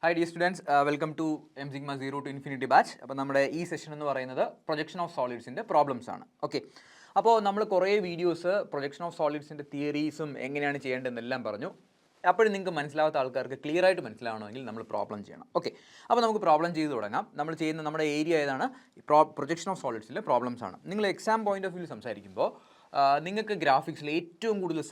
Hi dear students, welcome to M Sigma 0 to Infinity Batch. അപ്പോൾ നമ്മുടെ ഈ session എന്ന് പറയുന്നത് പ്രൊജക്ഷൻ ഓഫ് സോളിഡ്സിൻ്റെ പ്രോബ്ലംസ് ആണ്. ഓക്കെ, അപ്പോൾ നമ്മൾ കുറേ വീഡിയോസ് പ്രൊജക്ഷൻ ഓഫ് സോളിഡ്സിൻ്റെ തിയറീസും എങ്ങനെയാണ് ചെയ്യേണ്ടതെന്നെല്ലാം പറഞ്ഞു. അപ്പോഴും നിങ്ങൾക്ക് മനസ്സിലാവാത്ത ആൾക്കാർക്ക് ക്ലിയർ ആയിട്ട് മനസ്സിലാവണമെങ്കിൽ നമ്മൾ പ്രോബ്ലം ചെയ്യണം. ഓക്കെ, അപ്പോൾ നമുക്ക് പ്രോബ്ലം ചെയ്ത് തുടങ്ങാം. നമ്മൾ ചെയ്യുന്ന നമ്മുടെ ഏരിയ ഏതാണ്? പ്രൊജക്ഷൻ ഓഫ് സോളിഡ്സിലെ പ്രോബ്ലംസ് ആണ്. നിങ്ങൾ എക്സാം പോയിന്റ് ഓഫ് വ്യൂ സംസാരിക്കുമ്പോൾ നിങ്ങൾക്ക് ഗ്രാഫിക്സിൽ ഏറ്റവും കൂടുതൽ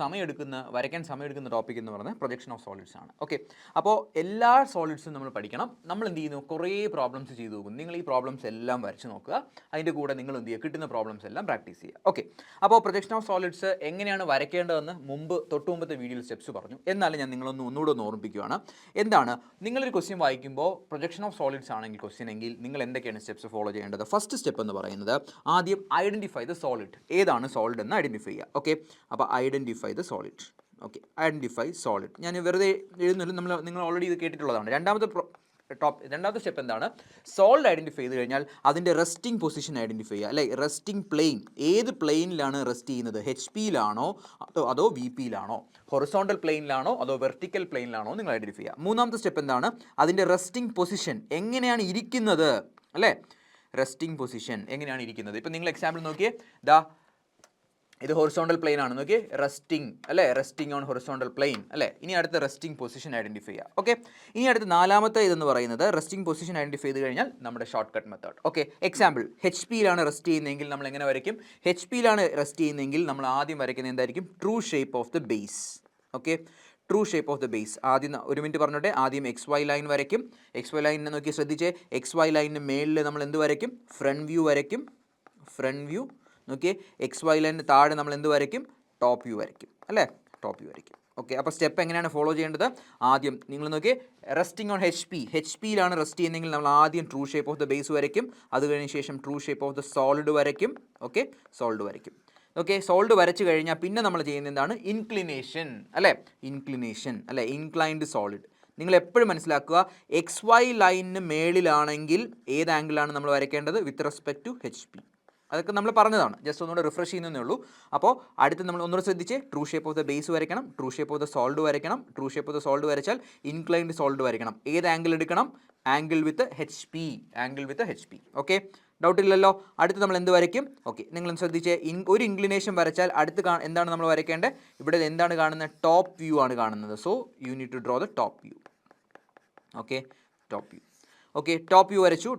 വരയ്ക്കാൻ സമയമെടുക്കുന്ന ടോപ്പിക് എന്ന് പറയുന്നത് പ്രൊജക്ഷൻ ഓഫ് സോളിഡ്സ് ആണ്. ഓക്കെ, അപ്പോൾ എല്ലാ സോളിഡ്സും നമ്മൾ പഠിക്കണം. നമ്മൾ എന്ത് ചെയ്യുന്നു? കുറേ പ്രോബ്ലംസ് ചെയ്ത് നോക്കും. നിങ്ങൾ ഈ പ്രോബ്ലംസ് എല്ലാം വരച്ച് നോക്കുക. അതിൻ്റെ കൂടെ നിങ്ങൾ എന്ത് ചെയ്യുക? കിട്ടുന്ന പ്രോബ്ലംസ് എല്ലാം പ്രാക്ടീസ് ചെയ്യുക. ഓക്കെ, അപ്പോൾ പ്രൊജക്ഷൻ ഓഫ് സോളിഡ്സ് എങ്ങനെയാണ് വരയ്ക്കേണ്ടതെന്ന് തൊട്ട് മുമ്പത്തെ വീഡിയോയിൽ സ്റ്റെപ്സ് പറഞ്ഞു. എന്നാലും ഞാൻ ഒന്നുകൂടെ ഓർമ്മിപ്പിക്കുകയാണ്. എന്താണ്? നിങ്ങളൊരു ക്വസ്റ്റ്യൻ വായിക്കുമ്പോൾ പ്രൊജക്ഷൻ ഓഫ് സോളിഡ്സ് ആണെങ്കിൽ ക്വസ്റ്റ്യൻ എങ്കിൽ നിങ്ങൾ എന്തൊക്കെയാണ് സ്റ്റെപ്സ് ഫോളോ ചെയ്യേണ്ടത്? ഫസ്റ്റ് സ്റ്റെപ്പ് എന്ന് പറയുന്നത് ആദ്യം ഐഡൻറ്റിഫൈ ദ സോളിഡ്. ഏതാണ് സോളിഡ് എന്ന് ഐഡൻറ്റിഫൈ ചെയ്യുക. ഓക്കെ, അപ്പോൾ identify the solid. Okay, identify solid. ഞാൻ വെറുതെ എഴുതുന്നില്ല, നിങ്ങൾ ഓൾറെഡി ഇത് കേട്ടിട്ടുള്ളതാണ്. രണ്ടാമത്തെ സ്റ്റെപ്പ് എന്താണ്? സോളിഡ് ഐഡൻറ്റിഫൈ ചെയ്ത് കഴിഞ്ഞാൽ അതിൻ്റെ റെസ്റ്റിംഗ് പൊസിഷൻ ഐഡൻറ്റിഫൈ ചെയ്യുക. അല്ലെ, റെസ്റ്റിംഗ് പ്ലെയിൻ, ഏത് പ്ലെയിനിലാണ് റെസ്റ്റ് ചെയ്യുന്നത്? എച്ച് പിയിലാണോ അതോ വി പിയിലാണോ? ഹൊറിസോണ്ടൽ പ്ലെയിനിലാണോ അതോ വെർട്ടിക്കൽ പ്ലെയിനിലാണോ നിങ്ങൾ ഐഡൻറ്റിഫൈ ചെയ്യുക. മൂന്നാമത്തെ സ്റ്റെപ്പ് എന്താണ്? അതിൻ്റെ റെസ്റ്റിംഗ് പൊസിഷൻ എങ്ങനെയാണ് ഇരിക്കുന്നത്? അല്ലേ, റെസ്റ്റിംഗ് പൊസിഷൻ എങ്ങനെയാണ് ഇരിക്കുന്നത്? ഇപ്പം നിങ്ങൾ എക്സാമ്പിൾ നോക്കിയേ, ഇത് ഹൊറിസോണ്ടൽ പ്ലെയിൻ ആണ്. നോക്കി, റെസ്റ്റിംഗ് അല്ലേ, റെസ്റ്റിംഗ് ഓൺ ഹൊറിസോണ്ടൽ പ്ലെയിൻ അല്ലേ. ഇനി അടുത്ത റെസ്റ്റിംഗ് പൊസിഷൻ ഐഡൻറ്റിഫൈ ചെയ്യുക. ഓക്കെ, ഇനി അടുത്ത നാലാമത്തെ ഇതെന്ന് പറയുന്നത് റെസ്റ്റിംഗ് പൊസിഷൻ ഐഡൻറ്റിഫൈ ചെയ്ത് കഴിഞ്ഞാൽ നമ്മുടെ shortcut method. Okay, example H പിയിലാണ് റെസ്റ്റ് ചെയ്യുന്നതെങ്കിൽ നമ്മൾ എങ്ങനെ വരയ്ക്കും? എച്ച് പിയിലാണ് റെസ്റ്റ് ചെയ്യുന്നതെങ്കിൽ നമ്മൾ ആദ്യം വരയ്ക്കുന്നത് എന്തായിരിക്കും? True shape of the base. Okay, true shape of the base. ആദ്യം ഒരു മിനിറ്റ് പറഞ്ഞോട്ടെ. ആദ്യം എക്സ് വൈ ലൈൻ വരയ്ക്കും. എക്സ് വൈ ലൈനിനെ നോക്കി ശ്രദ്ധിച്ചേ. എക്സ് വൈ ലൈനിന് മേളിൽ നമ്മൾ എന്ത് വരയ്ക്കും? ഫ്രണ്ട് വ്യൂ വരയ്ക്കും. ഫ്രണ്ട് വ്യൂ നോക്കിയേ. എക്സ് വൈ ലൈനിന് താഴെ നമ്മൾ എന്ത് വരയ്ക്കും? ടോപ്പ് വ്യൂ വരയ്ക്കും അല്ലേ, ടോപ്പ് വ്യൂ വരയ്ക്കും. ഓക്കെ, അപ്പോൾ സ്റ്റെപ്പ് എങ്ങനെയാണ് ഫോളോ ചെയ്യേണ്ടത്? ആദ്യം നിങ്ങൾ നോക്കിയേ, റെസ്റ്റിംഗ് ഓൺ എച്ച് പിയിലാണ് റെസ്റ്റ് ചെയ്യുന്നതെങ്കിൽ നമ്മൾ ആദ്യം true shape of the base വരയ്ക്കും. അത് കഴിഞ്ഞ ശേഷം true shape of the solid വരയ്ക്കും. ഓക്കെ, സോളിഡ് വരയ്ക്കും. ഓക്കെ, സോൾഡ് വരച്ച് കഴിഞ്ഞാൽ പിന്നെ നമ്മൾ ചെയ്യുന്നത് എന്താണ്? ഇൻക്ലിനേഷൻ അല്ലേ, ഇൻക്ലിനേഷൻ അല്ലേ, ഇൻക്ലൈൻഡ് സോളിഡ്. നിങ്ങൾ എപ്പോഴും മനസ്സിലാക്കുക, എക്സ് വൈ ലൈനിന് മേളിലാണെങ്കിൽ ഏത് ആംഗിളാണ് നമ്മൾ വരയ്ക്കേണ്ടത്? With respect to H P. അതൊക്കെ നമ്മൾ പറഞ്ഞതാണ്, ജസ്റ്റ് ഒന്നുകൂടെ റിഫ്രഷ് ചെയ്യുന്നതേ ഉള്ളൂ. അപ്പോൾ അടുത്ത് നമ്മൾ ഒന്നുകൂടെ ശ്രദ്ധിച്ച്, true shape of the base വരയ്ക്കണം, true shape of the solid വരയ്ക്കണം. True shape of the solid വരച്ചാൽ ഇൻക്ലൈൻഡ് സോൾഡ് വരയ്ക്കണം. ഏത് ആംഗിൾ എടുക്കണം? Angle with H P, angle with H P. Okay, doubt ഇല്ലല്ലോ. അടുത്ത് നമ്മൾ എന്ത് വരയ്ക്കും? ഓക്കെ, നിങ്ങൾ ശ്രദ്ധിച്ച്, ഒരു ഇൻക്ലിനേഷൻ വരച്ചാൽ അടുത്ത് എന്താണ് നമ്മൾ വരയ്ക്കേണ്ടത്? ഇവിടെ എന്താണ് കാണുന്നത്? ടോപ്പ് വ്യൂ ആണ് കാണുന്നത്. So you need to draw the top view. Okay, top view. Okay, top view വരച്ചു.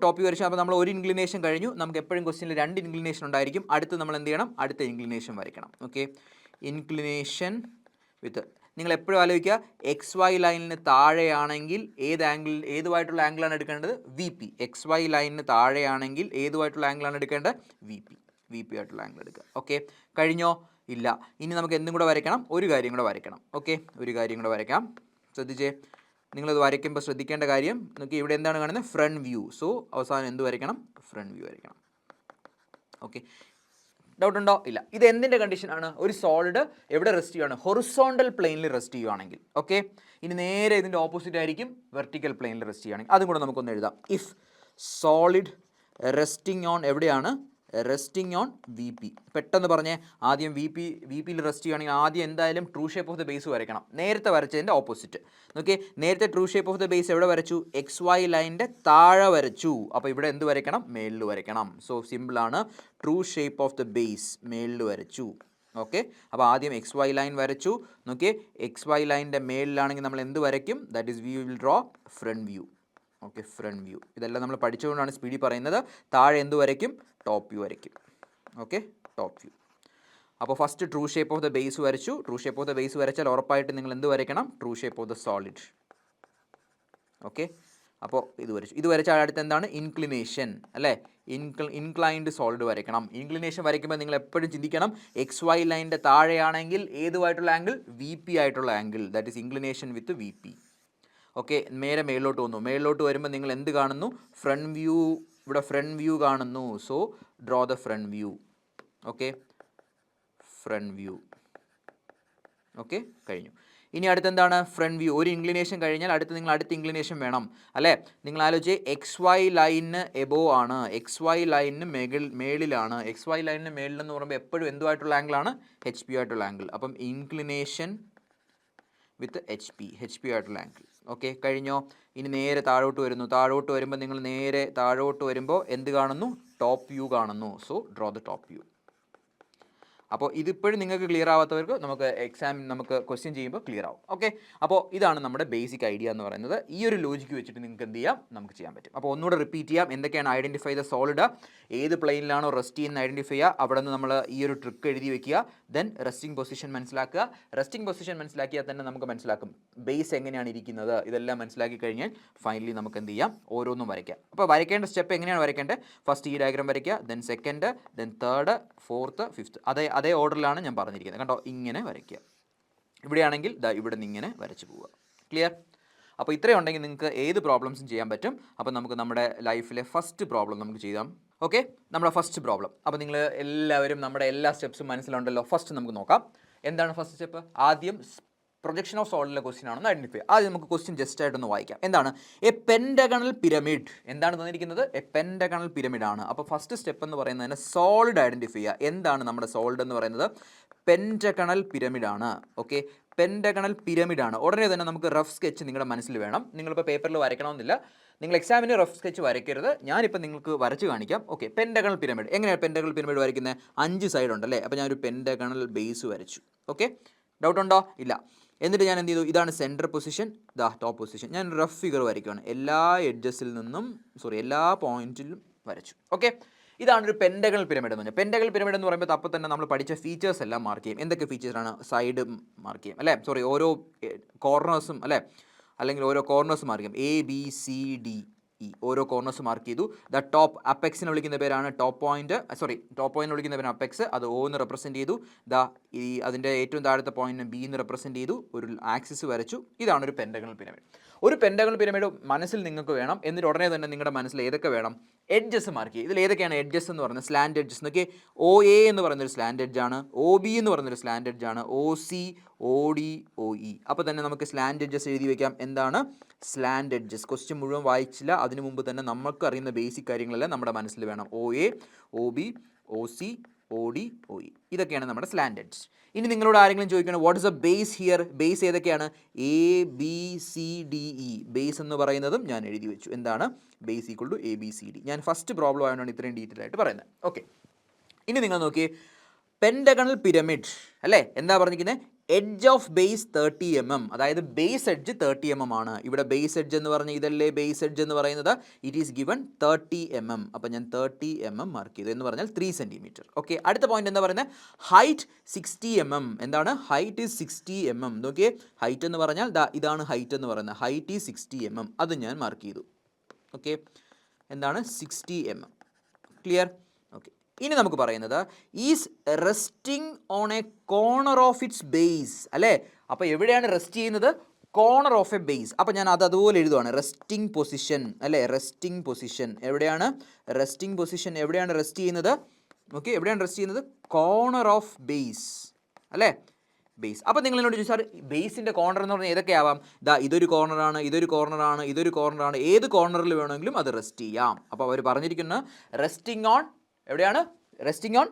അപ്പോൾ നമ്മൾ ഒരു ഇൻക്ലിനേഷൻ കഴിഞ്ഞു. നമുക്ക് എപ്പോഴും ക്വസ്റ്റ്യനിൽ രണ്ട് ഇൻക്ലിനേഷൻ ഉണ്ടായിരിക്കും. അടുത്ത് നമ്മൾ എന്ത് ചെയ്യണം? അടുത്ത ഇൻക്ലിനേഷൻ വരയ്ക്കണം. ഓക്കെ, ഇൻക്ലിനേഷൻ വിത്ത്, നിങ്ങൾ എപ്പോഴും ആലോചിക്കുക, എക്സ് വൈ ലൈനിന് താഴെയാണെങ്കിൽ ഏതുമായിട്ടുള്ള ആംഗിളാണ് എടുക്കേണ്ടത്? V P. എക്സ് വൈ ലൈനിന് താഴെയാണെങ്കിൽ ഏതുമായിട്ടുള്ള ആംഗിളാണ് എടുക്കേണ്ടത്? വി പി ആയിട്ടുള്ള ആംഗിൾ എടുക്കുക. ഓക്കെ, കഴിഞ്ഞോ? ഇല്ല. ഇനി നമുക്ക് എന്തും കൂടെ വരയ്ക്കണം? ഒരു കാര്യം കൂടെ വരയ്ക്കണം. ഓക്കെ, ഒരു കാര്യം കൂടെ വരയ്ക്കാം. ശ്രദ്ധിച്ചേ, നിങ്ങളത് വരയ്ക്കുമ്പോൾ ശ്രദ്ധിക്കേണ്ട കാര്യം നോക്കി, ഇവിടെ എന്താണ് കാണുന്നത്? Front view. സോ അവസാനം എന്ത് വരയ്ക്കണം? ഫ്രണ്ട് വ്യൂ വരയ്ക്കണം. ഓക്കെ, ഡൗട്ട് ഉണ്ടോ? ഇല്ല. ഇത് എന്തിൻ്റെ കണ്ടീഷനാണ്? ഒരു സോളിഡ് എവിടെ റെസ്റ്റ് ചെയ്യുകയാണ്? ഹൊറിസോണ്ടൽ പ്ലെയിനിൽ റെസ്റ്റ് ചെയ്യുകയാണെങ്കിൽ. ഓക്കെ, ഇനി നേരെ ഇതിൻ്റെ ഓപ്പോസിറ്റ് ആയിരിക്കും, വെർട്ടിക്കൽ പ്ലെയിനിൽ റെസ്റ്റ് ചെയ്യുകയാണെങ്കിൽ. അതും കൂടെ നമുക്കൊന്ന് എഴുതാം. ഇഫ് സോളിഡ് റെസ്റ്റിംഗ് ഓൺ എവിടെയാണ്? Resting on V P. പെട്ടെന്ന് പറഞ്ഞേ, ആദ്യം വി പിയിൽ റെസ്റ്റ് ചെയ്യുകയാണെങ്കിൽ ആദ്യം എന്തായാലും true shape of the base വരയ്ക്കണം. നേരത്തെ വരച്ചതിൻ്റെ ഓപ്പോസിറ്റ്. ഓക്കെ, നേരത്തെ true shape of the base എവിടെ വരച്ചു? എക്സ് വൈ ലൈനിൻ്റെ താഴെ വരച്ചു. അപ്പോൾ ഇവിടെ എന്ത് വരയ്ക്കണം? മേളിൽ വരയ്ക്കണം. സോ സിമ്പിളാണ്, true shape of the base മേളിൽ വരച്ചു. ഓക്കെ, അപ്പോൾ ആദ്യം എക്സ് വൈ ലൈൻ വരച്ചു. നോക്കിയേ, എക്സ് വൈ ലൈനിൻ്റെ മേളിലാണെങ്കിൽ നമ്മൾ എന്ത് വരയ്ക്കും? That is we will draw front view. Okay, front view. ഇതെല്ലാം നമ്മൾ പഠിച്ചുകൊണ്ടാണ് സ്പീഡിൽ പറയുന്നത്. താഴെ എന്ത് വരയ്ക്കും? ടോപ്പ് വ്യൂ വരയ്ക്കും. Okay, top view. അപ്പോൾ first true shape of the base വരച്ചു. True shape of the base വരച്ചാൽ ഉറപ്പായിട്ട് നിങ്ങൾ എന്ത് വരയ്ക്കണം? True shape of the solid. Okay, അപ്പോൾ ഇത് വരച്ചാൽ അടുത്ത് എന്താണ്? ഇൻക്ലിനേഷൻ അല്ലേ, ഇൻക്ലൈൻഡ് സോളിഡ് വരയ്ക്കണം. ഇൻക്ലിനേഷൻ വരയ്ക്കുമ്പോൾ നിങ്ങൾ എപ്പോഴും ചിന്തിക്കണം, എക്സ് വൈ ലൈനിൻ്റെ താഴെയാണെങ്കിൽ ഏതുമായിട്ടുള്ള ആംഗിൾ? വി പി ആയിട്ടുള്ള angle. That is inclination with V P. Okay, നേരെ മേളിലോട്ട് വന്നു. മേളിലോട്ട് വരുമ്പോൾ നിങ്ങൾ എന്ത് കാണുന്നു? Front view. ഇവിടെ ഫ്രണ്ട് വ്യൂ കാണുന്നു. So draw the front view. Okay, front view. Okay, കഴിഞ്ഞു. ഇനി അടുത്തെന്താണ്? Front view. ഒരു ഇൻക്ലിനേഷൻ കഴിഞ്ഞാൽ അടുത്ത ഇൻക്ലിനേഷൻ വേണം അല്ലേ. നിങ്ങൾ ആലോചിച്ച്, എക്സ് വൈ ലൈനിന് എബോവ് ആണ്, എക്സ് വൈ ലൈനിന് മേളിലാണ്. എക്സ് വൈ ലൈനിന് മേളിലെന്ന് പറയുമ്പോൾ എപ്പോഴും എന്തുമായിട്ടുള്ള ആംഗിളാണ്? എച്ച് പി ആയിട്ടുള്ള ആംഗിൾ. അപ്പം ഇൻക്ലിനേഷൻ വിത്ത് എച്ച് പി ആയിട്ടുള്ള ആംഗിൾ. ഓക്കെ, കഴിഞ്ഞോ? ഇനി നേരെ താഴോട്ട് വരുന്നു. താഴോട്ട് വരുമ്പോൾ നിങ്ങൾ നേരെ താഴോട്ട് വരുമ്പോൾ എന്ത് കാണുന്നു? ടോപ്പ് വ്യൂ കാണുന്നു. So draw the top view. അപ്പോൾ ഇതിപ്പോഴും നിങ്ങൾക്ക് ക്ലിയർ ആവാത്തവർക്ക് നമുക്ക് ക്വസ്റ്റ്യൻ ചെയ്യുമ്പോൾ ക്ലിയർ ആവും. ഓക്കെ, അപ്പോൾ ഇതാണ് നമ്മുടെ ബേസിക് ഐഡിയ എന്ന് പറയുന്നത്. ഈ ഒരു ലോജിക്ക് വെച്ചിട്ട് നിങ്ങൾക്ക് എന്ത് ചെയ്യാം? നമുക്ക് ചെയ്യാൻ പറ്റും. അപ്പോൾ ഒന്നുകൂടെ റിപ്പീറ്റ് ചെയ്യാം. എന്തൊക്കെയാണ്? ഐഡൻറ്റിഫൈ ദ സോളിഡ്, ഏത് പ്ലെയിനിലാണോ റെസ്റ്റ് ചെയ്യുന്നത് ഐഡൻറ്റിഫൈ ചെയ്യുക, അവിടെ നിന്ന് നമ്മൾ ഈ ഒരു ട്രിക്ക് എഴുതി വെക്കുക. ദെൻ റെസ്റ്റിംഗ് പൊസിഷൻ മനസ്സിലാക്കുക. റെസ്റ്റിംഗ് പൊസിഷൻ മനസ്സിലാക്കിയാൽ തന്നെ നമുക്ക് മനസ്സിലാക്കും ബേസ് എങ്ങനെയാണ് ഇരിക്കുന്നത്. ഇതെല്ലാം മനസ്സിലാക്കി കഴിഞ്ഞാൽ ഫൈനലി നമുക്ക് എന്ത് ചെയ്യാം? ഓരോന്നും വരയ്ക്കാം. അപ്പോൾ വരയ്ക്കേണ്ട സ്റ്റെപ്പ് എങ്ങനെയാണ് വരയ്ക്കേണ്ടത്? ഫസ്റ്റ് ഈ ഡയഗ്രാം വരയ്ക്കുക, then second, then third, fourth, fifth. അതേ ഓർഡറിലാണ് ഞാൻ പറഞ്ഞിരിക്കുന്നത്. കണ്ടോ? ഇങ്ങനെ വരയ്ക്കുക. ഇവിടെയാണെങ്കിൽ ഇവിടെ നിന്ന് ഇങ്ങനെ വരച്ച് പോവുക. ക്ലിയർ? അപ്പോൾ ഇത്രയും ഉണ്ടെങ്കിൽ നിങ്ങൾക്ക് ഏത് പ്രോബ്ലംസും ചെയ്യാൻ പറ്റും. അപ്പോൾ നമുക്ക് നമ്മുടെ ലൈഫിലെ ഫസ്റ്റ് പ്രോബ്ലം നമുക്ക് ചെയ്യാം. ഓക്കെ, നമ്മുടെ ഫസ്റ്റ് പ്രോബ്ലം. അപ്പോൾ നിങ്ങൾ എല്ലാവരും നമ്മുടെ എല്ലാ സ്റ്റെപ്സും മനസ്സിലുണ്ടല്ലോ. ഫസ്റ്റ് നമുക്ക് നോക്കാം. എന്താണ് ഫസ്റ്റ് സ്റ്റെപ്പ്? ആദ്യം പ്രൊജക്ഷൻ ഓഫ് സോളിഡിലെ ക്വസ്റ്റ്യൻ ആണെന്ന് ഐഡൻറ്റിഫൈ. ആദ്യം നമുക്ക് ക്വസ്റ്റ്യൻ ജസ്റ്റ് ആയിട്ടൊന്ന് വായിക്കാം. എന്താണ്? A pentagonal pyramid. എന്താണ് തന്നിരിക്കുന്നത്? എ പെൻഡഗണൽ പിരമിഡ് ആണ്. അപ്പോൾ ഫസ്റ്റ് സ്റ്റെപ്പ് എന്ന് പറയുന്നത് തന്നെ സോളിഡ് ഐഡൻറ്റിഫൈ ചെയ്യുക. എന്താണ് നമ്മുടെ സോളിഡ് എന്ന് പറയുന്നത്? പെൻഡഗണൽ പിരമിഡ് ആണ്. ഓക്കെ, പെൻഡഗണൽ പിരമിഡ് ആണ്. ഉടനെ തന്നെ നമുക്ക് റഫ് സ്കെച്ച് നിങ്ങളുടെ മനസ്സിൽ വേണം. നിങ്ങളിപ്പോൾ പേപ്പറിൽ വരയ്ക്കണമെന്നില്ല. നിങ്ങൾ എക്സാമിന് റഫ് സ്കെച്ച് വരയ്ക്കരുത്. ഞാനിപ്പോൾ നിങ്ങൾക്ക് വരച്ച് കാണിക്കാം. Okay, pentagonal pyramid. എങ്ങനെയാണ് പെൻഡഗണൽ പിരമിഡ് വരയ്ക്കുന്നത്? 5 സൈഡ് ഉണ്ടല്ലേ. അപ്പോൾ ഞാനൊരു പെൻഡഗണൽ ബേസ് വരച്ചു. ഓക്കെ, ഡൗട്ട് ഉണ്ടോ? ഇല്ല. എന്നിട്ട് ഞാൻ എന്ത് ചെയ്തു? ഇതാണ് സെൻറ്റർ പൊസിഷൻ, ടോപ്പ് പൊസിഷൻ. ഞാൻ റഫ് ഫിഗർ വരയ്ക്കുകയാണ്. എല്ലാ പോയിന്റിലും വരച്ചു. ഓക്കെ, ഇതാണ് ഒരു പെൻഡഗണൽ പിരമിഡ് എന്ന് പറഞ്ഞാൽ. പെൻഡഗണൽ പിരമിഡ് എന്ന് പറയുമ്പോൾ അപ്പോൾ തന്നെ നമ്മൾ പഠിച്ച ഫീച്ചേഴ്സ് എല്ലാം മാർക്ക് ചെയ്യും. എന്തൊക്കെ ഫീച്ചേഴ്സാണ്? സൈഡ് മാർക്ക് ചെയ്യും അല്ലേ, ഓരോ കോർണേഴ്സും അല്ലേ, അല്ലെങ്കിൽ ഓരോ കോർണേഴ്സ് മാർക്ക് ചെയ്യും. ABCDE ഓരോ കോർണേഴ്സ് മാർക്ക് ചെയ്തു. ദ ടോപ്പ് അപ്പെക്സിനെ വിളിക്കുന്ന പേരാണ് ടോപ്പ് പോയിന്റ് വിളിക്കുന്ന പേരാണ് അപ്പെക്സ്. അത് O എന്ന് റെപ്രസെൻറ്റ് ചെയ്തു. അതിൻ്റെ ഏറ്റവും താഴത്തെ പോയിന്റിനെ B എന്ന് റെപ്രസെൻറ്റ് ചെയ്തു. ഒരു ആക്സിസ് വരച്ചു. ഇതാണ് ഒരു പെൻഡഗണൽ പിരമിഡ്. ഒരു പെൻഡഗണൽ പിരമിഡ് മനസ്സിൽ നിങ്ങൾക്ക് വേണം. എന്നിട്ട് ഉടനെ തന്നെ നിങ്ങളുടെ മനസ്സിൽ ഏതൊക്കെ വേണം? എഡ്ജസ് മാർക്ക് ചെയ്യുക. ഇതിൽ ഏതൊക്കെയാണ് എഡ്ജസ് എന്ന് പറയുന്നത്? സ്ലാൻഡ് എഡ്ജസ് എന്നൊക്കെ. OA എന്ന് പറയുന്നൊരു സ്ലാൻഡ് എഡ്ജ് ആണ്. OB എന്ന് പറയുന്നൊരു സ്ലാൻഡ് എഡ്ജ് ആണ്. OC, OD, OE. അപ്പോൾ തന്നെ നമുക്ക് സ്ലാൻഡ് എഡ്ജസ് എഴുതി വയ്ക്കാം. എന്താണ് സ്ലാൻഡ് എഡ്ജസ്? ക്വസ്റ്റ്യൻ മുഴുവൻ വായിച്ചില്ല. അതിനു മുമ്പ് തന്നെ നമുക്ക് അറിയുന്ന ബേസിക് കാര്യങ്ങളെല്ലാം നമ്മുടെ മനസ്സിൽ വേണം. OA, OB, OC, OD, OE. ഇതൊക്കെയാണ് നമ്മുടെ സ്ലാൻഡ് എഡ്ജ്. ഇനി നിങ്ങളോട് ആരെങ്കിലും ചോദിക്കണം what is a base here? Base ഏതൊക്കെയാണ്? ABCDE. ബേസ് എന്ന് പറയുന്നതും ഞാൻ എഴുതി വെച്ചു. എന്താണ്? Base equal to ABCD. ഞാൻ ഫസ്റ്റ് പ്രോബ്ലം ആയതുകൊണ്ടാണ് ഇത്രയും ഡീറ്റെയിൽ ആയിട്ട് പറയുന്നത്. ഓക്കെ, ഇനി നിങ്ങൾ നോക്കിയേ, പെൻഡഗണൽ പിരമിഡ് അല്ലേ. എന്താ പറഞ്ഞിരിക്കുന്നത്? Edge of base 30 mm. അതായത് ബേസ് എഡ്ജ് 30 mm ആണ്. ഇവിടെ ബേസ് എഡ്ജ് എന്ന് പറഞ്ഞാൽ ഇതല്ലേ ബേസ് എഡ്ജ് എന്ന് പറയുന്നത്. It is given 30 mm. അപ്പോൾ ഞാൻ 30 mm മാർക്ക് ചെയ്തു. എന്ന് പറഞ്ഞാൽ 3 cm. ഓക്കെ, അടുത്ത പോയിന്റ് എന്താ പറയുന്നത്? Height 60 mm. എന്താണ്? Height is 60 mm. നോക്കിയേ, ഹൈറ്റ് എന്ന് പറഞ്ഞാൽ ഇതാണ് ഹൈറ്റ് എന്ന് പറയുന്നത്. Height is 60 mm. അത് ഞാൻ മാർക്ക് ചെയ്തു. ഓക്കെ, എന്താണ്? 60 mm. ക്ലിയർ? ഓക്കെ, ഇനി നമുക്ക് പറയുന്നത് is resting on A corner of its base അല്ലേ. അപ്പോൾ എവിടെയാണ് റെസ്റ്റ് ചെയ്യുന്നത്? Corner of A base. അപ്പോൾ ഞാൻ അതുപോലെ എഴുതുവാണ്. റെസ്റ്റിംഗ് പൊസിഷൻ അല്ലേ. റെസ്റ്റിംഗ് പൊസിഷൻ എവിടെയാണ്? റെസ്റ്റിംഗ് പൊസിഷൻ എവിടെയാണ് റെസ്റ്റ് ചെയ്യുന്നത്? ഓക്കെ, എവിടെയാണ് റെസ്റ്റ് ചെയ്യുന്നത്? കോർണർ ഓഫ് ബേസ് അല്ലേ, ബേസ്. അപ്പോൾ നിങ്ങൾ എന്നോട് ചോദിച്ചാൽ ബേസിൻ്റെ കോർണർ എന്ന് പറഞ്ഞാൽ ഏതൊക്കെയാവാം? ഇതൊരു കോർണറാണ്, ഇതൊരു കോർണറാണ്, ഇതൊരു കോർണറാണ്. ഏത് കോർണറിൽ വേണമെങ്കിലും അത് റെസ്റ്റ് ചെയ്യാം. അപ്പോൾ അവർ പറഞ്ഞിരിക്കുന്നത് റെസ്റ്റിംഗ് ഓൺ എവിടെയാണ്? Resting on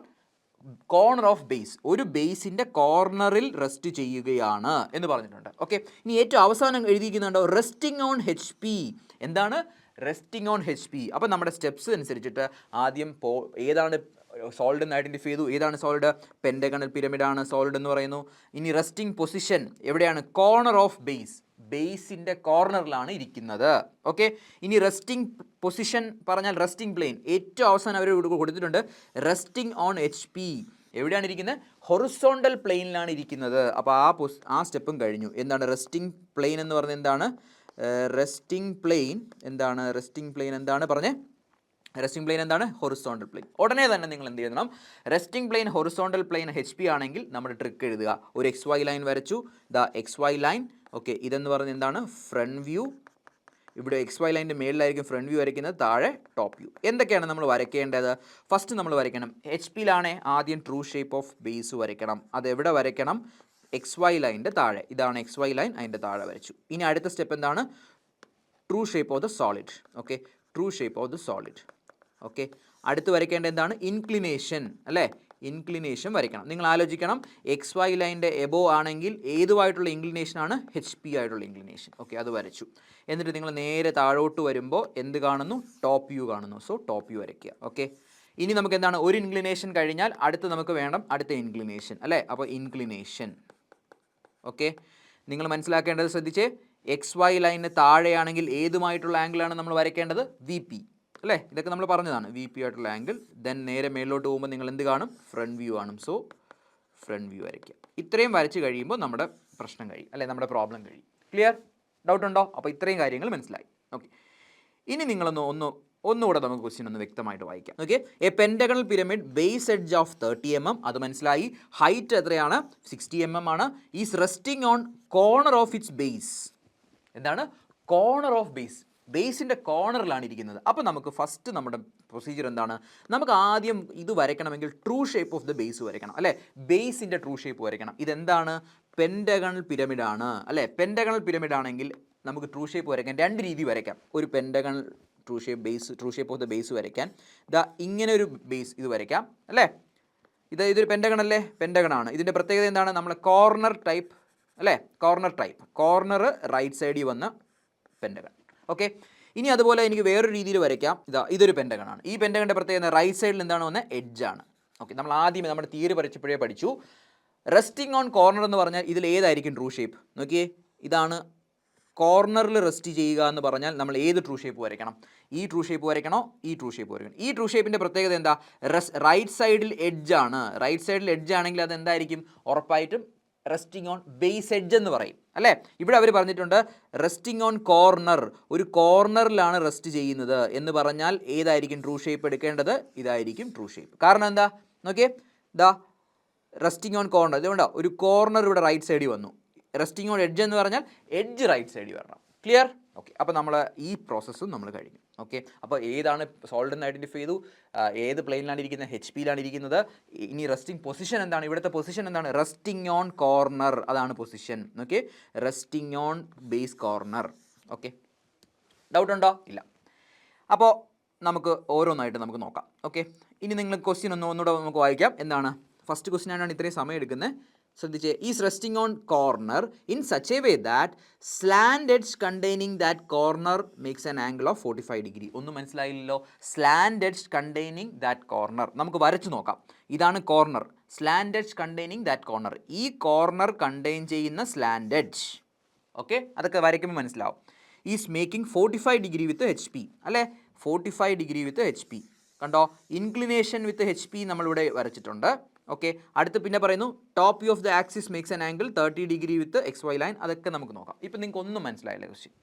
corner of base. ഒരു ബേസിൻ്റെ കോർണറിൽ റെസ്റ്റ് ചെയ്യുകയാണ് എന്ന് പറഞ്ഞിട്ടുണ്ട്. ഓക്കെ, ഇനി ഏറ്റവും അവസാനം എഴുതിയിരിക്കുന്നുണ്ടോ? Resting on HP. എന്താണ്? Resting on HP. അപ്പോൾ നമ്മുടെ സ്റ്റെപ്സ് അനുസരിച്ചിട്ട് ആദ്യം ഏതാണ് സോളിഡ് എന്ന് ഐഡൻറ്റിഫൈ ചെയ്തു. ഏതാണ് സോളിഡ്? പെൻഡഗണൽ പിരമിഡാണ് സോളിഡ് എന്ന് പറയുന്നു. ഇനി റെസ്റ്റിംഗ് പൊസിഷൻ എവിടെയാണ്? Corner of base. ബേസിൻ്റെ കോർണറിലാണ് ഇരിക്കുന്നത്. ഓക്കെ, ഇനി റെസ്റ്റിംഗ് പൊസിഷൻ പറഞ്ഞാൽ റെസ്റ്റിംഗ് പ്ലെയിൻ. ഏറ്റവും അവസാനം അവർ കൊടുത്തിട്ടുണ്ട് റെസ്റ്റിംഗ് ഓൺ HP. എവിടെയാണ് ഇരിക്കുന്നത്? ഹൊറിസോണ്ടൽ പ്ലെയിനിലാണ് ഇരിക്കുന്നത്. അപ്പോൾ ആ സ്റ്റെപ്പും കഴിഞ്ഞു. എന്താണ് റെസ്റ്റിംഗ് പ്ലെയിൻ എന്ന് പറഞ്ഞത്? എന്താണ് റെസ്റ്റിംഗ് പ്ലെയിൻ? എന്താണ് റെസ്റ്റിംഗ് പ്ലെയിൻ? എന്താണ് പറഞ്ഞേ? റെസ്റ്റിംഗ് പ്ലെയിൻ എന്താണ്? Horizontal plane. ഉടനെ തന്നെ നിങ്ങൾ എന്ത് ചെയ്യണം? Resting plane horizontal plane HP ആണെങ്കിൽ നമ്മുടെ ട്രിക്ക് എഴുതുക. ഒരു XY ലൈൻ വരച്ചു. XY line. ഓക്കെ, ഇതെന്ന് പറഞ്ഞാൽ എന്താണ്? Front view. ഇവിടെ XY ലൈനിൻ്റെ മേളിലായിരിക്കും ഫ്രണ്ട് വ്യൂ വരയ്ക്കുന്നത്, താഴെ ടോപ്പ് വ്യൂ. എന്തൊക്കെയാണ് നമ്മൾ വരയ്ക്കേണ്ടത്? ഫസ്റ്റ് നമ്മൾ വരയ്ക്കണം HP-യിലാണേ ആദ്യം ട്രൂ ഷേപ്പ് ഓഫ് ബേസ് വരയ്ക്കണം. അതെവിടെ വരയ്ക്കണം? XY ലൈനിൻ്റെ താഴെ. ഇതാണ് XY ലൈൻ, അതിൻ്റെ താഴെ വരച്ചു. ഇനി അടുത്ത സ്റ്റെപ്പ് എന്താണ്? True shape of the solid. Okay, true shape of the solid. Okay, അടുത്ത് വരയ്ക്കേണ്ട എന്താണ്? ഇൻക്ലിനേഷൻ അല്ലേ. ഇൻക്ലിനേഷൻ വരയ്ക്കണം. നിങ്ങൾ ആലോചിക്കണം, എക്സ് വൈ ലൈൻ്റെ എബോ ആണെങ്കിൽ ഏതുമായിട്ടുള്ള ഇൻക്ലിനേഷനാണ്? HP ആയിട്ടുള്ള ഇൻക്ലിനേഷൻ. ഓക്കെ, അത് വരച്ചു. എന്നിട്ട് നിങ്ങൾ നേരെ താഴോട്ട് വരുമ്പോൾ എന്ത് കാണുന്നു? ടോപ്പ് വ്യൂ കാണുന്നു. സോ ടോപ്പ് വ്യൂ വരയ്ക്കുക. ഓക്കെ, ഇനി നമുക്ക് എന്താണ്? ഒരു ഇൻക്ലിനേഷൻ കഴിഞ്ഞാൽ അടുത്ത് നമുക്ക് വേണം അടുത്ത ഇൻക്ലിനേഷൻ അല്ലേ? അപ്പോൾ ഇൻക്ലിനേഷൻ. ഓക്കെ, നിങ്ങൾ മനസ്സിലാക്കേണ്ടത് ശ്രദ്ധിച്ചേ, എക്സ് വൈ ലൈനിന് താഴെയാണെങ്കിൽ ഏതുമായിട്ടുള്ള ആംഗിളാണ് നമ്മൾ വരയ്ക്കേണ്ടത്? VP അല്ലേ? ഇതൊക്കെ നമ്മൾ പറഞ്ഞതാണ്, VP ആയിട്ടുള്ള ആംഗിൾ. ദെൻ നേരെ മേളിലോട്ട് പോകുമ്പോൾ നിങ്ങൾ എന്ത് കാണും? ഫ്രണ്ട് വ്യൂ കാണും. സോ ഫ്രണ്ട് വ്യൂ വരയ്ക്കുക. ഇത്രയും വരച്ച് കഴിയുമ്പോൾ നമ്മുടെ പ്രശ്നം കഴിയും അല്ലേ? നമ്മുടെ പ്രോബ്ലം കഴിയും. ക്ലിയർ? ഡൗട്ട് ഉണ്ടോ? അപ്പോൾ ഇത്രയും കാര്യങ്ങൾ മനസ്സിലായി. ഓക്കെ, ഇനി ഒന്നുകൂടെ നമുക്ക് ക്വസ്റ്റ്യൻ ഒന്ന് വ്യക്തമായിട്ട് വായിക്കാം. Okay, a pentagonal pyramid base edge of 30 mm, അത് മനസ്സിലായി. ഹൈറ്റ് എത്രയാണ്? 60 mm ആണ്. Is resting on corner of its base. എന്താണ്? Corner of base. ബേസിൻ്റെ കോർണറിലാണ് ഇരിക്കുന്നത്. അപ്പോൾ നമുക്ക് ഫസ്റ്റ് നമ്മുടെ പ്രൊസീജിയർ എന്താണ്? നമുക്ക് ആദ്യം ഇത് വരയ്ക്കണമെങ്കിൽ true shape of the base വരയ്ക്കണം അല്ലേ? ബേസിൻ്റെ ട്രൂ ഷേപ്പ് വരയ്ക്കണം. ഇതെന്താണ്? പെൻറ്റഗണൽ പിരമിഡാണ് അല്ലേ? പെൻറ്റഗണൽ പിരമിഡ് ആണെങ്കിൽ നമുക്ക് ട്രൂ ഷേപ്പ് വരയ്ക്കാൻ രണ്ട് രീതി വരയ്ക്കാം. ഒരു pentagonal true shape of the base വരയ്ക്കാൻ ഇങ്ങനെ ഒരു ബേസ് ഇത് വരയ്ക്കാം അല്ലേ? ഇതൊരു പെൻറ്റഗൺ അല്ലേ? പെൻറ്റഗണാണ്. ഇതിൻ്റെ പ്രത്യേകത എന്താണ്? നമ്മൾ കോർണർ ടൈപ്പ് അല്ലേ? കോർണർ റൈറ്റ് സൈഡിൽ വന്ന പെൻറ്റഗൺ. ഓക്കെ, ഇനി അതുപോലെ എനിക്ക് വേറൊരു രീതിയിൽ വരയ്ക്കാം. ഇതൊരു പെൻറ്റഗണാണ്. ഈ പെൻറ്റഗണിൻ്റെ പ്രത്യേകത റൈറ്റ് സൈഡിൽ എന്താണ് വന്നത്? എഡ്ജാണ്. ഓക്കെ, നമ്മൾ ആദ്യമേ നമ്മുടെ തിയറി പഠിച്ചപ്പോഴേ പഠിച്ചു. റെസ്റ്റിംഗ് ഓൺ കോർണർ എന്ന് പറഞ്ഞാൽ ഇതിൽ ഏതായിരിക്കും ട്രൂ ഷേപ്പ്? നോക്കിയേ, ഇതാണ് കോർണറിൽ റെസ്റ്റ് ചെയ്യുക എന്ന് പറഞ്ഞാൽ നമ്മൾ ഏത് ട്രൂ ഷേപ്പ് വരയ്ക്കണം? ഈ ട്രൂ ഷേപ്പ് വരയ്ക്കണോ? ഈ ട്രൂ ഷേപ്പ് വരയ്ക്കണം. ഈ ട്രൂ ഷേപ്പിൻ്റെ പ്രത്യേകത എന്താ? റൈറ്റ് സൈഡിൽ എഡ്ജാണ്. റൈറ്റ് സൈഡിൽ എഡ്ജ് ആണെങ്കിൽ അത് എന്തായിരിക്കും? ഉറപ്പായിട്ടും റെസ്റ്റിംഗ് ഓൺ ബേസ് എഡ്ജ് എന്ന് പറയും അല്ലേ? ഇവിടെ അവർ പറഞ്ഞിട്ടുണ്ട് റെസ്റ്റിംഗ് ഓൺ കോർണർ, ഒരു കോർണറിലാണ് റെസ്റ്റ് ചെയ്യുന്നത് എന്ന് പറഞ്ഞാൽ ഏതായിരിക്കും ട്രൂ ഷേപ്പ് എടുക്കേണ്ടത്? ഇതായിരിക്കും ട്രൂ ഷേപ്പ്. കാരണം എന്താ? നോക്കിയേ, റെസ്റ്റിംഗ് ഓൺ കോർണർ, ഇതുകൊണ്ടോ ഒരു കോർണർ ഇവിടെ റൈറ്റ് സൈഡിൽ വന്നു. റെസ്റ്റിംഗ് ഓൺ എഡ്ജ് എന്ന് പറഞ്ഞാൽ എഡ്ജ് റൈറ്റ് സൈഡിൽ വരണം. ക്ലിയർ? ഓക്കെ, അപ്പോൾ നമ്മൾ ഈ പ്രോസസ്സും നമ്മൾ കഴിഞ്ഞു. ഓക്കെ, അപ്പോൾ ഏതാണ് സോൾഡ് എന്ന് ഐഡൻറ്റിഫൈ ചെയ്തു, ഏത് പ്ലെയിനിലാണ് ഇരിക്കുന്നത്? HP യിലാണ് ഇരിക്കുന്നത്. ഇനി റെസ്റ്റിംഗ് പൊസിഷൻ എന്താണ്? ഇവിടുത്തെ പൊസിഷൻ എന്താണ്? റെസ്റ്റിംഗ് ഓൺ കോർണർ, അതാണ് position. Okay, resting on base corner. Okay, doubt ഉണ്ടോ? ഇല്ല. അപ്പോൾ നമുക്ക് ഓരോന്നായിട്ട് നമുക്ക് നോക്കാം. ഓക്കെ, ഇനി നിങ്ങൾ ക്വസ്റ്റ്യൻ ഒന്നുകൂടെ നമുക്ക് വായിക്കാം. എന്താണ്? ഫസ്റ്റ് ക്വസ്റ്റ്യൻ ആയിട്ടാണ് ഇത്രയും സമയം എടുക്കുന്നത്. ശ്രദ്ധിച്ചേ, is resting on corner in such a way that slant edge containing that corner makes an angle of 45 degree. ഒന്നും മനസ്സിലായില്ലല്ലോ? Slant edge containing that corner നമുക്ക് വരച്ചു നോക്കാം. ഇതാണ് corner. Slant edge containing that corner, ഈ കോർണർ കണ്ടെയ്ൻ ചെയ്യുന്ന slant edge. Okay, അതൊക്കെ വരയ്ക്കുമ്പോൾ മനസ്സിലാവും. Is making 45 degree with HP അല്ലേ? 45 ഡിഗ്രി വിത്ത് HP. കണ്ടോ? ഇൻക്ലിനേഷൻ വിത്ത് HP നമ്മളിവിടെ വരച്ചിട്ടുണ്ട്. ഓക്കെ, അടുത്ത് പിന്നെ പറയുന്നു top view of the axis makes an angle 30 degree with XY line. അതൊക്കെ നമുക്ക് നോക്കാം. ഇപ്പം നിങ്ങൾക്ക് ഒന്നും മനസ്സിലായില്ല ക്വസ്റ്റ്യൻ.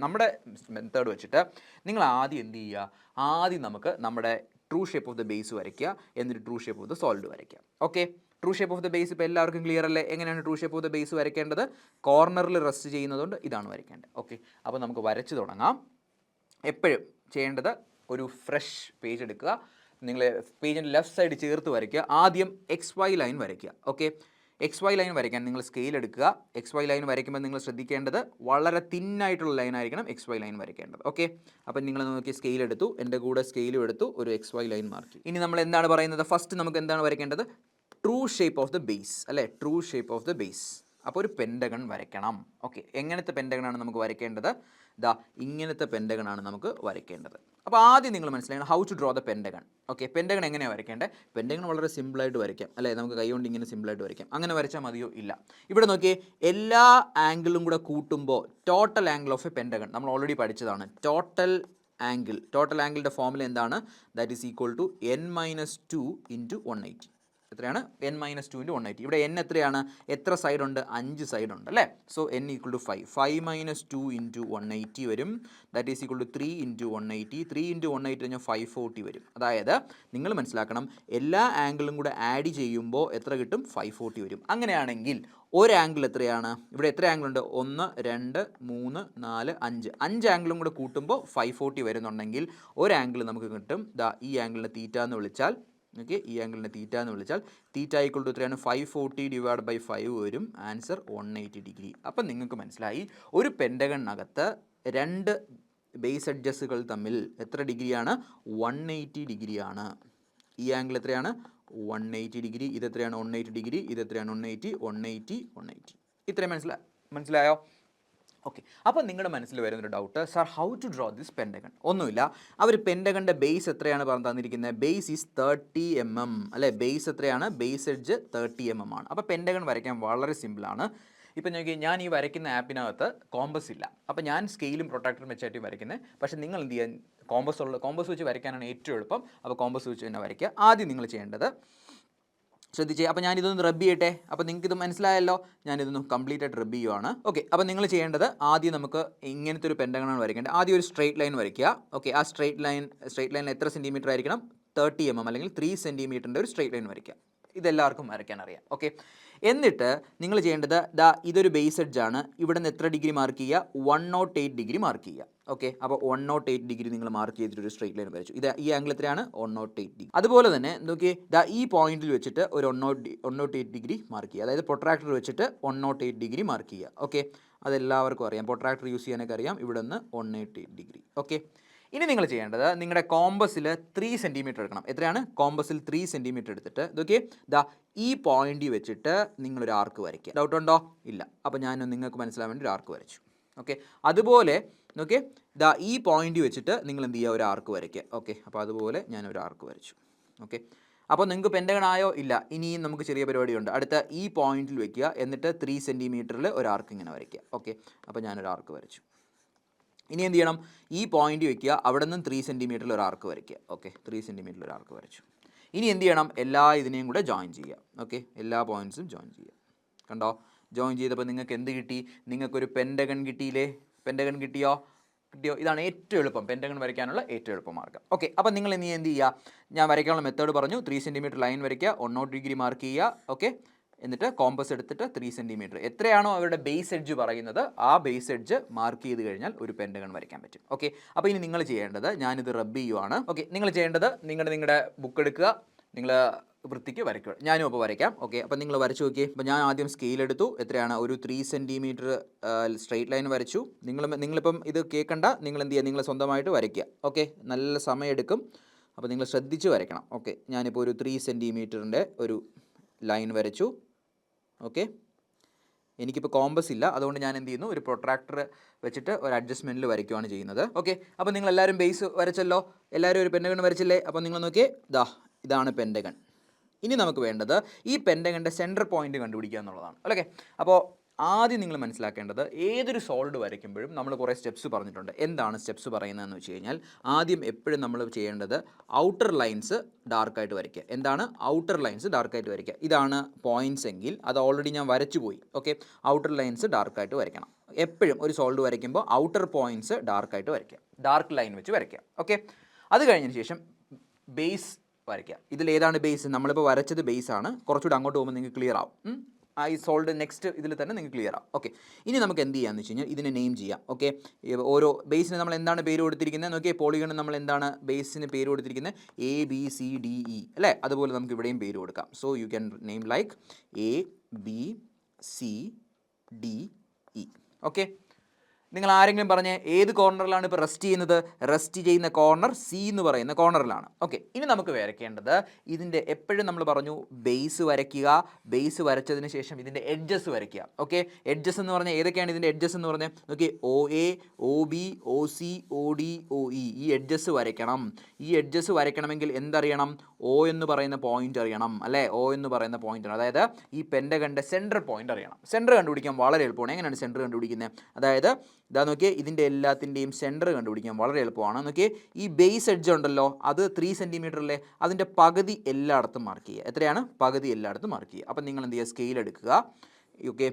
നമ്മുടെ മെത്തേഡ് വെച്ചിട്ട് നിങ്ങൾ ആദ്യം എന്ത് ചെയ്യുക? ആദ്യം നമുക്ക് നമ്മുടെ true shape of the base വരയ്ക്കുക, എന്നിട്ട് true shape of the solid വരയ്ക്കുക. Okay, true shape of the base ഇപ്പോൾ എല്ലാവർക്കും ക്ലിയർ അല്ലേ? എങ്ങനെയാണ് true shape of the base വരയ്ക്കേണ്ടത്? കോർണറിൽ റെസ്റ്റ് ചെയ്യുന്നതുകൊണ്ട് ഇതാണ് വരയ്ക്കേണ്ടത്. ഓക്കെ, അപ്പോൾ നമുക്ക് വരച്ച് തുടങ്ങാം. എപ്പോഴും ചെയ്യേണ്ടത് ഒരു ഫ്രഷ് പേജ് എടുക്കുക, നിങ്ങൾ പേജിൻ്റെ ലെഫ്റ്റ് സൈഡ് ചേർത്ത് വരയ്ക്കുക. ആദ്യം XY ലൈൻ വരയ്ക്കുക. ഓക്കെ, XY ലൈൻ വരയ്ക്കാൻ നിങ്ങൾ സ്കെയിൽ എടുക്കുക. XY ലൈൻ വരയ്ക്കുമ്പോൾ നിങ്ങൾ ശ്രദ്ധിക്കേണ്ടത് വളരെ തിന്നായിട്ടുള്ള ലൈൻ ആയിരിക്കണം XY ലൈൻ വരയ്ക്കേണ്ടത്. ഓക്കെ, അപ്പം നിങ്ങൾ നോക്കി സ്കെയിൽ എടുത്തു, എൻ്റെ കൂടെ സ്കെയിലും എടുത്തു, ഒരു XY ലൈൻ മാർക്ക്. ഇനി നമ്മൾ എന്താണ് പറയുന്നത്? ഫസ്റ്റ് നമുക്ക് എന്താണ് വരയ്ക്കേണ്ടത്? True shape of the base അല്ലേ? True shape of the base. അപ്പോൾ ഒരു പെൻറ്റഗൺ വരയ്ക്കണം. ഓക്കെ, എങ്ങനത്തെ പെൻറ്റഗണാണ് നമുക്ക് വരയ്ക്കേണ്ടത്? ഇങ്ങനത്തെ പെൻറ്റഗണാണ് നമുക്ക് വരയ്ക്കേണ്ടത്. അപ്പോൾ ആദ്യം നിങ്ങൾ മനസ്സിലാക്കണം how to draw the pentagon. Okay, pentagon എങ്ങനെയാണ് വരയ്ക്കേണ്ടത്? പെൻറ്റഗൺ വളരെ സിമ്പിളായിട്ട് വരയ്ക്കാം അല്ലേ? നമുക്ക് കൈകൊണ്ട് ഇങ്ങനെ സിമ്പിളായിട്ട് വരയ്ക്കാം. അങ്ങനെ വരച്ചാൽ മതിയോ? ഇല്ല. ഇവിടെ നോക്കിയേ, എല്ലാ ആംഗിളും കൂടെ കൂട്ടുമ്പോൾ total angle of a pentagon നമ്മൾ ഓൾറെഡി പഠിച്ചതാണ്. ടോട്ടൽ ആംഗിളിൻ്റെ ഫോർമുല എന്താണ്? That is equal to n-2 into 180. എത്രയാണ്? n-2 into 180. ഇവിടെ n എത്രയാണ്? എത്ര സൈഡ് ഉണ്ട്? 5 സൈഡ് ഉണ്ട് അല്ലേ? So n equal to 5. 5 - 2 into 180 വരും. That is equal to 3 into 180. 3 into 180 കഴിഞ്ഞാൽ 540 വരും. അതായത് നിങ്ങൾ മനസ്സിലാക്കണം, എല്ലാ ആംഗിളും കൂടെ ആഡ് ചെയ്യുമ്പോൾ എത്ര കിട്ടും? 540 വരും. അങ്ങനെയാണെങ്കിൽ ഒരു ആംഗിൾ എത്രയാണ്? ഇവിടെ എത്ര ആംഗിൾ ഉണ്ട്? 1, 2, 3, 4, 5. 5 ആംഗിളും കൂടെ കൂട്ടുമ്പോൾ 540 വരുന്നുണ്ടെങ്കിൽ ഒരു ആംഗിൾ നമുക്ക് കിട്ടും. ഈ ആംഗിളിനെ തീറ്റ എന്ന് വിളിച്ചാൽ, ഓക്കെ, ഈ ആംഗിളിനെ തീറ്റ എന്ന് വിളിച്ചാൽ തീറ്റ ഈക്വൽ ടു എത്രയാണ്? 540 ഡിവൈഡ് ബൈ 5 വരും. Answer 180 degree. അപ്പം നിങ്ങൾക്ക് മനസ്സിലായി, ഒരു പെൻറ്റഗണിനകത്ത് രണ്ട് ബേസ് എഡ്ജസുകൾ തമ്മിൽ എത്ര ഡിഗ്രിയാണ്? 180 ഡിഗ്രിയാണ്. ഈ ആംഗിൾ എത്രയാണ്? 180 ഡിഗ്രി, ഇതെത്രയാണ് 180 ഡിഗ്രി, ഇതെത്രയാണ് 180, 180, 180. ഇത്രയും മനസ്സിലായോ? ഓക്കെ. അപ്പോൾ നിങ്ങളുടെ മനസ്സിൽ വരുന്നൊരു doubt, sir how to draw this pentagon? ഒന്നുമില്ല, അവർ പെൻഡഗണിൻ്റെ ബേസ് എത്രയാണ് പറഞ്ഞു തന്നിരിക്കുന്നത്? ബേസ് ഈസ് 30 mm അല്ലേ? ബേസ് എത്രയാണ്? ബേസ് എഡ്ജ് 30 mm ആണ്. അപ്പോൾ പെൻഡഗൺ വരയ്ക്കാൻ വളരെ സിമ്പിളാണ്. ഇപ്പം ഞാൻ ഈ വരയ്ക്കുന്ന ആപ്പിനകത്ത് കോമ്പസ് ഇല്ല, അപ്പോൾ ഞാൻ സ്കെയിലും പ്രൊട്രാക്ടറും വെച്ചായിട്ട് വരയ്ക്കുന്നത്. പക്ഷേ നിങ്ങൾ എന്ത് ചെയ്യാൻ, കോമ്പസ് വെച്ച് വരയ്ക്കാനാണ് ഏറ്റവും എളുപ്പം. അപ്പോൾ കോമ്പസ് വെച്ച് തന്നെ വരയ്ക്കുക. ആദ്യം നിങ്ങൾ ചെയ്യേണ്ടത്, ശ്രദ്ധിച്ചേ, അപ്പോൾ ഞാനിതൊന്ന് റബ്ബ് ചെയ്യട്ടെ. അപ്പോൾ നിങ്ങൾക്ക് ഇത് മനസ്സിലായല്ലോ, ഞാനിതൊന്ന് കംപ്ലീറ്റ് ആയിട്ട് റബ്ബ് ചെയ്യുവാണ്. ഓക്കെ. അപ്പോൾ നിങ്ങൾ ചെയ്യേണ്ടത്, ആദ്യം നമുക്ക് ഇങ്ങനത്തെ ഒരു പെൻഡഗണാണ് വരയ്ക്കേണ്ടത്. ആദ്യം ഒരു സ്ട്രെയിറ്റ് ലൈൻ വരയ്ക്കുക. ഓക്കെ. ആ സ്ട്രെയിറ്റ് ലൈനിൽ എത്ര സെൻറ്റിമീറ്റർ ആയിരിക്കണം? 30 mm അല്ലെങ്കിൽ 3 സെൻറ്റിമീറ്ററിൻ്റെ ഒരു സ്ട്രെയിറ്റ് ലൈൻ വരയ്ക്കുക. ഇതെല്ലാവർക്കും വരയ്ക്കാൻ അറിയാം. ഓക്കെ. എന്നിട്ട് നിങ്ങൾ ചെയ്യേണ്ടത്, ഇതൊരു ബേസ് എഡ്ജാണ്. ഇവിടെ നിന്ന് എത്ര ഡിഗ്രി മാർക്ക് ചെയ്യുക? 108 ഡിഗ്രി മാർക്ക് ചെയ്യുക. ഓക്കെ. അപ്പോൾ 108 ഡിഗ്രി നിങ്ങൾ മാർക്ക് ചെയ്തിട്ട് ഒരു സ്ട്രെയിറ്റ് ലൈൻ വരച്ചു. ഈ ആംഗിൾ എത്രയാണ്? 108 ഡിഗ്രി. അതുപോലെ തന്നെ നോക്കിയേ, ഈ പോയിന്റിൽ വെച്ചിട്ട് ഒരു 108 ഡിഗ്രി മാർക്ക് ചെയ്യുക. അതായത് പ്രൊട്രാക്ടർ വെച്ചിട്ട് 108 ഡിഗ്രി മാർക്ക് ചെയ്യുക. ഓക്കെ. അതെല്ലാവർക്കും അറിയാം, പ്രൊട്രാക്ടർ യൂസ് ചെയ്യാനൊക്കെ അറിയാം. ഇവിടെ നിന്ന് 108 ഡിഗ്രി. ഓക്കെ. ഇനി നിങ്ങൾ ചെയ്യേണ്ടത്, നിങ്ങളുടെ കോമ്പസിൽ 3 സെൻറ്റിമീറ്റർ എടുക്കണം. എത്രയാണ്? കോമ്പസിൽ 3 സെൻറ്റിമീറ്റർ എടുത്തിട്ട് നോക്കിയേ, ഈ പോയിന്റിൽ വെച്ചിട്ട് നിങ്ങളൊരു ആർക്ക് വരയ്ക്കുക. ഡൗട്ട് ഉണ്ടോ? ഇല്ല. അപ്പോൾ ഞാൻ നിങ്ങൾക്ക് മനസ്സിലാൻ വേണ്ടി ഒരു ആർക്ക് വരച്ചു. ഓക്കെ. അതുപോലെ നോക്കിയേ, ഈ പോയിന്റിൽ വെച്ചിട്ട് നിങ്ങൾ എന്ത് ചെയ്യുക? ഒരു ആർക്ക് വരയ്ക്കുക. ഓക്കെ. അപ്പോൾ അതുപോലെ ഞാനൊരു ആർക്ക് വരച്ചു. ഓക്കെ. അപ്പോൾ നിങ്ങൾക്ക് പെൻഡഗൺ ആയോ? ഇല്ല. ഇനിയും നമുക്ക് ചെറിയ പരിപാടിയുണ്ട്. അടുത്ത ഈ പോയിന്റിൽ വെക്കുക, എന്നിട്ട് 3 സെൻറ്റിമീറ്ററിൽ ഒരു ആർക്ക് ഇങ്ങനെ വരയ്ക്കുക. ഓക്കെ. അപ്പോൾ ഞാനൊരു ആർക്ക് വരച്ചു. ഇനി എന്ത് ചെയ്യണം? ഈ പോയിന്റ് വയ്ക്കുക, അവിടെ നിന്നും 3 സെൻറ്റിമീറ്ററിൽ ഒരു ആർക്ക് വരയ്ക്കുക. ഓക്കെ. 3 സെൻറ്റിമീറ്ററിൽ ഒരു ആർക്ക് വരച്ചു. ഇനി എന്ത് ചെയ്യണം? എല്ലാ ഇതിനെയും കൂടെ ജോയിൻ ചെയ്യുക. ഓക്കെ. എല്ലാ പോയിൻറ്റ്സും ജോയിൻ ചെയ്യുക. കണ്ടോ? ജോയിൻ ചെയ്തപ്പോൾ നിങ്ങൾക്ക് എന്ത് കിട്ടി? നിങ്ങൾക്കൊരു പെൻഡഗൺ കിട്ടിയില്ലേ? പെൻഡഗൺ കിട്ടിയോ? ഇതാണ് ഏറ്റവും എളുപ്പം, പെൻഡഗൺ വരയ്ക്കാനുള്ള ഏറ്റവും എളുപ്പ മാർഗ്ഗം. ഓക്കെ. അപ്പോൾ നിങ്ങൾ ഇനി എന്ത് ചെയ്യുക? ഞാൻ വരയ്ക്കാനുള്ള മെത്തേഡ് പറഞ്ഞു. 3 സെൻറ്റിമീറ്റർ ലൈൻ വരയ്ക്കുക, 108 ഡിഗ്രി മാർക്ക് ചെയ്യുക. ഓക്കെ. എന്നിട്ട് കോമ്പസ് എടുത്തിട്ട് 3 സെൻറ്റിമീറ്റർ എത്രയാണോ അവരുടെ ബേസ് എഡ്ജ് പറയുന്നത്, ആ ബേസ് എഡ്ജ് മാർക്ക് ചെയ്ത് കഴിഞ്ഞാൽ ഒരു പെൻഡഗൺ വരയ്ക്കാൻ പറ്റും. ഓക്കെ. അപ്പോൾ ഇനി നിങ്ങൾ ചെയ്യേണ്ടത്, ഞാനിത് റബ്ബ് ചെയ്യുവാണ്. ഓക്കെ. നിങ്ങൾ ചെയ്യേണ്ടത്, നിങ്ങളുടെ ബുക്ക് എടുക്കുക, നിങ്ങൾ വൃത്തിക്ക് വരയ്ക്കുക. ഞാനും അപ്പോൾ വരയ്ക്കാം. ഓക്കെ. അപ്പോൾ നിങ്ങൾ വരച്ചു നോക്കിയേ. അപ്പോൾ ഞാൻ ആദ്യം സ്കെയിൽ എടുത്തു. എത്രയാണ്? ഒരു 3 സെൻറ്റിമീറ്റർ സ്ട്രെയിറ്റ് ലൈൻ വരച്ചു. നിങ്ങളിപ്പം ഇത് കേൾക്കണ്ട, നിങ്ങൾ എന്ത് ചെയ്യുക? നിങ്ങൾ സ്വന്തമായിട്ട് വരയ്ക്കുക. ഓക്കെ. നല്ല സമയം എടുക്കും, അപ്പോൾ നിങ്ങൾ ശ്രദ്ധിച്ച് വരയ്ക്കണം. ഓക്കെ. ഞാനിപ്പോൾ ഒരു 3 സെൻറ്റിമീറ്ററിൻ്റെ ഒരു ലൈൻ വരച്ചു. ഓക്കെ. എനിക്കിപ്പോൾ കോമ്പസ് ഇല്ല, അതുകൊണ്ട് ഞാൻ എന്ത് ചെയ്യുന്നു? ഒരു പ്രൊട്രാക്ടർ വെച്ചിട്ട് ഒരു അഡ്ജസ്റ്റ്മെൻറ്റിൽ വരയ്ക്കുകയാണ് ചെയ്യുന്നത്. ഓക്കെ. അപ്പോൾ നിങ്ങളെല്ലാവരും ബേസ് വരച്ചല്ലോ, എല്ലാവരും ഒരു പെൻഡഗൺ വരച്ചില്ലേ? അപ്പോൾ നിങ്ങൾ നോക്കിയേ, ഇതാണ് പെൻഡഗൺ. ഇനി നമുക്ക് വേണ്ടത് ഈ പെൻഡഗണിൻ്റെ സെൻറ്റർ പോയിന്റ് കണ്ടുപിടിക്കുക എന്നുള്ളതാണ്. ഓക്കെ. അപ്പോൾ ആദ്യം നിങ്ങൾ മനസ്സിലാക്കേണ്ടത്, ഏതൊരു സോളിഡ് വരയ്ക്കുമ്പോഴും നമ്മൾ കുറേ സ്റ്റെപ്സ് പറഞ്ഞിട്ടുണ്ട്. എന്താണ് സ്റ്റെപ്സ് പറയുന്നതെന്ന് വെച്ച് കഴിഞ്ഞാൽ, ആദ്യം എപ്പോഴും നമ്മൾ ചെയ്യേണ്ടത് ഔട്ടർ ലൈൻസ് ഡാർക്കായിട്ട് വരയ്ക്കുക. എന്താണ്? ഔട്ടർ ലൈൻസ് ഡാർക്കായിട്ട് വരയ്ക്കുക. ഇതാണ് പോയിൻറ്റ്സ് എങ്കിൽ അത് ഓൾറെഡി ഞാൻ വരച്ചു പോയി. ഓക്കെ. ഔട്ടർ ലൈൻസ് ഡാർക്കായിട്ട് വരയ്ക്കണം. എപ്പോഴും ഒരു സോളിഡ് വരയ്ക്കുമ്പോൾ ഔട്ടർ പോയിൻറ്റ്സ് ഡാർക്കായിട്ട് വരയ്ക്കുക, ഡാർക്ക് ലൈൻ വെച്ച് വരയ്ക്കുക. ഓക്കെ. അത് കഴിഞ്ഞതിന് ശേഷം ബേസ് വരയ്ക്കുക. ഇതിലേതാണ് ബേസ്? നമ്മളിപ്പോൾ വരച്ചത് ബേസ് ആണ്. കുറച്ചുകൂടി അങ്ങോട്ട് പോകുമ്പോൾ നിങ്ങൾക്ക് ക്ലിയർ ആവും. ഈ സോൾഡ് നെക്സ്റ്റ് ഇതിൽ തന്നെ നിങ്ങൾക്ക് ക്ലിയർ ആവും. ഓക്കെ. ഇനി നമുക്ക് എന്ത് ചെയ്യാമെന്ന് വെച്ച് കഴിഞ്ഞാൽ, ഇതിനെ നെയിം ചെയ്യാം. ഓക്കെ. ഓരോ ബേസിന് നമ്മൾ എന്താണ് പേര് കൊടുത്തിരിക്കുന്നത്? നോക്കിയേ, പോളിഗണ് നമ്മൾ എന്താണ് ബേസിന് പേര് കൊടുത്തിരിക്കുന്നത്? ABCDE അല്ലേ? അതുപോലെ നമുക്ക് ഇവിടെയും പേര് കൊടുക്കാം. So you can name like ABCDE. Okay. നിങ്ങൾ ആരെങ്കിലും പറഞ്ഞ് ഏത് കോർണറിലാണ് ഇപ്പോൾ റെസ്റ്റ് ചെയ്യുന്നത്? റെസ്റ്റ് ചെയ്യുന്ന കോർണർ C എന്ന് പറയുന്ന കോർണറിലാണ്. ഓക്കെ. ഇനി നമുക്ക് വരയ്ക്കേണ്ടത്, ഇതിൻ്റെ എപ്പോഴും നമ്മൾ പറഞ്ഞു ബേസ് വരയ്ക്കുക. ബേസ് വരച്ചതിന് ശേഷം ഇതിൻ്റെ എഡ്ജസ് വരയ്ക്കുക. ഓക്കെ. എഡ്ജസ് എന്ന് പറഞ്ഞാൽ ഏതൊക്കെയാണ് ഇതിൻ്റെ എഡ്ജസ് എന്ന് പറഞ്ഞാൽ? Okay. OA, OB, OC, OD, OE. ഈ എഡ്ജസ് വരയ്ക്കണം. ഈ എഡ്ജസ് വരയ്ക്കണമെങ്കിൽ എന്തറിയണം? O എന്ന് പറയുന്ന പോയിന്റ് അറിയണം അല്ലേ? O എന്ന് പറയുന്ന പോയിന്റ്, അതായത് ഈ പെൻഡഗണിൻ്റെ സെൻറ്റർ പോയിന്റ് അറിയണം. സെൻറ്റർ കണ്ടുപിടിക്കാൻ വളരെ എളുപ്പമാണ്. എങ്ങനെയാണ് സെൻറ്റർ കണ്ടുപിടിക്കുന്നത്? അതായത് നോക്കിയേ, ഇതിൻ്റെ എല്ലാത്തിൻ്റെയും സെൻറ്റർ കണ്ടുപിടിക്കാൻ വളരെ എളുപ്പമാണ്. നോക്കിയേ, ഈ ബേസ് എഡ്ജ് ഉണ്ടല്ലോ, അത് 3 സെൻറ്റിമീറ്ററിലെ അതിൻ്റെ പകുതി എല്ലായിടത്തും മാർക്ക് ചെയ്യുക. എത്രയാണ്? പകുതി എല്ലായിടത്തും മാർക്ക് ചെയ്യുക. അപ്പം നിങ്ങൾ എന്ത് ചെയ്യുക? സ്കെയിൽ എടുക്കുക. ഓക്കെ.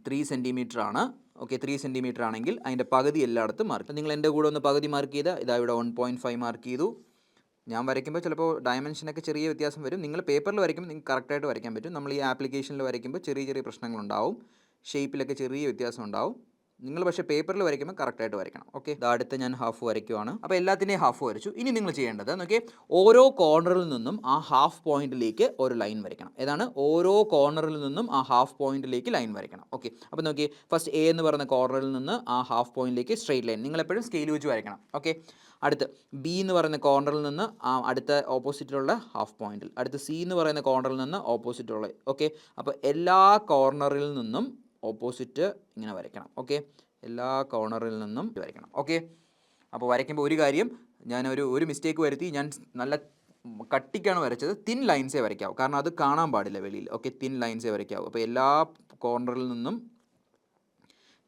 3 സെൻറ്റിമീറ്റർ ആണ്. ഓക്കെ. 3 സെൻറ്റിമീറ്റർ ആണെങ്കിൽ അതിൻ്റെ പകുതി എല്ലായിടത്തും മാർക്ക്. നിങ്ങൾ എൻ്റെ കൂടെ ഒന്ന് പകുതി മാർക്ക് ചെയ്താൽ ഇവിടെ 1.5 മാർക്ക് ചെയ്തു. ഞാൻ വരയ്ക്കുമ്പോൾ ചിലപ്പോൾ ഡയമെൻഷനൊക്കെ ചെറിയ വ്യത്യാസം വരും. നിങ്ങൾ പേപ്പറിൽ വരയ്ക്കുമ്പോൾ നിങ്ങൾക്ക് കറക്റ്റായിട്ട് വരയ്ക്കാൻ പറ്റും. നമ്മൾ ഈ ആപ്ലിക്കേഷനിൽ വരയ്ക്കുമ്പോൾ ചെറിയ ചെറിയ പ്രശ്നങ്ങളുണ്ടാവും. ഷേപ്പിലൊക്കെ ചെറിയ വ്യത്യാസം ഉണ്ടാവും. നിങ്ങൾ പക്ഷേ പേപ്പറിൽ വരയ്ക്കുമ്പോൾ കറക്റ്റായിട്ട് വരയ്ക്കണം. ഓക്കെ, അടുത്ത് ഞാൻ ഹാഫ് വരയ്ക്കുവാണ്. അപ്പോൾ എല്ലാത്തിൻ്റെയും ഹാഫ് വരച്ചു. ഇനി നിങ്ങൾ ചെയ്യേണ്ടത് നോക്കിയേ, ഓരോ കോർണറിൽ നിന്നും ആ ഹാഫ് പോയിന്റിലേക്ക് ഒരു ലൈൻ വരയ്ക്കണം. ഏതാണ്? ഓരോ കോർണറിൽ നിന്നും ആ ഹാഫ് പോയിന്റിലേക്ക് ലൈൻ വരയ്ക്കണം. ഓക്കെ, അപ്പോൾ നോക്കിയേ, ഫസ്റ്റ് എ എന്ന് പറയുന്ന കോർണറിൽ നിന്ന് ആ ഹാഫ് പോയിന്റിലേക്ക് സ്ട്രെയിറ്റ് ലൈൻ നിങ്ങൾ എപ്പോഴും സ്കെയിൽ വെച്ച് വരയ്ക്കണം. ഓക്കെ, അടുത്ത് ബി എന്ന് പറയുന്ന കോർണറിൽ നിന്ന് അടുത്ത ഓപ്പോസിറ്റിലുള്ള ഹാഫ് പോയിന്റിൽ, അടുത്ത് സി എന്ന് പറയുന്ന കോർണറിൽ നിന്ന് ഓപ്പോസിറ്റുള്ള. ഓക്കെ, അപ്പോൾ എല്ലാ കോർണറിൽ നിന്നും ഓപ്പോസിറ്റ് ഇങ്ങനെ വരയ്ക്കണം. ഓക്കെ, എല്ലാ കോർണറിൽ നിന്നും വരയ്ക്കണം. ഓക്കെ, അപ്പോൾ വരയ്ക്കുമ്പോൾ ഒരു കാര്യം, ഒരു മിസ്റ്റേക്ക് വരുത്തി, ഞാൻ നല്ല കട്ടിക്കാണ് വരച്ചത്. തിൻ ലൈൻസേ വരയ്ക്കാവൂ, കാരണം അത് കാണാൻ പാടില്ല വെളിയിൽ. ഓക്കെ, തിൻ ലൈൻസേ വരയ്ക്കാവൂ. അപ്പോൾ എല്ലാ കോർണറിൽ നിന്നും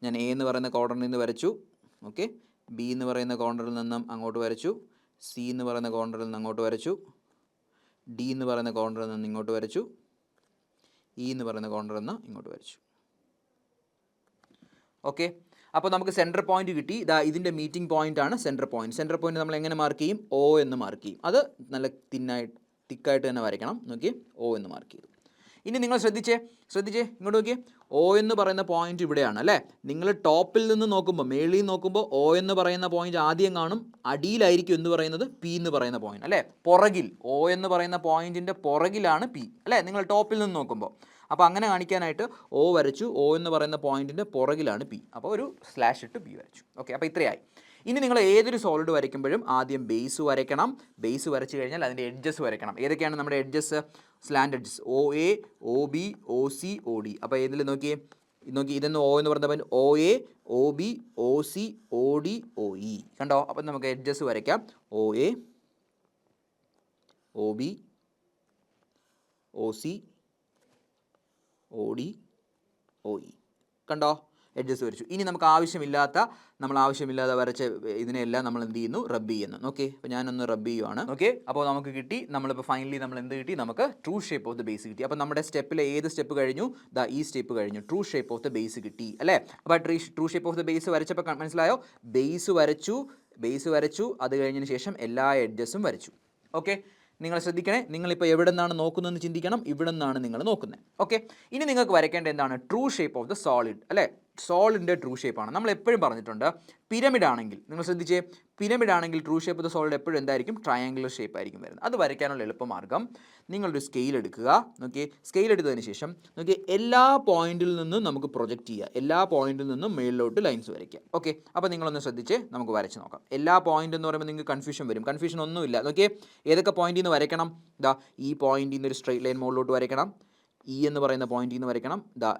ഞാൻ എ എന്ന് പറയുന്ന കോർണറിൽ നിന്ന് വരച്ചു. ഓക്കെ, ബി എന്ന് പറയുന്ന കോർണറിൽ നിന്നും അങ്ങോട്ട് വരച്ചു, സി എന്ന് പറയുന്ന കോർണറിൽ നിന്ന് അങ്ങോട്ട് വരച്ചു, ഡി എന്ന് പറയുന്ന കോർണറിൽ നിന്ന് ഇങ്ങോട്ട് വരച്ചു, ഇ എന്ന് പറയുന്ന കോർണറിൽ നിന്ന് ഇങ്ങോട്ട് വരച്ചു. ഓക്കെ, അപ്പോൾ നമുക്ക് സെൻറ്റർ പോയിന്റ് കിട്ടി. ഇതിൻ്റെ മീറ്റിംഗ് പോയിന്റ് ആണ് സെൻറ്റർ പോയിന്റ്. സെൻറ്റർ പോയിന്റ് നമ്മൾ എങ്ങനെ മാർക്ക് ചെയ്യും? O എന്ന് മാർക്ക് ചെയ്യും. അത് നല്ല തിക്കായിട്ട് തന്നെ വരയ്ക്കണം. നോക്കിയേ, O എന്ന് മാർക്ക് ചെയ്തു. ഇനി നിങ്ങൾ ശ്രദ്ധിച്ചേ, ഇങ്ങോട്ട് നോക്കിയേ, O എന്ന് പറയുന്ന പോയിന്റ് ഇവിടെയാണ് അല്ലേ. നിങ്ങൾ ടോപ്പിൽ നിന്ന് നോക്കുമ്പോൾ, മേളിൽ നിന്ന് നോക്കുമ്പോൾ O എന്ന് പറയുന്ന പോയിന്റ് ആദ്യം കാണും, അടിയിലായിരിക്കും എന്ന് പറയുന്നത് P എന്ന് പറയുന്ന പോയിന്റ് അല്ലേ. പുറകിൽ O എന്ന് പറയുന്ന പോയിന്റിൻ്റെ പുറകിലാണ് P അല്ലേ, നിങ്ങൾ ടോപ്പിൽ നിന്ന് നോക്കുമ്പോൾ. അപ്പോൾ അങ്ങനെ കാണിക്കാനായിട്ട് O വരച്ചു. O എന്ന് പറയുന്ന പോയിന്റിൻ്റെ പുറകിലാണ് P. അപ്പോൾ ഒരു സ്ലാഷ് ഇട്ട് P വരച്ചു. ഓക്കെ, അപ്പോൾ ഇത്രയായി. ഇനി നിങ്ങൾ ഏതൊരു സോളിഡ് വരയ്ക്കുമ്പോഴും ആദ്യം ബേസ് വരയ്ക്കണം. ബേസ് വരച്ച് കഴിഞ്ഞാൽ അതിൻ്റെ എഡ്ജസ് വരയ്ക്കണം. ഏതൊക്കെയാണ് നമ്മുടെ edges? Slant edges OA, OB, OC, OD. അപ്പോൾ ഇതിൽ നോക്കി ഇതൊന്ന് O എന്ന് പറഞ്ഞ point OA, OB, OC, OD, OE. കണ്ടോ? അപ്പം നമുക്ക് എഡ്ജസ് വരയ്ക്കാം. OA, OB, OC, OD, OE. കണ്ടോ? എഡ്ജസ് വരച്ചു. ഇനി നമുക്ക് ആവശ്യമില്ലാതെ വരച്ച ഇതിനെല്ലാം നമ്മൾ എന്ത് ചെയ്യുന്നു? റബ്ബ് ചെയ്യുന്നു. ഓക്കെ, അപ്പോൾ ഞാനൊന്ന് റബ്ബ് ചെയ്യുവാണ്. ഓക്കെ, അപ്പോൾ നമുക്ക് കിട്ടി, നമ്മളിപ്പോൾ ഫൈനലി നമ്മൾ എന്ത് കിട്ടി? നമുക്ക് true shape of the base കിട്ടി. അപ്പോൾ നമ്മുടെ സ്റ്റെപ്പിലെ ഏത് സ്റ്റെപ്പ് കഴിഞ്ഞു? ഈ സ്റ്റെപ്പ് കഴിഞ്ഞു. True shape of the base കിട്ടി അല്ലേ. അപ്പോൾ true shape of the base വരച്ചപ്പോൾ മനസ്സിലായോ? ബേസ് വരച്ചു, അത് കഴിഞ്ഞതിന് ശേഷം എല്ലാ എഡ്ജസും വരച്ചു. ഓക്കെ, നിങ്ങൾ ശ്രദ്ധിക്കണേ, നിങ്ങളിപ്പോൾ എവിടെ നിന്നാണ് നോക്കുന്നതെന്ന് ചിന്തിക്കണം. ഇവിടെ നിന്നാണ് നിങ്ങൾ നോക്കുന്നത്. ഓക്കെ, ഇനി നിങ്ങൾക്ക് വരയ്ക്കേണ്ട എന്താണ്? True shape of the solid അല്ലേ. സോളിഡിൻ്റെ ട്രൂ ഷേപ്പാണ്. നമ്മൾ എപ്പോഴും പറഞ്ഞിട്ടുണ്ട്, പിരമിഡ് ആണെങ്കിൽ, നിങ്ങൾ ശ്രദ്ധിച്ചേ, പിരമിഡ് ആണെങ്കിൽ true shape of the solid എപ്പോഴും എന്തായിരിക്കും? ട്രയാങ്കുലർ ഷേപ്പ് ആയിരിക്കും വരുന്നത്. അത് വരയ്ക്കാനുള്ള എളുപ്പമാർഗ്ഗം, നിങ്ങളൊരു സ്കെയിൽ എടുക്കുക. നോക്കിയേ, സ്കെയിൽ എടുത്തതിന് ശേഷം നോക്കിയേ, എല്ലാ പോയിന്റിൽ നിന്നും നമുക്ക് പ്രൊജക്റ്റ് ചെയ്യുക. എല്ലാ പോയിന്റിൽ നിന്നും മേളിലോട്ട് ലൈൻസ് വരയ്ക്കുക. ഓക്കെ, അപ്പോൾ നിങ്ങളൊന്ന് ശ്രദ്ധിച്ച് നമുക്ക് വരച്ച് നോക്കാം. എല്ലാ പോയിന്റ് എന്ന് പറയുമ്പോൾ നിങ്ങൾക്ക് കൺഫ്യൂഷൻ വരും. കൺഫ്യൂഷൻ ഒന്നുമില്ല. നോക്കിയേ, ഏതൊക്കെ പോയിന്റിൽ നിന്ന് വരയ്ക്കണം? ഈ പോയിന്റിൽ നിന്ന് ഒരു സ്ട്രെയിറ്റ് ലൈൻ മുകളിലോട്ട് വരയ്ക്കണം. ഇ എന്ന് പറയുന്ന പോയിന്റിൽ നിന്ന് വരയ്ക്കണം.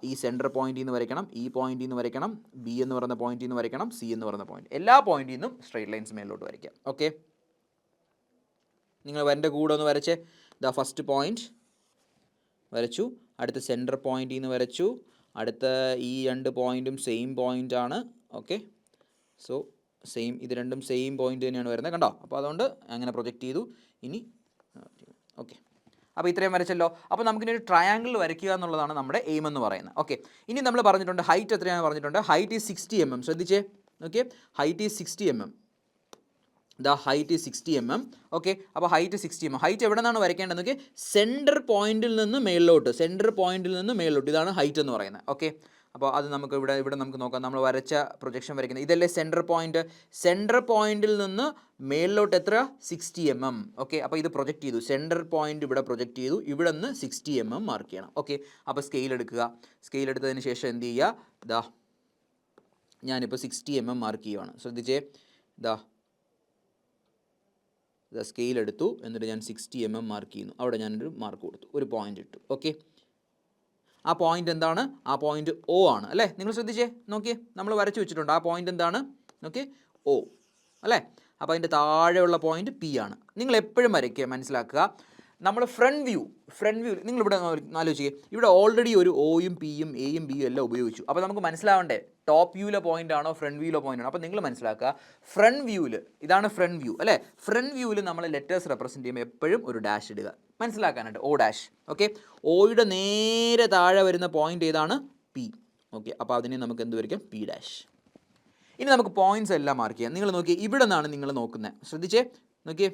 ഈ സെൻറ്റർ പോയിന്റിൽ നിന്ന് വരയ്ക്കണം. ഈ പോയിന്റിൽ നിന്ന് വരയ്ക്കണം. ബി എന്ന് പറയുന്ന പോയിന്റിൽ നിന്ന് വരയ്ക്കണം. സി എന്ന് പറയുന്ന പോയിന്റ്. എല്ലാ പോയിന്റിൽ നിന്നും സ്ട്രെയിറ്റ് ലൈൻസ് മേലോട്ട് വരയ്ക്കാം. ഓക്കെ, നിങ്ങൾ എൻ്റെ കൂടെ ഒന്ന് വരച്ചേ. ഫസ്റ്റ് പോയിന്റ് വരച്ചു, അടുത്ത സെൻറ്റർ പോയിന്റിൽ നിന്ന് വരച്ചു, അടുത്ത ഈ രണ്ട് പോയിന്റും സെയിം പോയിന്റ് ആണ്. ഓക്കെ, സോ സെയിം, ഇത് രണ്ടും സെയിം പോയിന്റ് തന്നെയാണ് വരുന്നത്. കണ്ടോ? അപ്പോൾ അതുകൊണ്ട് അങ്ങനെ പ്രൊജക്റ്റ് ചെയ്തു. ഇനി ഓക്കെ, അപ്പോൾ ഇത്രയും വരച്ചല്ലോ. അപ്പോൾ നമുക്കിനി ഒരു ട്രയാങ്കിൾ വരയ്ക്കുക എന്നുള്ളതാണ് നമ്മുടെ എയിം എന്ന് പറയുന്നത്. ഓക്കെ, ഇനി നമ്മൾ പറഞ്ഞിട്ടുണ്ട് ഹൈറ്റ് എത്രയാണെന്ന് പറഞ്ഞിട്ടുണ്ട്. Height is 60 mm. ശ്രദ്ധിച്ചേ, okay, height is 60 mm. Height is 60 mm. Okay, അപ്പോൾ ഹൈറ്റ് 60 mm. ഹൈറ്റ് എവിടെ നിന്നാണ് വരയ്ക്കേണ്ടത്? നോക്കി, സെൻറ്റർ പോയിന്റിൽ നിന്ന് മേളിലോട്ട്, ഇതാണ് ഹൈറ്റ് എന്ന് പറയുന്നത്. ഓക്കെ, അപ്പോൾ അത് നമുക്ക് ഇവിടെ നമുക്ക് നോക്കാം. നമ്മൾ വരച്ച പ്രൊജക്ഷൻ വരയ്ക്കുന്നത് ഇതല്ലേ സെൻറ്റർ പോയിന്റിൽ നിന്ന് മേളിലോട്ട് എത്ര? 60 mm. ഓക്കെ, അപ്പോൾ ഇത് പ്രൊജക്റ്റ് ചെയ്തു. സെൻറ്റർ പോയിന്റ് ഇവിടെ പ്രൊജക്റ്റ് ചെയ്തു. ഇവിടെ നിന്ന് 60 mm മാർക്ക് ചെയ്യണം. ഓക്കെ, അപ്പോൾ സ്കെയിൽ എടുക്കുക. സ്കെയിൽ എടുത്തതിന് ശേഷം എന്ത് ചെയ്യുക? ഞാനിപ്പോൾ 60 mm മാർക്ക് ചെയ്യുവാണ്. ശ്രദ്ധിച്ചേ, സ്കെയിൽ എടുത്തു, എന്നിട്ട് ഞാൻ 60 mm മാർക്ക് ചെയ്യുന്നു. അവിടെ ഞാനൊരു മാർക്ക് കൊടുത്തു, ഒരു പോയിന്റ് ഇട്ടു. ഓക്കെ, ആ പോയിന്റ് എന്താണ്? ആ പോയിന്റ് O ആണ് അല്ലേ. നിങ്ങൾ ശ്രദ്ധിച്ചേ, നോക്കിയേ, നമ്മൾ വരച്ചു വെച്ചിട്ടുണ്ട്. ആ പോയിന്റ് എന്താണ്? നോക്കിയേ, O അല്ലേ. അപ്പോൾ അതിൻ്റെ താഴെയുള്ള പോയിന്റ് P ആണ്. നിങ്ങൾ എപ്പോഴും വരയ്ക്കുക, മനസ്സിലാക്കുക. നമ്മൾ ഫ്രണ്ട് വ്യൂ നിങ്ങളിവിടെ ആലോചിക്കുക, ഇവിടെ ഓൾറെഡി ഒരു Oയും Pയും Aയും Bയും എല്ലാം ഉപയോഗിച്ചു. അപ്പോൾ നമുക്ക് മനസ്സിലാവണ്ടേ ടോപ്പ് വ്യൂവിലെ പോയിന്റ് ആണോ ഫ്രണ്ട് വ്യൂവിലെ പോയിന്റ് ആണോ? അപ്പോൾ നിങ്ങൾ മനസ്സിലാക്കുക, ഫ്രണ്ട് വ്യൂവിൽ ഇതാണ് ഫ്രണ്ട് വ്യൂ അല്ലേ. ഫ്രണ്ട് വ്യൂവിൽ നമ്മൾ ലെറ്റേഴ്സ് റെപ്രസെൻറ്റ് ചെയ്യുമ്പോൾ എപ്പോഴും ഒരു ഡാഷ് ഇടുക, മനസ്സിലാക്കാനായിട്ട്. O dash. ഓക്കെ, Oയുടെ നേരെ താഴെ വരുന്ന പോയിന്റ് ഏതാണ്? P. ഓക്കെ, അപ്പോൾ അതിനെ നമുക്ക് എന്ത് വരയ്ക്കാം? P dash. ഇനി നമുക്ക് പോയിന്റ്സ് എല്ലാം മാർക്ക് ചെയ്യാം. നിങ്ങൾ നോക്കിയേ, ഇവിടെ നിന്നാണ് നിങ്ങൾ നോക്കുന്നത്. ശ്രദ്ധിച്ചേ, നോക്കിയേ,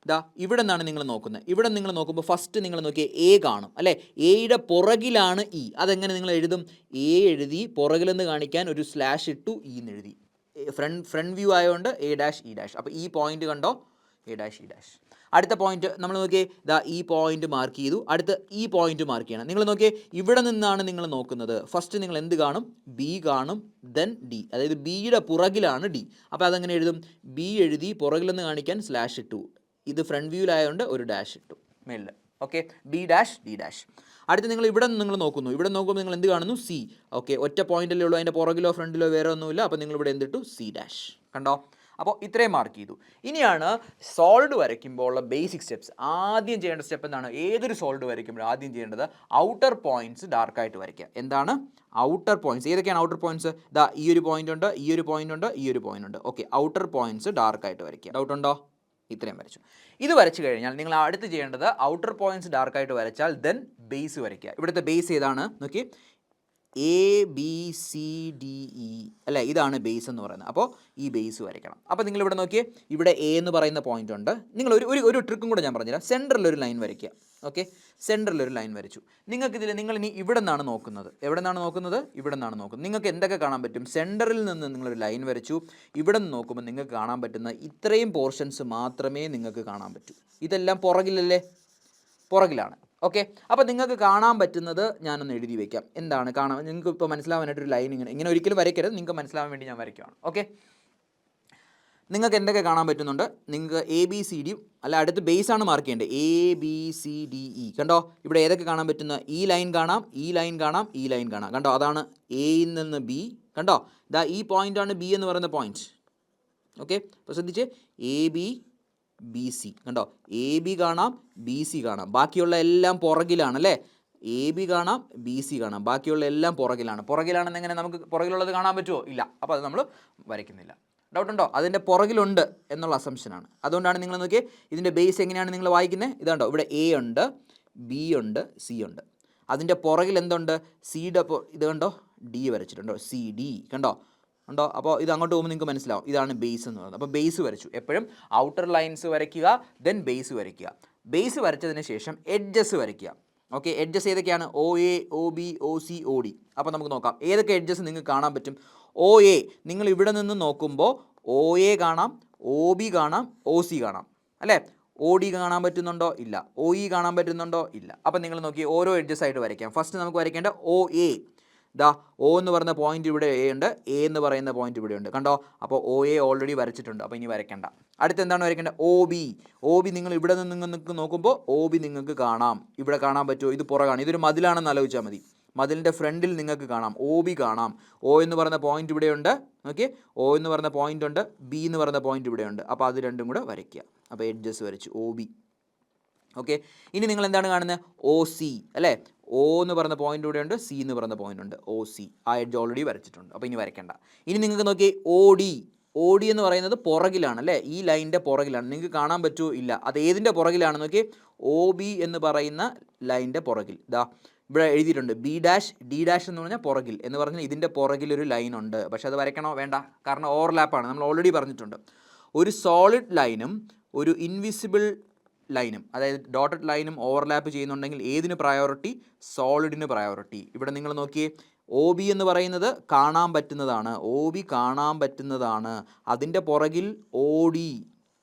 ഇതാ ഇവിടെ നിന്നാണ് നിങ്ങൾ നോക്കുന്നത്. ഇവിടെ നിങ്ങൾ നോക്കുമ്പോൾ ഫസ്റ്റ് നിങ്ങൾ നോക്കിയാൽ എ കാണും അല്ലേ. എയുടെ പുറകിലാണ് ഇ. അതെങ്ങനെ നിങ്ങൾ എഴുതും? എ എഴുതി പുറകിലെന്ന് കാണിക്കാൻ ഒരു സ്ലാഷ് ഇട്ടു ഇ എന്ന് എഴുതി. ഫ്രണ്ട് വ്യൂ ആയതുകൊണ്ട് എ ഡാഷ് ഇ ഡാഷ്. അപ്പോൾ ഈ പോയിന്റ് കണ്ടോ, എ ഡാഷ് ഇ ഡാഷ്. അടുത്ത പോയിന്റ് നമ്മൾ നോക്കിയേ, ഇതാ ഈ പോയിന്റ് മാർക്ക് ചെയ്തു. അടുത്ത് ഈ പോയിന്റ് മാർക്ക് ചെയ്യണം. നിങ്ങൾ നോക്കിയേ, ഇവിടെ നിന്നാണ് നിങ്ങൾ നോക്കുന്നത്. ഫസ്റ്റ് നിങ്ങൾ എന്ത് കാണും? ബി കാണും, ദെൻ ഡി. അതായത് ബിയുടെ പുറകിലാണ് ഡി. അപ്പോൾ അതെങ്ങനെ എഴുതും? ബി എഴുതി പുറകിലെന്ന് കാണിക്കാൻ സ്ലാഷ് ഇട്ടു. ഇത് ഫ്രണ്ട് വ്യൂവിലായതുകൊണ്ട് ഒരു ഡാഷ് ഇട്ടു മേളിൽ. Okay, B dash D dash. അടുത്ത് നിങ്ങൾ ഇവിടെ നിന്ന് നിങ്ങൾ നോക്കുന്നു. ഇവിടെ നോക്കുമ്പോൾ നിങ്ങൾ എന്ത് കാണുന്നു? സി. ഓക്കെ, ഒറ്റ പോയിന്റല്ലേ ഉള്ളൂ, അതിൻ്റെ പുറകിലോ ഫ്രണ്ടിലോ വേറെ ഒന്നുമില്ല. അപ്പോൾ നിങ്ങൾ ഇവിടെ എന്തിട്ടു? C dash. കണ്ടോ? അപ്പോൾ ഇത്രയും മാർക്ക് ചെയ്തു. ഇനിയാണ് സോൾഡ് വരയ്ക്കുമ്പോൾ ഉള്ള ബേസിക് സ്റ്റെപ്സ്. ആദ്യം ചെയ്യേണ്ട സ്റ്റെപ്പ് എന്താണ്? ഏതൊരു സോൾഡ് വരയ്ക്കുമ്പോൾ ആദ്യം ചെയ്യേണ്ടത് ഔട്ടർ പോയിന്റ്സ് ഡാർക്കായിട്ട് വരയ്ക്കുക. എന്താണ് ഔട്ടർ പോയിന്റ്സ്? ഏതൊക്കെയാണ് ഔട്ടർ പോയിന്റ്സ്? ദാ ഈ ഒരു പോയിന്റ് ഉണ്ട്, ഈ ഒരു പോയിന്റ് ഉണ്ട്, ഈ ഒരു പോയിന്റ് ഉണ്ട്. ഓക്കെ, ഔട്ടർ പോയിന്റ്സ് ഡാർക്കായിട്ട് വരയ്ക്കുക. ഡൗട്ട് ഉണ്ടോ? ഇത്രയും വരച്ചു. ഇത് വരച്ചു കഴിഞ്ഞാൽ നിങ്ങൾ അടുത്ത് ചെയ്യേണ്ടത് ഔട്ടർ പോയിന്റ്സ് ഡാർക്കായിട്ട് വരച്ചാൽ ദെൻ ബേസ് വരയ്ക്കുക. ഇവിടുത്തെ ബേസ് ഏതാണ് നോക്കി, A B C D E അല്ലേ, ഇതാണ് ബേസ് എന്ന് പറയുന്നത്. അപ്പോൾ ഈ ബേസ് വരയ്ക്കണം. അപ്പോൾ നിങ്ങൾ ഇവിടെ നോക്കിയേ, ഇവിടെ എ എന്ന് പറയുന്ന പോയിന്റ് ഉണ്ട്. നിങ്ങൾ ഒരു ട്രിക്കും കൂടെ ഞാൻ പറഞ്ഞുതരാം. സെൻറ്ററിലൊരു ലൈൻ വരയ്ക്കുക. ഓക്കെ, സെൻറ്ററിലൊരു ലൈൻ വരച്ചു. നിങ്ങൾക്കിതിൽ നിങ്ങൾ ഇനി ഇവിടെ നിന്നാണ് നോക്കുന്നത്. എവിടെ നിന്നാണ് നോക്കുന്നത്? ഇവിടെ നിന്നാണ് നോക്കുന്നത്. നിങ്ങൾക്ക് എന്തൊക്കെ കാണാൻ പറ്റും? സെൻറ്ററിൽ നിന്ന് നിങ്ങളൊരു ലൈൻ വരച്ചു. ഇവിടെ നിന്ന് നോക്കുമ്പോൾ നിങ്ങൾക്ക് കാണാൻ പറ്റുന്ന ഇത്രയും പോർഷൻസ് മാത്രമേ നിങ്ങൾക്ക് കാണാൻ പറ്റൂ. ഇതെല്ലാം പുറകിലല്ലേ? പുറകിലാണ്. ഓക്കെ, അപ്പോൾ നിങ്ങൾക്ക് കാണാൻ പറ്റുന്നത് ഞാനൊന്ന് എഴുതി വയ്ക്കാം. എന്താണ് കാണാൻ? നിങ്ങൾക്ക് ഇപ്പോൾ മനസ്സിലാവാനായിട്ടൊരു ലൈൻ ഇങ്ങനെ ഒരിക്കലും വരയ്ക്കരുത്, നിങ്ങൾക്ക് മനസ്സിലാവാൻ വേണ്ടി ഞാൻ വരയ്ക്കുകയാണ്. ഓക്കെ, നിങ്ങൾക്ക് എന്തൊക്കെ കാണാൻ പറ്റുന്നുണ്ട്? നിങ്ങൾക്ക് എ ബി സി ഡിയും അല്ല, അടുത്ത് ബേസാണ് മാർക്ക് ചെയ്യേണ്ടത്. A B C D E കണ്ടോ? ഇവിടെ ഏതൊക്കെ കാണാൻ പറ്റുന്ന? ഈ ലൈൻ കാണാം, ഈ ലൈൻ കാണാം, ഈ ലൈൻ കാണാം. കണ്ടോ? അതാണ് എയിൽ നിന്ന് ബി. കണ്ടോ? ഇതാ ഈ പോയിൻ്റാണ് ബി എന്ന് പറയുന്ന പോയിന്റ്. ഓക്കെ, അപ്പോൾ ശ്രദ്ധിച്ച്, എ ബി ബി സി. കണ്ടോ? എ ബി കാണാം, ബി സി കാണാം, ബാക്കിയുള്ള എല്ലാം പുറകിലാണ് അല്ലേ. എ ബി കാണാം, ബി സി കാണാം, ബാക്കിയുള്ള എല്ലാം പുറകിലാണ്. പുറകിലാണെന്ന് എങ്ങനെ നമുക്ക് പുറകിലുള്ളത് കാണാൻ പറ്റുമോ? ഇല്ല. അപ്പോൾ അത് നമ്മൾ വരയ്ക്കുന്നില്ല. ഡൗട്ട് ഉണ്ടോ? അതിൻ്റെ പുറകിലുണ്ട് എന്നുള്ള അസംഷനാണ്. അതുകൊണ്ടാണ് നിങ്ങൾ നോക്കിയേ, ഇതിൻ്റെ ബേസ് എങ്ങനെയാണ് നിങ്ങൾ വായിക്കുന്നത്? ഇതുണ്ടോ, ഇവിടെ എ ഉണ്ട്, ബി ഉണ്ട്, സി ഉണ്ട്. അതിൻ്റെ പുറകിൽ എന്തുണ്ട്? സിയുടെ ഇത് കണ്ടോ, ഡി വരച്ചിട്ടുണ്ടോ? സി ഡി കണ്ടോ? ഉണ്ടോ? അപ്പോൾ ഇത് അങ്ങോട്ട് പോകുമ്പോൾ നിങ്ങൾക്ക് മനസ്സിലാവും, ഇതാണ് ബേസ് എന്ന് പറയുന്നത്. അപ്പോൾ ബേസ് വരച്ചു. എപ്പോഴും ഔട്ടർ ലൈൻസ് വരയ്ക്കുക, ദെൻ ബേസ് വരയ്ക്കുക. ബേസ് വരച്ചതിന് ശേഷം എഡ്ജസ് വരയ്ക്കുക. ഓക്കെ, എഡ്ജസ് ഏതൊക്കെയാണ്? O A, O B, O C, O D. അപ്പോൾ നമുക്ക് നോക്കാം ഏതൊക്കെ എഡ്ജസ് നിങ്ങൾക്ക് കാണാൻ പറ്റും. ഒ എ, നിങ്ങൾ ഇവിടെ നിന്ന് നോക്കുമ്പോൾ ഒ എ കാണാം, ഒ ബി കാണാം, ഒ സി കാണാം അല്ലേ. ഒ ഡി കാണാൻ പറ്റുന്നുണ്ടോ? ഇല്ല. ഒ ഇ കാണാൻ പറ്റുന്നുണ്ടോ? ഇല്ല. അപ്പോൾ നിങ്ങൾ നോക്കി ഓരോ എഡ്ജസ് ആയിട്ട് വരയ്ക്കാം. ഫസ്റ്റ് നമുക്ക് വരയ്ക്കേണ്ട ഒ എ. ദാ ഒ എന്ന് പറയുന്ന പോയിന്റ് ഇവിടെ എ ഉണ്ട്, എ എന്ന് പറയുന്ന പോയിന്റ് ഇവിടെ ഉണ്ട്. കണ്ടോ? അപ്പോൾ ഒ എ ഓൾറെഡി വരച്ചിട്ടുണ്ട്, അപ്പോൾ ഇനി വരയ്ക്കേണ്ട. അടുത്ത് എന്താണ് വരയ്ക്കേണ്ടത്? O B. ഒ ബി നിങ്ങൾ ഇവിടെ നിന്ന് നിങ്ങൾക്ക് നോക്കുമ്പോൾ ഒ ബി നിങ്ങൾക്ക് കാണാം. ഇവിടെ കാണാൻ പറ്റുമോ? ഇത് പുറകാണ്. ഇതൊരു മതിലാണെന്ന് ആലോചിച്ചാൽ മതി. മതിലിൻ്റെ ഫ്രണ്ടിൽ നിങ്ങൾക്ക് കാണാം, ഒ ബി കാണാം. ഒ എന്ന് പറയുന്ന പോയിന്റ് ഇവിടെയുണ്ട്. ഓക്കെ, ഒ എന്ന് പറയുന്ന പോയിന്റ് ഉണ്ട്, ബി എന്ന് പറയുന്ന പോയിന്റ് ഇവിടെയുണ്ട്. അപ്പോൾ അത് രണ്ടും കൂടെ വരയ്ക്കുക. അപ്പോൾ എഡ്ജസ് വരച്ചു, ഒ ബി. ഓക്കെ, ഇനി നിങ്ങൾ എന്താണ് കാണുന്നത്? ഒ സി അല്ലേ. ഒ എന്ന് പറയുന്ന പോയിന്റ് ഇവിടെയുണ്ട്, സി എന്ന് പറയുന്ന പോയിന്റ് ഉണ്ട്, ഒ സി. ആ എഡ്ജ് ഓൾറെഡി വരച്ചിട്ടുണ്ട്, അപ്പോൾ ഇനി വരയ്ക്കേണ്ട. ഇനി നിങ്ങൾക്ക് നോക്കി ഒ ഡി. ഒ ഡി എന്ന് പറയുന്നത് പുറകിലാണ് അല്ലേ, ഈ ലൈനിൻ്റെ പുറകിലാണ്. നിങ്ങൾക്ക് കാണാൻ പറ്റുമോ? ഇല്ല. അത് ഏതിൻ്റെ പുറകിലാണ് നോക്കി? ഒ ബി എന്ന് പറയുന്ന ലൈനിൻ്റെ പുറകിൽ. ഇതാ ഇവിടെ എഴുതിയിട്ടുണ്ട് ബി ഡാഷ് ഡി ഡാഷ് എന്ന് പറഞ്ഞാൽ പുറകിൽ എന്ന് പറഞ്ഞാൽ ഇതിൻ്റെ പുറകിലൊരു ലൈൻ ഉണ്ട്. പക്ഷെ അത് വരയ്ക്കണോ? വേണ്ട, കാരണം ഓവർലാപ്പാണ്. നമ്മൾ ഓൾറെഡി പറഞ്ഞിട്ടുണ്ട്, ഒരു സോളിഡ് ലൈനും ഒരു ഇൻവിസിബിൾ ലൈനും, അതായത് ഡോട്ടഡ് ലൈനും ഓവർലാപ്പ് ചെയ്യുന്നുണ്ടെങ്കിൽ ഏതിന് പ്രയോറിറ്റി? സോളിഡിന് പ്രയോറിറ്റി. ഇവിടെ നിങ്ങൾ നോക്കിയേ, ഒ ബി എന്ന് പറയുന്നത് കാണാൻ പറ്റുന്നതാണ്, ഒ ബി കാണാൻ പറ്റുന്നതാണ്. അതിൻ്റെ പുറകിൽ ഒ ഡി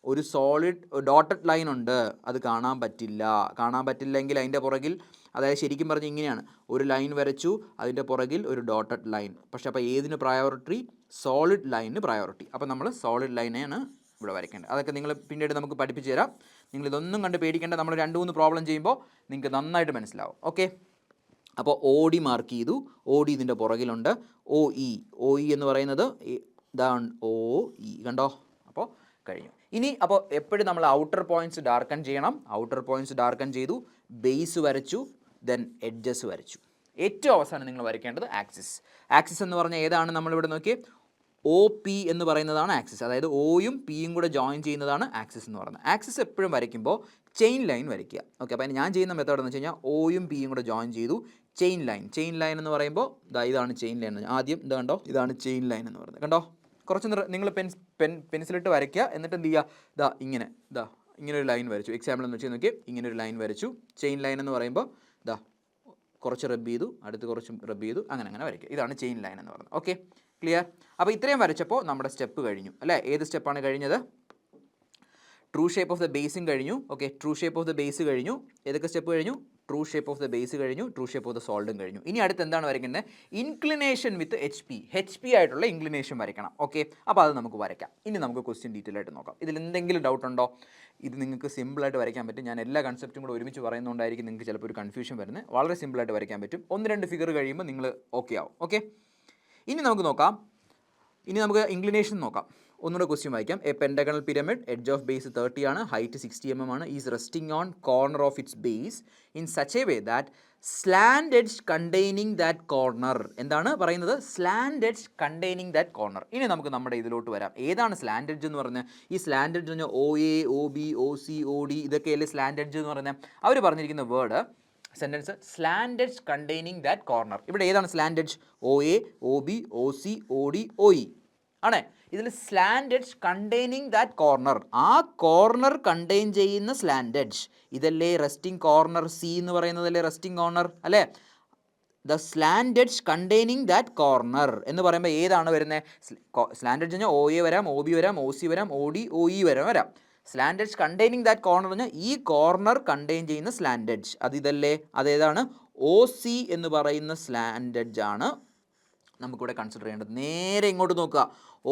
ഒരു സോളിഡ് ഡോട്ടഡ് ലൈൻ ഉണ്ട്, അത് കാണാൻ പറ്റില്ല. കാണാൻ പറ്റില്ലെങ്കിൽ അതിൻ്റെ പുറകിൽ, അതായത് ശരിക്കും പറഞ്ഞാൽ ഇങ്ങനെയാണ്, ഒരു ലൈൻ വരച്ചു, അതിൻ്റെ പുറകിൽ ഒരു ഡോട്ടഡ് ലൈൻ. പക്ഷേ അപ്പോൾ ഏതിന് പ്രയോറിറ്റി? സോളിഡ് ലൈനിന് പ്രയോറിറ്റി. അപ്പോൾ നമ്മൾ സോളിഡ് ലൈനെയാണ് ഇവിടെ വരയ്ക്കേണ്ടത്. അതൊക്കെ നിങ്ങൾ പിന്നീട് നമുക്ക് പഠിപ്പിച്ച് തരാം. നിങ്ങളിതൊന്നും കണ്ട് പേടിക്കേണ്ട. നമ്മൾ 2-3 പ്രോബ്ലം ചെയ്യുമ്പോൾ നിങ്ങൾക്ക് നന്നായിട്ട് മനസ്സിലാവും. ഓക്കെ, അപ്പോൾ ഒ ഡി മാർക്ക് ചെയ്തു. ഒ ഡി ഇതിൻ്റെ പുറകിലുണ്ട്. O E. ഒ ഇ എന്ന് പറയുന്നത് ഇതാണ് ഒ ഇ. കണ്ടോ? അപ്പോൾ കഴിഞ്ഞു. ഇനി അപ്പോൾ എപ്പോഴും നമ്മൾ ഔട്ടർ പോയിൻറ്റ്സ് ഡാർക്കൺ ചെയ്യണം. ഔട്ടർ പോയിൻറ്റ്സ് ഡാർക്കൺ ചെയ്തു, ബേസ് വരച്ചു, ദെൻ എഡ്ജസ് വരച്ചു. ഏറ്റവും അവസാനം നിങ്ങൾ വരയ്ക്കേണ്ടത് ആക്സിസ്. ആക്സിസ് എന്ന് പറഞ്ഞാൽ ഏതാണ്? നമ്മളിവിടെ നോക്കി, ഒ പി എന്ന് പറയുന്നതാണ് ആക്സിസ്. അതായത് ഒയും പിയും കൂടെ ജോയിൻ ചെയ്യുന്നതാണ് ആക്സിസ് എന്ന് പറയുന്നത്. ആക്സിസ് എപ്പോഴും വരയ്ക്കുമ്പോൾ ചെയിൻ ലൈൻ വരയ്ക്കുക. ഓക്കെ, അപ്പോൾ ഞാൻ ചെയ്യുന്ന മെത്തേഡ് എന്ന് വെച്ച് കഴിഞ്ഞാൽ ഒയും പിയും കൂടെ ജോയിൻ ചെയ്തു, ചെയിൻ ലൈൻ. ചെയിൻ ലൈൻ എന്ന് പറയുമ്പോൾ ഇതാണ് ചെയിൻ ലൈൻ. ആദ്യം ഇത് കണ്ടോ, ഇതാണ് ചെയിൻ ലൈൻ എന്ന് പറയുന്നത്. കണ്ടോ? കുറച്ച് നിങ്ങൾ പെൻസിലിട്ട് വരയ്ക്കുക. എന്നിട്ട് എന്ത് ചെയ്യുക? ഇങ്ങനെ ഇങ്ങനെ ഒരു ലൈൻ വരച്ചു. എക്സാമ്പിൾ എന്ന് വെച്ചാൽ നോക്കി, ഇങ്ങനെ ഒരു ലൈൻ വരച്ചു. ചെയിൻ ലൈൻ എന്ന് പറയുമ്പോൾ ഇതാ കുറച്ച് റബ്ബ് ചെയ്തു, അടുത്ത് കുറച്ച് റബ്ബ് ചെയ്തു, അങ്ങനെ വരയ്ക്കുക. ഇതാണ് ചെയിൻ ലൈൻ എന്ന് പറയുന്നത്. Okay, clear? അപ്പോൾ ഇത്രയും വരച്ചപ്പോൾ നമ്മുടെ സ്റ്റെപ്പ് കഴിഞ്ഞു അല്ലേ? ഏത് സ്റ്റെപ്പാണ് കഴിഞ്ഞത്? ട്രൂ ഷേപ്പ് ഓഫ് ദ ബേസും കഴിഞ്ഞു. Okay, true shape of the base കഴിഞ്ഞു. ഏതൊക്കെ സ്റ്റെപ്പ് കഴിഞ്ഞു? True shape of the base കഴിഞ്ഞു, ട്രൂ ഷേപ്പ് ഓഫ് ദ സോൾഡും കഴിഞ്ഞു. ഇനി അടുത്ത് എന്താണ് വരയ്ക്കേണ്ടത്? ഇൻക്ലിനേഷൻ വിത്ത് എച്ച് പി ആയിട്ടുള്ള ഇൻക്ലിനേഷൻ വരയ്ക്കണം. ഓക്കെ, അപ്പോൾ അത് നമുക്ക് വരയ്ക്കാം. ഇനി നമുക്ക് ക്വസ്റ്റ്യൻ ഡീറ്റെയിൽ ആയിട്ട് നോക്കാം. ഇതിൽ എന്തെങ്കിലും ഡൗട്ട് ഉണ്ടോ? ഇത് നിങ്ങൾക്ക് സിമ്പിളായിട്ട് വരയ്ക്കാൻ പറ്റും. ഞാൻ എല്ലാ കൺസെപ്റ്റും കൂടെ ഒരുമിച്ച് പറയുന്നതുകൊണ്ടായിരിക്കും നിങ്ങൾക്ക് ചിലപ്പോൾ ഒരു കൺഫ്യൂഷൻ വരുന്നത്. വളരെ സിമ്പിളായിട്ട് വരയ്ക്കാൻ പറ്റും. 1-2 ഫിഗർ കഴിയുമ്പോൾ നിങ്ങൾ ഓക്കെ ആവും. ഓക്കെ, ഇനി നമുക്ക് നോക്കാം. ഇനി നമുക്ക് ഇൻക്ലിനേഷൻ നോക്കാം. ഒന്നുകൂടെ ക്വസ്റ്റ്യൻ വായിക്കാം. A pentagonal pyramid, edge of base 30 ആണ്, ഹൈറ്റ് 60 mm ആണ്, is resting on corner of its base in such a way that slant edge containing that corner. എന്താണ് പറയുന്നത്? Slant edge containing that corner. ഇനി നമുക്ക് നമ്മുടെ ഇതിലോട്ട് വരാം. ഏതാണ് സ്ലാൻഡ് എഡ്ജ് എന്ന് പറഞ്ഞാൽ? ഈ സ്ലാൻഡ് എഡ്ജ് എന്ന് പറഞ്ഞാൽ OA, OB, OC, OD ഇതൊക്കെയല്ലേ സ്ലാൻഡ് എഡ്ജ് എന്ന് പറഞ്ഞാൽ? അവർ പറഞ്ഞിരിക്കുന്ന word sentence slant edge containing that corner. ഇവിടെ ഏതാണ് slant edge? OA, OB, OC, OD, OE ആണേ. ഇതിൽ slant edge containing that corner, ആ കോർണർ കണ്ടെയ്ൻ ചെയ്യുന്ന സ്ലാൻഡ് എഡ്ജ്. ഇതല്ലേ റെസ്റ്റിംഗ് കോർണർ? C എന്ന് പറയുന്നതല്ലേ റെസ്റ്റിംഗ് കോർണർ അല്ലേ? The slant edge containing that corner എന്ന് പറയുമ്പോൾ ഏതാണ് വരുന്നത്? സ്ലാൻഡ് എഡ്ജ് പറഞ്ഞാൽ OA വരാം, OB വരാം, OC വരാം, OD, OE വരാം. Slant edge containing that corner പറഞ്ഞാൽ ഈ കോർണർ കണ്ടെയ്ൻ ചെയ്യുന്ന സ്ലാൻഡ് എഡ്ജ്. അത് ഇതല്ലേ? അതേതാണ്? OC എന്ന് പറയുന്ന സ്ലാൻഡ് എഡ്ജ് ആണ് നമുക്കിവിടെ കൺസിഡർ ചെയ്യേണ്ടത്. നേരെ ഇങ്ങോട്ട് നോക്കുക.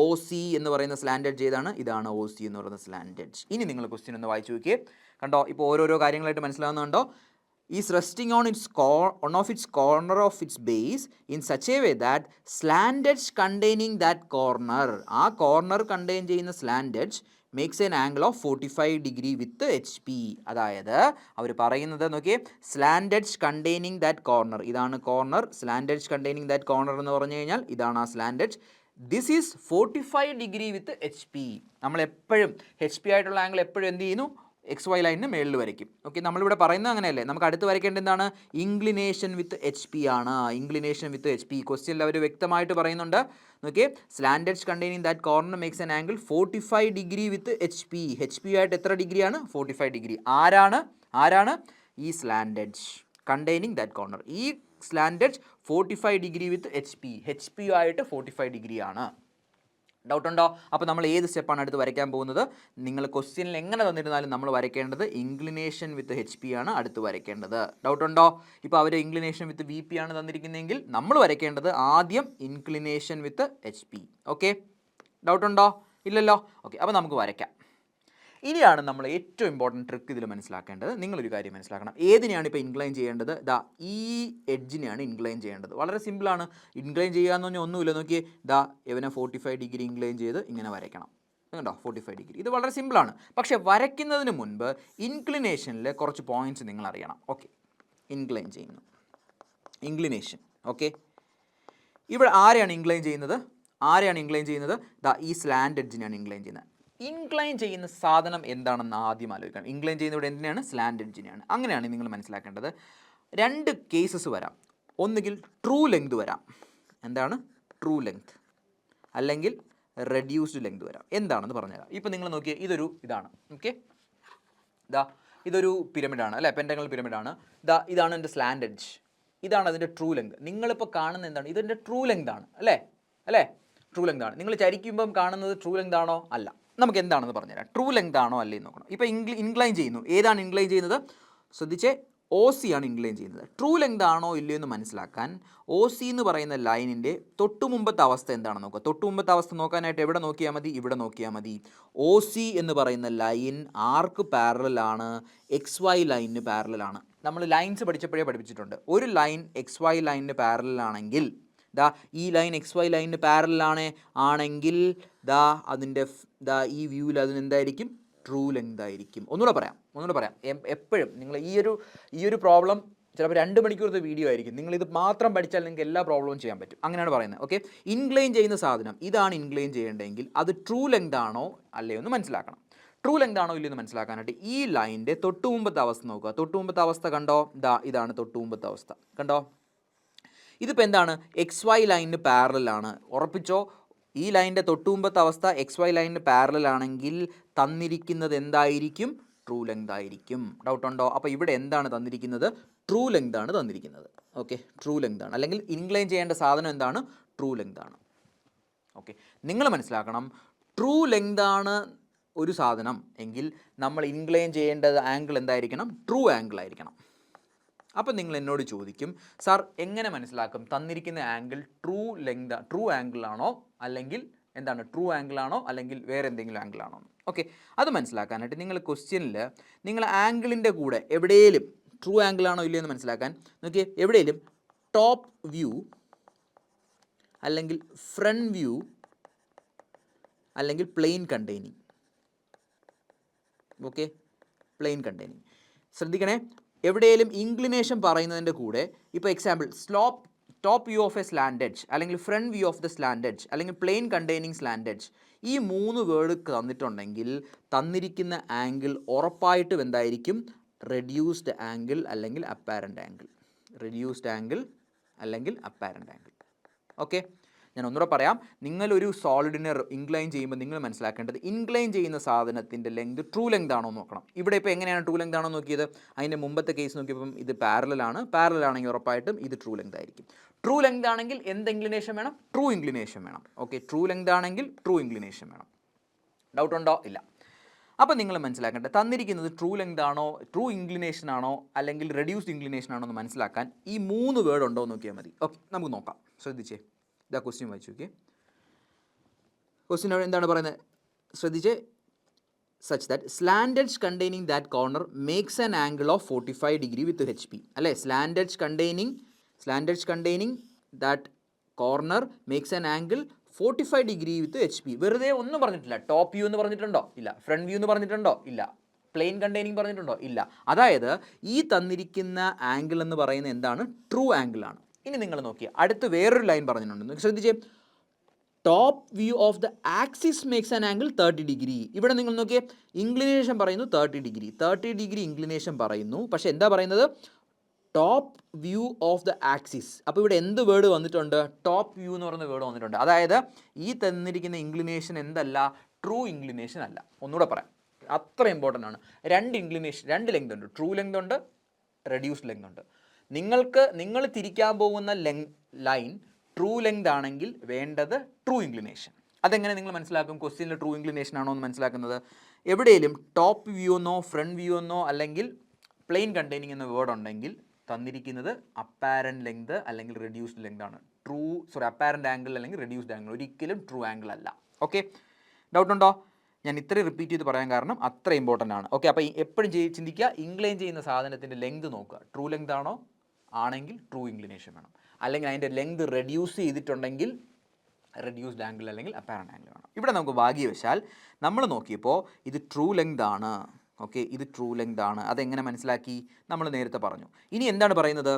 OC എന്ന് പറയുന്ന സ്ലാൻഡ് എഡ്ജ് ഏതാണ്? ഇതാണ് OC എന്ന് പറയുന്ന സ്ലാൻഡ് എഡ്ജ്. ഇനി നിങ്ങൾ ക്വസ്റ്റ്യൻ ഒന്ന് വായിച്ചു നോക്കിയേ. കണ്ടോ, ഇപ്പോൾ ഓരോരോ കാര്യങ്ങളായിട്ട് മനസ്സിലാവുന്നുണ്ടോ? Is resting on its corner of its base in such a way that slant edge containing that corner, ആ കോർണർ കണ്ടെയ്ൻ ചെയ്യുന്ന slant edge makes an angle of 45 degree with HP. അതായത് അവർ പറയുന്നത് നോക്കിയേ, slant edge containing that corner, ഇതാണ് corner. Slant edge containing that corner എന്ന് പറഞ്ഞു കഴിഞ്ഞാൽ ഇതാണ് ആ slant edge. This is 45 degree with HP. നമ്മൾ എപ്പോഴും HP ആയിട്ടുള്ള ആംഗിൾ എപ്പോഴും എന്ത് ചെയ്യുന്നു? XY ലൈനിന് മേളിൽ വരയ്ക്കും. ഓക്കെ, നമ്മളിവിടെ പറയുന്നത് അങ്ങനെയല്ലേ. നമുക്ക് അടുത്ത് വരയ്ക്കേണ്ടത് എന്താണ്? ഇൻക്ലിനേഷൻ വിത്ത് HP ആണ്. ഇൻക്ലിനേഷൻ വിത്ത് HP ക്വസ്റ്റ്യനിൽ അവർ വ്യക്തമായിട്ട് പറയുന്നുണ്ട്. നോക്കിയേ, slant edge containing that corner makes an angle 45 degree with HP ആയിട്ട് എത്ര ഡിഗ്രിയാണ്? 45 ഡിഗ്രി. ആരാണ്? ഈ slant edge containing that corner. ഈ slant edge 45 degree with HP ആയിട്ട് 45 ഡിഗ്രി ആണ്. ഡൗട്ട് ഉണ്ടോ? അപ്പോൾ നമ്മൾ ഏത് സ്റ്റെപ്പാണ് അടുത്ത് വരയ്ക്കാൻ പോകുന്നത്? നിങ്ങൾ ക്വസ്റ്റ്യനിൽ എങ്ങനെ തന്നിരുന്നാലും നമ്മൾ വരയ്ക്കേണ്ടത് ഇൻക്ലിനേഷൻ വിത്ത് HP ആണ് അടുത്ത് വരയ്ക്കേണ്ടത്. ഡൗട്ട് ഉണ്ടോ? ഇപ്പോൾ അവർ ഇൻക്ലിനേഷൻ വിത്ത് VP ആണ് തന്നിരിക്കുന്നതെങ്കിൽ നമ്മൾ വരയ്ക്കേണ്ടത് ആദ്യം inclination with HP. Okay, doubt ഉണ്ടോ? ഇല്ലല്ലോ. ഓക്കെ, അപ്പോൾ നമുക്ക് വരയ്ക്കാം. ഇനിയാണ് നമ്മൾ ഏറ്റവും ഇമ്പോർട്ടൻറ്റ് ട്രിക്ക് ഇതിൽ മനസ്സിലാക്കേണ്ടത്. നിങ്ങളൊരു കാര്യം മനസ്സിലാക്കണം. ഏതിനെയാണ് ഇപ്പോൾ ഇൻക്ലൈൻ ചെയ്യേണ്ടത്? ഈ എഡ്ജിനെയാണ് ഇൻക്ലൈൻ ചെയ്യേണ്ടത്. വളരെ സിമ്പിളാണ്. ഇൻക്ലൈൻ ചെയ്യാന്ന് പറഞ്ഞാൽ ഒന്നുമില്ല. നോക്കിയേ, ഇവനെ 45 ഡിഗ്രി ഇൻക്ലൈൻ ചെയ്ത് ഇങ്ങനെ വരയ്ക്കണം. കണ്ടോ, 45 ഡിഗ്രി. ഇത് വളരെ സിമ്പിളാണ്. പക്ഷേ വരയ്ക്കുന്നതിന് മുൻപ് ഇൻക്ലിനേഷനിൽ കുറച്ച് പോയിൻറ്റ്സ് നിങ്ങൾ അറിയണം. ഓക്കെ, ഇൻക്ലൈൻ ചെയ്യുന്നു, ഇൻക്ലിനേഷൻ. ഓക്കെ, ഇവിടെ ആരെയാണ് ഇൻക്ലൈൻ ചെയ്യുന്നത്? ഈ സ്ലാൻഡ് എഡ്ജിനെയാണ് ഇൻക്ലൈൻ ചെയ്യുന്നത്. ഇൻക്ലൈൻ ചെയ്യുന്ന സാധനം എന്താണെന്ന് ആദ്യം ആലോചിക്കണം. ഇൻക്ലൈൻ ചെയ്യുന്നവിടെ എന്തിനാണ്? സ്ലാൻഡ് എഡ്ജിനെയാണ്. അങ്ങനെയാണ് നിങ്ങൾ മനസ്സിലാക്കേണ്ടത്. 2 കേസസ് വരാം. ഒന്നുകിൽ ട്രൂ ലെങ്ത് വരാം. എന്താണ് ട്രൂ ലെങ്ത്? അല്ലെങ്കിൽ റെഡ്യൂസ്ഡ് ലെങ്ത് വരാം. എന്താണെന്ന് പറഞ്ഞുതരാം. ഇപ്പോൾ നിങ്ങൾ നോക്കിയാൽ ഇതാണ്. ഓക്കെ, ഇതൊരു പിരമിഡാണ് അല്ലേ? പെൻഡഗണൽ പിരമിഡാണ്. ഇതാണ് എൻ്റെ സ്ലാൻഡ് എഡ്ജ്. ഇതാണ് അതിൻ്റെ ട്രൂ ലെങ്ത്. നിങ്ങളിപ്പോൾ കാണുന്നത് എന്താണ്? ഇതിൻ്റെ ട്രൂ ലെങ്ത് ആണ് അല്ലേ? ട്രൂ ലെങ്ത് ആണ്. നിങ്ങൾ ചരിക്കുമ്പം കാണുന്നത് ട്രൂ ലെങ്ത് ആണോ? അല്ല. നമുക്ക് എന്താണെന്ന് പറഞ്ഞുതരാം. ട്രൂ ലെങ്ത് ആണോ അല്ലേ എന്ന് നോക്കണം. ഇപ്പോൾ ഇൻക്ലൈൻ ചെയ്യുന്നു. ഏതാണ് ഇൻക്ലൈൻ ചെയ്യുന്നത്? ശ്രദ്ധിച്ചേ, OC ആണ് ഇൻക്ലൈൻ ചെയ്യുന്നത്. ട്രൂ ലെങ്ത് ആണോ ഇല്ലയോ എന്ന് മനസ്സിലാക്കാൻ OC എന്ന് പറയുന്ന ലൈനിൻ്റെ തൊട്ടു മുമ്പത്തെ അവസ്ഥ എന്താണെന്ന് നോക്കുക. തൊട്ടു മുമ്പത്തെ അവസ്ഥ നോക്കാനായിട്ട് എവിടെ നോക്കിയാൽ മതി? ഇവിടെ നോക്കിയാൽ മതി. OC എന്ന് പറയുന്ന ലൈൻ ആർക്ക് പാരലലാണ്? XY ലൈനിന് പാരലലാണ്. നമ്മൾ ലൈൻസ് പഠിച്ചപ്പോഴേ പഠിപ്പിച്ചിട്ടുണ്ട്. ഒരു ലൈൻ XY ലൈനിന് പാരലലാണെങ്കിൽ ഈ ലൈൻ XY ലൈനിന് പാരലലാണെങ്കിൽ അതിൻ്റെ ഈ വ്യൂവിൽ അതിനെന്തായിരിക്കും? ട്രൂ ലെങ്ത് ആയിരിക്കും. ഒന്നുകൂടെ പറയാം. എപ്പോഴും നിങ്ങൾ ഈ ഒരു പ്രോബ്ലം ചിലപ്പോൾ 2 മണിക്കൂറത്തെ വീഡിയോ ആയിരിക്കും. നിങ്ങളിത് മാത്രം പഠിച്ചാൽ നിങ്ങൾക്ക് എല്ലാ പ്രോബ്ലവും ചെയ്യാൻ പറ്റും. അങ്ങനെയാണ് പറയുന്നത്. ഓക്കെ, ഇൻക്ലൈൻ ചെയ്യുന്ന സാധനം ഇതാണ് ഇൻക്ലൈൻ ചെയ്യേണ്ടതെങ്കിൽ അത് ട്രൂ ലെങ്ത് ആണോ അല്ലയോ എന്ന് മനസ്സിലാക്കണം. ട്രൂ ലെങ്ത് ആണോ ഇല്ലയെന്ന് മനസ്സിലാക്കാനായിട്ട് ഈ ലൈനിൻ്റെ തൊട്ടു മുമ്പത്തെ അവസ്ഥ നോക്കുക. തൊട്ടു മുമ്പത്തെ അവസ്ഥ കണ്ടോ? ഇതാണ് തൊട്ടു മുമ്പത്തെ അവസ്ഥ. കണ്ടോ? ഇതിപ്പോൾ എന്താണ്? XY ലൈനിന് പാരലലാണ്. ഉറപ്പിച്ചോ, ഈ ലൈനിൻ്റെ തൊട്ടു മുമ്പത്തെ അവസ്ഥ XY ലൈനിന് പാരലലാണെങ്കിൽ തന്നിരിക്കുന്നത് എന്തായിരിക്കും? ട്രൂ ലെങ്ത് ആയിരിക്കും. ഡൗട്ട് ഉണ്ടോ? അപ്പോൾ ഇവിടെ എന്താണ് തന്നിരിക്കുന്നത്? ട്രൂ ലെങ്ത് ആണ് തന്നിരിക്കുന്നത്. ഓക്കെ, ട്രൂ ലെങ്ത് ആണ്, അല്ലെങ്കിൽ ഇൻക്ലൈൻ ചെയ്യേണ്ട സാധനം എന്താണ്? ട്രൂ ലെങ്ത് ആണ്. ഓക്കെ, നിങ്ങൾ മനസ്സിലാക്കണം, ട്രൂ ലെങ്ത് ആണ് ഒരു സാധനം എങ്കിൽ നമ്മൾ ഇൻക്ലൈൻ ചെയ്യേണ്ടത് ആംഗിൾ എന്തായിരിക്കണം? ട്രൂ ആംഗിൾ ആയിരിക്കണം. അപ്പം നിങ്ങൾ എന്നോട് ചോദിക്കും, സാർ എങ്ങനെ മനസ്സിലാക്കും തന്നിരിക്കുന്ന ആംഗിൾ ട്രൂ ആംഗിൾ ആണോ, അല്ലെങ്കിൽ എന്താണ് ട്രൂ ആംഗിൾ ആണോ, അല്ലെങ്കിൽ വേറെ എന്തെങ്കിലും ആംഗിൾ ആണോ? ഓക്കെ, അത് മനസ്സിലാക്കാനായിട്ട് നിങ്ങൾ ക്വസ്റ്റ്യനിൽ നിങ്ങൾ ആംഗിളിൻ്റെ കൂടെ എവിടെയെങ്കിലും ട്രൂ ആംഗിൾ ആണോ ഇല്ലയോ എന്ന് മനസ്സിലാക്കാൻ നോക്കിയേ, എവിടെയെങ്കിലും ടോപ്പ് വ്യൂ അല്ലെങ്കിൽ ഫ്രണ്ട് വ്യൂ അല്ലെങ്കിൽ plane containing. Okay, plane containing ശ്രദ്ധിക്കണേ. എവിടെയെങ്കിലും ഇൻക്ലിനേഷൻ പറയുന്നതിൻ്റെ കൂടെ, ഇപ്പോൾ example top view of a slant അല്ലെങ്കിൽ front view of the slant അല്ലെങ്കിൽ പ്ലെയിൻ കണ്ടെയ്നിങ് സ്ലാൻഡ് ഈ 3 വേർഡ് തന്നിട്ടുണ്ടെങ്കിൽ തന്നിരിക്കുന്ന ആംഗിൾ ഉറപ്പായിട്ടും എന്തായിരിക്കും? റെഡ്യൂസ്ഡ് ആംഗിൾ അല്ലെങ്കിൽ അപ്പാരൻ്റ് ആംഗിൾ. റെഡ്യൂസ്ഡ് ആംഗിൾ അല്ലെങ്കിൽ അപ്പാരൻ്റ് ആംഗിൾ. ഓക്കെ, ഞാൻ ഒന്നുകൂടെ പറയാം. നിങ്ങളൊരു സോളിഡിനെ ഇൻക്ലൈൻ ചെയ്യുമ്പോൾ നിങ്ങൾ മനസ്സിലാക്കേണ്ടത് ഇൻക്ലൈൻ ചെയ്യുന്ന സാധനത്തിൻ്റെ ലെങ്ത് ട്രൂ ലെങ്ത് ആണോ എന്ന് നോക്കണം. ഇവിടെ ഇപ്പോൾ എങ്ങനെയാണ് ട്രൂ ലെങ്ത് ആണോ നോക്കിയത്? അതിൻ്റെ മുമ്പത്തെ കേസ് നോക്കിയപ്പം ഇത് പാരലലാണെങ്കിൽ ഉറപ്പായിട്ടും ഇത് ട്രൂ ലെങ്ത് ആയിരിക്കും. ട്രൂ ലെങ്ത് ആണെങ്കിൽ എന്ത് ഇൻക്ലിനേഷൻ വേണം? ട്രൂ ഇൻക്ലിനേഷൻ വേണം. ഓക്കെ, ട്രൂ ലെങ്ത് ആണെങ്കിൽ ട്രൂ ഇൻക്ലിനേഷൻ വേണം. ഡൗട്ട് ഉണ്ടോ? ഇല്ല. അപ്പോൾ നിങ്ങൾ മനസ്സിലാക്കേണ്ടത് തന്നിരിക്കുന്നത് ട്രൂ ലെങ്ത് ആണോ, ട്രൂ ഇൻക്ലിനേഷൻ ആണോ, അല്ലെങ്കിൽ റെഡ്യൂസ്ഡ് ഇൻക്ലിനേഷൻ ആണോ എന്ന് മനസ്സിലാക്കാൻ ഈ 3 വേർഡ് ഉണ്ടോ എന്ന് നോക്കിയാൽ മതി. ഓക്കെ, നമുക്ക് നോക്കാം. ശ്രദ്ധിച്ചേ, ഇതാ ക്വസ്റ്റ്യൻ വായിച്ചു നോക്കിയേ. ക്വസ്റ്റ്യൻ എന്താണ് പറയുന്നത്? ശ്രദ്ധിച്ചേ. Such that slant edge containing that corner makes an angle of 45 degree with HP. അല്ലേ, slant edge containing that corner makes an angle 45 degree with HP. വെറുതെ ഒന്നും പറഞ്ഞിട്ടില്ല. ടോപ്പ് വ്യൂ എന്ന് പറഞ്ഞിട്ടുണ്ടോ? ഇല്ല. ഫ്രണ്ട് വ്യൂ എന്ന് പറഞ്ഞിട്ടുണ്ടോ? ഇല്ല. പ്ലെയിൻ കണ്ടെയ്നിങ് പറഞ്ഞിട്ടുണ്ടോ? ഇല്ല. അതായത് ഈ തന്നിരിക്കുന്ന ആംഗിൾ എന്ന് പറയുന്നത് എന്താണ്? ട്രൂ ആംഗിൾ ആണ്. ഇനി നിങ്ങൾ നോക്കിയാൽ അടുത്ത് വേറൊരു ലൈൻ പറഞ്ഞിട്ടുണ്ട്. ശ്രദ്ധിച്ചേ, top view of the axis makes an angle 30 degree. ഇവിടെ നിങ്ങൾ നോക്കിയേ, ഇൻക്ലിനേഷൻ പറയുന്നു 30 ഡിഗ്രി ഇൻക്ലിനേഷൻ പറയുന്നു. പക്ഷേ എന്താ പറയുന്നത്? Top view of the axis. അപ്പോൾ ഇവിടെ എന്ത് വേർഡ് വന്നിട്ടുണ്ട്? ടോപ്പ് വ്യൂ എന്ന് പറയുന്ന വേർഡ് വന്നിട്ടുണ്ട്. അതായത് ഈ തന്നിരിക്കുന്ന ഇൻക്ലിനേഷൻ എന്തല്ല? ട്രൂ ഇൻക്ലിനേഷൻ അല്ല. ഒന്നുകൂടെ പറയാം, അത്ര ഇമ്പോർട്ടൻ്റ് ആണ്. രണ്ട് ലെങ്ത് ഉണ്ട്. ട്രൂ ലെങ്ത് ഉണ്ട്, റെഡ്യൂസ്ഡ് ലെങ്ത് ഉണ്ട്. നിങ്ങൾ തിരിക്കാൻ പോകുന്ന ലൈൻ ട്രൂ ലെങ്ത് ആണെങ്കിൽ വേണ്ടത് ട്രൂ ഇൻക്ലിനേഷൻ. അതെങ്ങനെ നിങ്ങൾ മനസ്സിലാക്കും? ക്വസ്റ്റ്യനിൽ ട്രൂ ഇൻക്ലിനേഷൻ ആണോ എന്ന് മനസ്സിലാക്കുന്നത്, എവിടെയെങ്കിലും ടോപ്പ് വ്യൂ എന്നോ ഫ്രണ്ട് വ്യൂ എന്നോ അല്ലെങ്കിൽ പ്ലെയിൻ കണ്ടെയ്നിങ് എന്ന വേർഡ് ഉണ്ടെങ്കിൽ തന്നിരിക്കുന്നത് അപ്പാരൻ്റ് ലെങ്ത് അല്ലെങ്കിൽ റെഡ്യൂസ്ഡ് ലെങ്ത് ആണ്. അപ്പാരൻ്റ് ആംഗിൾ അല്ലെങ്കിൽ റെഡ്യൂസ്ഡ് ആംഗിൾ, ഒരിക്കലും ട്രൂ ആംഗിൾ അല്ല. ഓക്കെ, ഡൗട്ട് ഉണ്ടോ? ഞാൻ ഇത്രയും റിപ്പീറ്റ് ചെയ്ത് പറയാൻ കാരണം അത്ര ഇമ്പോർട്ടൻ്റ് ആണ്. ഓക്കെ, അപ്പോൾ എപ്പോഴും ചിന്തിക്കുക, ഇൻക്ലൈൻ ചെയ്യുന്ന സാധനത്തിൻ്റെ ലെങ്ത് നോക്കുക. ട്രൂ ലെങ്ത് ആണോ? ആണെങ്കിൽ ട്രൂ ഇൻക്ലിനേഷൻ വേണം. അല്ലെങ്കിൽ അതിൻ്റെ ലെങ്ത് റെഡ്യൂസ് ചെയ്തിട്ടുണ്ടെങ്കിൽ റെഡ്യൂസ്ഡ് ആംഗിൾ അല്ലെങ്കിൽ അപ്പാരൻ്റ് ആംഗിൾ വേണം. ഇവിടെ നമുക്ക് ഭാഗ്യവശാൽ നമ്മൾ നോക്കിയപ്പോൾ ഇത് ട്രൂ ലെങ്ത് ആണ്. ഓക്കെ, ഇത് ട്രൂ ലെങ്ത് ആണ്. അതെങ്ങനെ മനസ്സിലാക്കി? നമ്മൾ നേരത്തെ പറഞ്ഞു. ഇനി എന്താണ് പറയുന്നത്?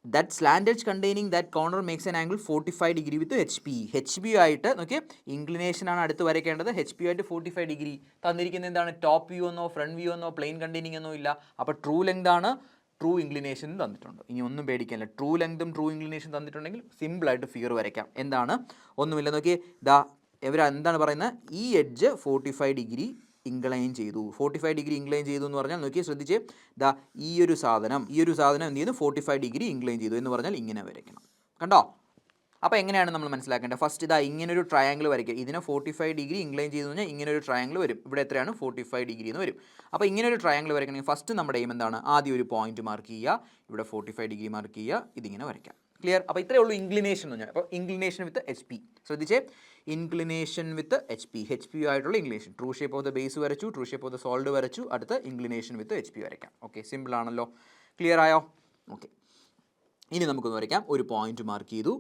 That slant edge containing that corner makes an angle 45 degree with HP ആയിട്ട് നോക്കിയേ, ഇൻക്ലിനേഷൻ ആണ് അടുത്ത് വരയ്ക്കേണ്ടത്. HP ആയിട്ട് 45 ഡിഗ്രി തന്നിരിക്കുന്നത് എന്താണ്? ടോപ്പ് വ്യൂ എന്നോ ഫ്രണ്ട് വ്യൂ എന്നോ പ്ലെയിൻ കണ്ടെയ്നിങ് എന്നോ ഇല്ല. അപ്പോൾ ട്രൂ ലെങ്ത് ആണ്, ട്രൂ ഇൻക്ലിനേഷൻ തന്നിട്ടുണ്ട്. ഇനി ഒന്നും പേടിക്കാനില്ല. ട്രൂ ലെങ്തും ട്രൂ ഇൻക്ലിനേഷൻ തന്നിട്ടുണ്ടെങ്കിൽ സിമ്പിളായിട്ട് ഫിഗർ വരയ്ക്കാം. എന്താണ്? ഒന്നുമില്ല, നോക്കിയേ, എന്താണ് പറയുന്നത്? ഈ എഡ്ജ് 45 ഡിഗ്രി ഇൻക്ലൈൻ ചെയ്തു. 45 ഡിഗ്രി ഇൻക്ലൈൻ ചെയ്തു എന്ന് പറഞ്ഞാൽ നോക്കിയേ, ശ്രദ്ധിച്ച്, ഈ ഒരു സാധനം എന്ത് ചെയ്യുന്നു? 45 ഡിഗ്രി ഇൻക്ലൈൻ ചെയ്തു എന്ന് പറഞ്ഞാൽ ഇങ്ങനെ വരയ്ക്കണം. കണ്ടോ? അപ്പോൾ എങ്ങനെയാണ് നമ്മൾ മനസ്സിലാക്കേണ്ടത്? ഫസ്റ്റ് ഇങ്ങനൊരു ട്രയാങ്കിൾ വരയ്ക്കുക. ഇതിനെ 45 ഡിഗ്രി ഇൻക്ലൈൻ ചെയ്തു കഴിഞ്ഞാൽ ഇങ്ങനൊരു ട്രയാങ്കിൾ വരും. ഇവിടെ എത്രയാണ്? 45 ഡിഗ്രി എന്ന് വരും. അപ്പോൾ ഇങ്ങനൊരു ട്രയാങ്കിൾ വരയ്ക്കണമെങ്കിൽ ഫസ്റ്റ് നമ്മുടെ എയിം എന്താണ്? ആദ്യം ഒരു പോയിന്റ് മാർക്ക് ചെയ്യുക, ഇവിടെ 45 ഡിഗ്രി മാർക്ക് ചെയ്യുക, ഇതിങ്ങനെ വരയ്ക്കാം. ക്ലിയർ? അപ്പോൾ ഇത്രയേ ഉള്ളൂ ഇൻക്ലിനേഷൻ എന്ന് പറഞ്ഞാൽ. അപ്പോൾ ഇൻക്ലിനേഷൻ വിത്ത് HP. ശ്രദ്ധിച്ചേ, ഇൻക്ലിനേഷൻ വിത്ത് HP ആയിട്ടുള്ള inclination. True shape of the base വരച്ചു, true shape of the solid വരച്ചു, അടുത്ത ഇൻക്ലിനേഷൻ വിത്ത് HP വരയ്ക്കാം. ഓക്കെ, സിമ്പിൾ ആണല്ലോ. ക്ലിയർ ആയോ? ഓക്കെ, ഇനി നമുക്കൊന്ന് വരയ്ക്കാം. ഒരു പോയിന്റ് മാർക്ക് ചെയ്തു.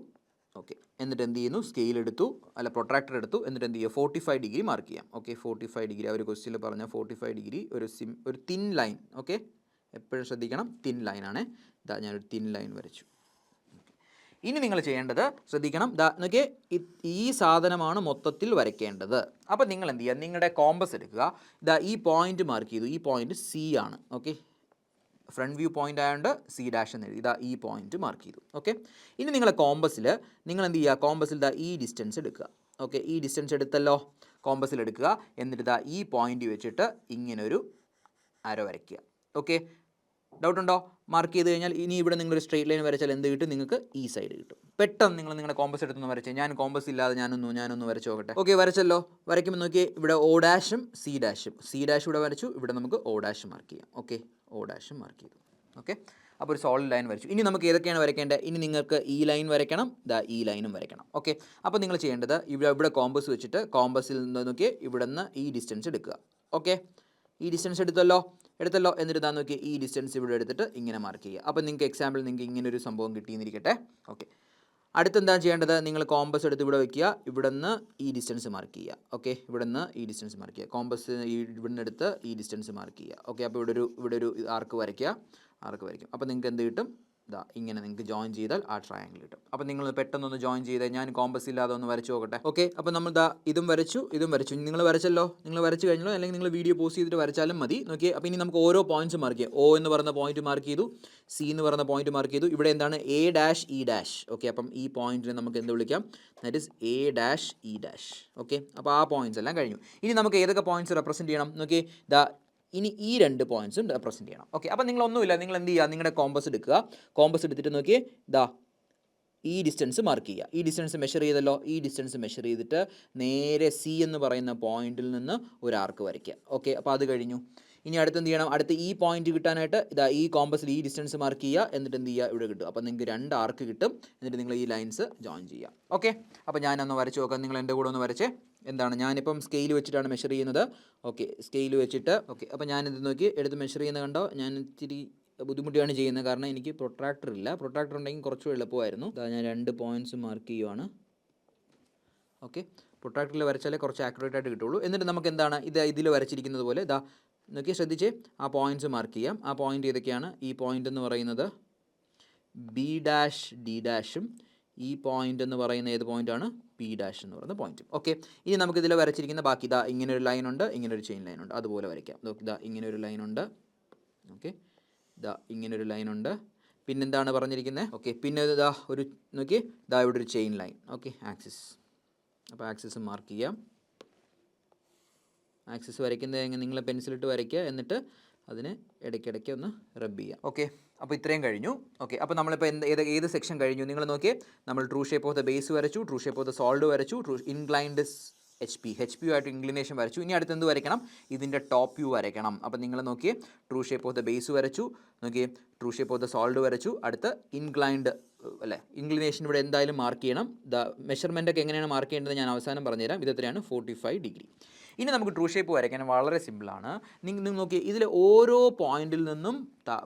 ഓക്കെ, എന്നിട്ട് എന്ത് ചെയ്യുന്നു? സ്കെയിൽ എടുത്തു, പ്രൊട്രാക്ടർ എടുത്തു, എന്നിട്ട് എന്ത് ചെയ്യുക? 45 ഡിഗ്രി മാർക്ക് ചെയ്യാം. ഓക്കെ, 45 ഡിഗ്രി ആ ഒരു ക്വസ്റ്റ്യനിൽ പറഞ്ഞ 45 ഡിഗ്രി ഒരു തിൻ ലൈൻ. ഓക്കെ, എപ്പോഴും ശ്രദ്ധിക്കണം, തിൻ ലൈനാണ്. ഞാനൊരു തിൻ ലൈൻ വരച്ചു. ഇനി നിങ്ങൾ ചെയ്യേണ്ടത് ശ്രദ്ധിക്കണം, നോക്കിയേ, ഈ സാധനമാണ് മൊത്തത്തിൽ വരയ്ക്കേണ്ടത്. അപ്പോൾ നിങ്ങൾ എന്ത് ചെയ്യുക? നിങ്ങളുടെ കോമ്പസ് എടുക്കുക. ഈ പോയിന്റ് മാർക്ക് ചെയ്തു. ഈ പോയിന്റ് C ആണ്. ഓക്കെ, ഫ്രണ്ട് വ്യൂ പോയിന്റ് ആയതുകൊണ്ട് C' എന്ന് എഴുതി. ഈ പോയിന്റ് മാർക്ക് ചെയ്തു. ഓക്കെ, ഇനി നിങ്ങളെ കോമ്പസിൽ നിങ്ങൾ എന്ത് ചെയ്യുക? കോമ്പസിൽ ഈ ഡിസ്റ്റൻസ് എടുക്കുക. ഓക്കെ, ഈ ഡിസ്റ്റൻസ് എടുത്തല്ലോ, കോമ്പസിൽ എടുക്കുക. എന്നിട്ട് ഈ പോയിന്റ് വെച്ചിട്ട് ഇങ്ങനൊരു ആരോ വരയ്ക്കുക. ഓക്കെ, ഡൗട്ട് ഉണ്ടോ? മാർക്ക് ചെയ്ത് കഴിഞ്ഞാൽ ഇനി ഇവിടെ നിങ്ങളൊരു സ്ട്രെയിറ്റ് ലൈൻ വരച്ചാൽ എന്ത് കിട്ടും? നിങ്ങൾക്ക് ഈ സൈഡ് കിട്ടും. പെട്ടെന്ന് നിങ്ങൾ നിങ്ങളുടെ കോമ്പസ് എടുത്തൊന്ന് വരച്ചേ. ഞാൻ കോമ്പസ് ഇല്ലാതെ ഞാനൊന്ന് വരച്ച് നോക്കട്ടെ. ഓക്കെ, വരച്ചല്ലോ. വരയ്ക്കുമ്പോൾ നോക്കിയേ, ഇവിടെ O ഡാഷും C ഡാഷും ഇവിടെ വരച്ചു. ഇവിടെ നമുക്ക് O ഡാഷ് മാർക്ക് ചെയ്യാം. ഓക്കെ, O ഡാഷും മാർക്ക് ചെയ്തു. ഓക്കെ, അപ്പോൾ ഒരു സോളിഡ് ലൈൻ വരച്ചു. ഇനി നമുക്ക് ഏതൊക്കെയാണ് വരയ്ക്കേണ്ടത്? ഇനി നിങ്ങൾക്ക് ഈ ലൈൻ വരയ്ക്കണം, ഈ ലൈനും വരയ്ക്കണം. ഓക്കെ, അപ്പോൾ നിങ്ങൾ ചെയ്യേണ്ടത് ഇവിടെ കോമ്പസ് വെച്ചിട്ട് കോമ്പസിൽ നിന്ന് നോക്കി ഇവിടെ നിന്ന് ഈ ഡിസ്റ്റൻസ് എടുക്കുക. ഓക്കെ, ഈ ഡിസ്റ്റൻസ് എടുത്തല്ലോ. എന്നിട്ട് ഇതാ നോക്കി ഈ ഡിസ്റ്റൻസ് ഇവിടെ എടുത്തിട്ട് ഇങ്ങനെ മാർക്ക് ചെയ്യുക. അപ്പോൾ നിങ്ങൾക്ക് എക്സാമ്പിൾ നിങ്ങൾക്ക് ഇങ്ങനെ ഒരു സംഭവം കിട്ടിയെന്നിരിക്കട്ടെ. ഓക്കെ, അടുത്തെന്താ ചെയ്യേണ്ടത്? നിങ്ങൾ കോമ്പസ് എടുത്ത് ഇവിടെ വയ്ക്കുക. ഇവിടെ നിന്ന് ഈ ഡിസ്റ്റൻസ് മാർക്ക് ചെയ്യുക. ഓക്കെ, ഇവിടെ നിന്ന് ഈ ഡിസ്റ്റൻസ് മാർക്ക് ചെയ്യുക. കോമ്പസ് ഇവിടെ നിന്ന് എടുത്ത് ഈ ഡിസ്റ്റൻസ് മാർക്ക് ചെയ്യുക. ഓക്കെ, അപ്പോൾ ഇവിടെ ഒരു ആർക്ക് വരയ്ക്കുക. അപ്പോൾ നിങ്ങൾക്ക് എന്ത് കിട്ടും? ഇങ്ങനെ നിങ്ങൾക്ക് ജോയിൻ ചെയ്താൽ ആ ട്രയാങ്കിൾ കിട്ടും. അപ്പോൾ നിങ്ങൾ പെട്ടെന്നൊന്ന് ജോയിൻ ചെയ്താൽ ഞാൻ കോമ്പസ് ഇല്ലാതെ ഒന്ന് വരച്ച് നോക്കട്ടെ. ഓക്കെ, അപ്പോൾ നമ്മൾ ഇതും വരച്ചു. നിങ്ങൾ വരച്ചല്ലോ. നിങ്ങൾ വരച്ച് കഴിഞ്ഞല്ലോ, അല്ലെങ്കിൽ നിങ്ങൾ വീഡിയോ പോസ്റ്റ് ചെയ്തിട്ട് വരച്ചാലും മതി. നോക്കിയേ, അപ്പോൾ ഇനി നമുക്ക് ഓരോ പോയിന്റ്സ് മാർക്ക് ചെയ്യാം. O എന്ന് പറയുന്ന പോയിന്റ് മാർക്ക് ചെയ്തു, C എന്ന് പറയുന്ന പോയിന്റ് മാർക്ക് ചെയ്തു. ഇവിടെ എന്താണ്? A dash E dash. Okay, അപ്പം ഈ പോയിന്റിനെ നമുക്ക് എന്ത് വിളിക്കാം? That is A dash E dash. Okay, അപ്പോൾ ആ പോയിന്റ്സ് എല്ലാം കഴിഞ്ഞു. ഇനി നമുക്ക് ഏതൊക്കെ പോയിന്റ്സ് റെപ്രസെൻറ്റ് ചെയ്യണം? നോക്കിയേ, ഇനി ഈ 2 പോയിന്റ്സും റെപ്രസെൻറ്റ് ചെയ്യണം. ഓക്കെ, അപ്പോൾ നിങ്ങളൊന്നുമില്ല, നിങ്ങൾ എന്ത് ചെയ്യുക? നിങ്ങളുടെ കോമ്പസ് എടുക്കുക. കോമ്പസ് എടുത്തിട്ട് നോക്കിയേ, ഈ ഡിസ്റ്റൻസ് മാർക്ക് ചെയ്യുക. ഈ ഡിസ്റ്റൻസ് മെഷർ ചെയ്തല്ലോ. ഈ ഡിസ്റ്റൻസ് മെഷർ ചെയ്തിട്ട് നേരെ C എന്ന് പറയുന്ന പോയിന്റിൽ നിന്ന് ഒരു ആർക്ക് വരയ്ക്കുക. ഓക്കെ, അപ്പോൾ അത് കഴിഞ്ഞു. ഇനി അടുത്ത് എന്ത് ചെയ്യണം? അടുത്ത് ഈ പോയിന്റ് കിട്ടാനായിട്ട് ഈ കോമ്പസിൽ ഈ ഡിസ്റ്റൻസ് മാർക്ക് ചെയ്യുക. എന്നിട്ട് എന്ത് ചെയ്യുക? ഇവിടെ കിട്ടും. അപ്പോൾ നിങ്ങൾക്ക് 2 ആർക്ക് കിട്ടും. എന്നിട്ട് നിങ്ങൾ ഈ ലൈൻസ് ജോയിൻ ചെയ്യുക. ഓക്കെ, അപ്പോൾ ഞാനൊന്ന് വരച്ച് നോക്കാം. നിങ്ങൾ എൻ്റെ കൂടെ ഒന്ന് വരച്ചേ. എന്താണ്, ഞാനിപ്പം സ്കെയിൽ വെച്ചിട്ടാണ് മെഷർ ചെയ്യുന്നത്. ഓക്കെ, സ്കെയിൽ വെച്ചിട്ട്. ഓക്കെ, അപ്പോൾ ഞാനിത് നോക്കി എടുത്ത് മെഷർ ചെയ്യുന്നത് കണ്ടോ? ഞാൻ ഇച്ചിരി ബുദ്ധിമുട്ടിയാണ് ചെയ്യുന്നത്, കാരണം എനിക്ക് പ്രൊട്രാക്ടർ ഇല്ല. പ്രൊട്രാക്ടർ ഉണ്ടെങ്കിൽ കുറച്ചും എളുപ്പമായിരുന്നു. ഞാൻ 2 പോയിന്റ്സ് മാർക്ക് ചെയ്യുവാണ്. ഓക്കെ, പ്രൊട്രാക്ടറിൽ വരച്ചാലേ കുറച്ച് ആക്യുറേറ്റ് ആയിട്ട് കിട്ടുള്ളൂ. എന്നിട്ട് നമുക്ക് എന്താണ് ഇതിൽ വരച്ചിരിക്കുന്നത് പോലെ നോക്കി ശ്രദ്ധിച്ചേ, ആ പോയിന്റ്സ് മാർക്ക് ചെയ്യാം. ആ പോയിന്റ് ഏതൊക്കെയാണ്? ഈ പോയിന്റ് എന്ന് പറയുന്നത് B ഡാഷ് D ഡാഷും ഈ പോയിന്റ് എന്ന് പറയുന്ന ഏത് പോയിന്റാണ്? P ഡാഷ് എന്ന് പറയുന്ന പോയിന്റും. ഓക്കെ, ഇനി നമുക്ക് ഇതിൽ വരച്ചിരിക്കുന്ന ബാക്കി ഇങ്ങനെ ഒരു ലൈൻ ഉണ്ട്, ഇങ്ങനെ ഒരു ചെയിൻ ലൈൻ ഉണ്ട്. അതുപോലെ വരയ്ക്കാം. ഇങ്ങനെ ഒരു ലൈൻ ഉണ്ട്. ഓക്കെ, ഇങ്ങനെ ഒരു ലൈൻ ഉണ്ട്. പിന്നെന്താണ് പറഞ്ഞിരിക്കുന്നത്? ഓക്കെ, പിന്നെ ഒരു നോക്കി ഇവിടെ ഒരു ചെയിൻ ലൈൻ. Okay, axis. അപ്പോൾ ആക്സിസ് മാർക്ക് ചെയ്യാം. ആക്സിസ് വരയ്ക്കുന്നത് എങ്ങനെ? നിങ്ങൾ പെൻസിലിട്ട് വരയ്ക്കുക. എന്നിട്ട് അതിന് ഇടയ്ക്കിടയ്ക്ക് ഒന്ന് റബ്ബ് ചെയ്യാം. ഓക്കെ, അപ്പോൾ ഇത്രയും കഴിഞ്ഞു. ഓക്കെ, അപ്പോൾ നമ്മളിപ്പോൾ ഏത് സെക്ഷൻ കഴിഞ്ഞു? നിങ്ങൾ നോക്കിയേ, നമ്മൾ true shape of the base വരച്ചു, true shape of the solid വരച്ചു, ഇൻക്ലൈൻഡ് HP ആയിട്ട് ഇൻക്ലിനേഷൻ വരച്ചു. ഇനി അടുത്ത് എന്ത് വരയ്ക്കണം? ഇതിൻ്റെ ടോപ്പ് വ്യൂ വരയ്ക്കണം. അപ്പോൾ നിങ്ങൾ നോക്കിയേ, true shape of the base വരച്ചു, നോക്കിയേ true shape of the solid വരച്ചു. അടുത്ത് ഇൻക്ലൈൻഡ് അല്ലേ, ഇൻക്ലിനേഷൻ ഇവിടെ എന്തായാലും മാർക്ക് ചെയ്യണം. മെഷർമെൻ്റ് ഒക്കെ എങ്ങനെയാണ് മാർക്ക് ചെയ്യേണ്ടത് ഞാൻ അവസാനം പറഞ്ഞുതരാം. ഇത് എത്രയാണ്? 45 ഡിഗ്രി. ഇനി നമുക്ക് ട്രൂ ഷേപ്പ് വരയ്ക്കാൻ വളരെ സിമ്പിളാണ്. നിങ്ങൾ നോക്കി, ഇതിൽ ഓരോ പോയിന്റിൽ നിന്നും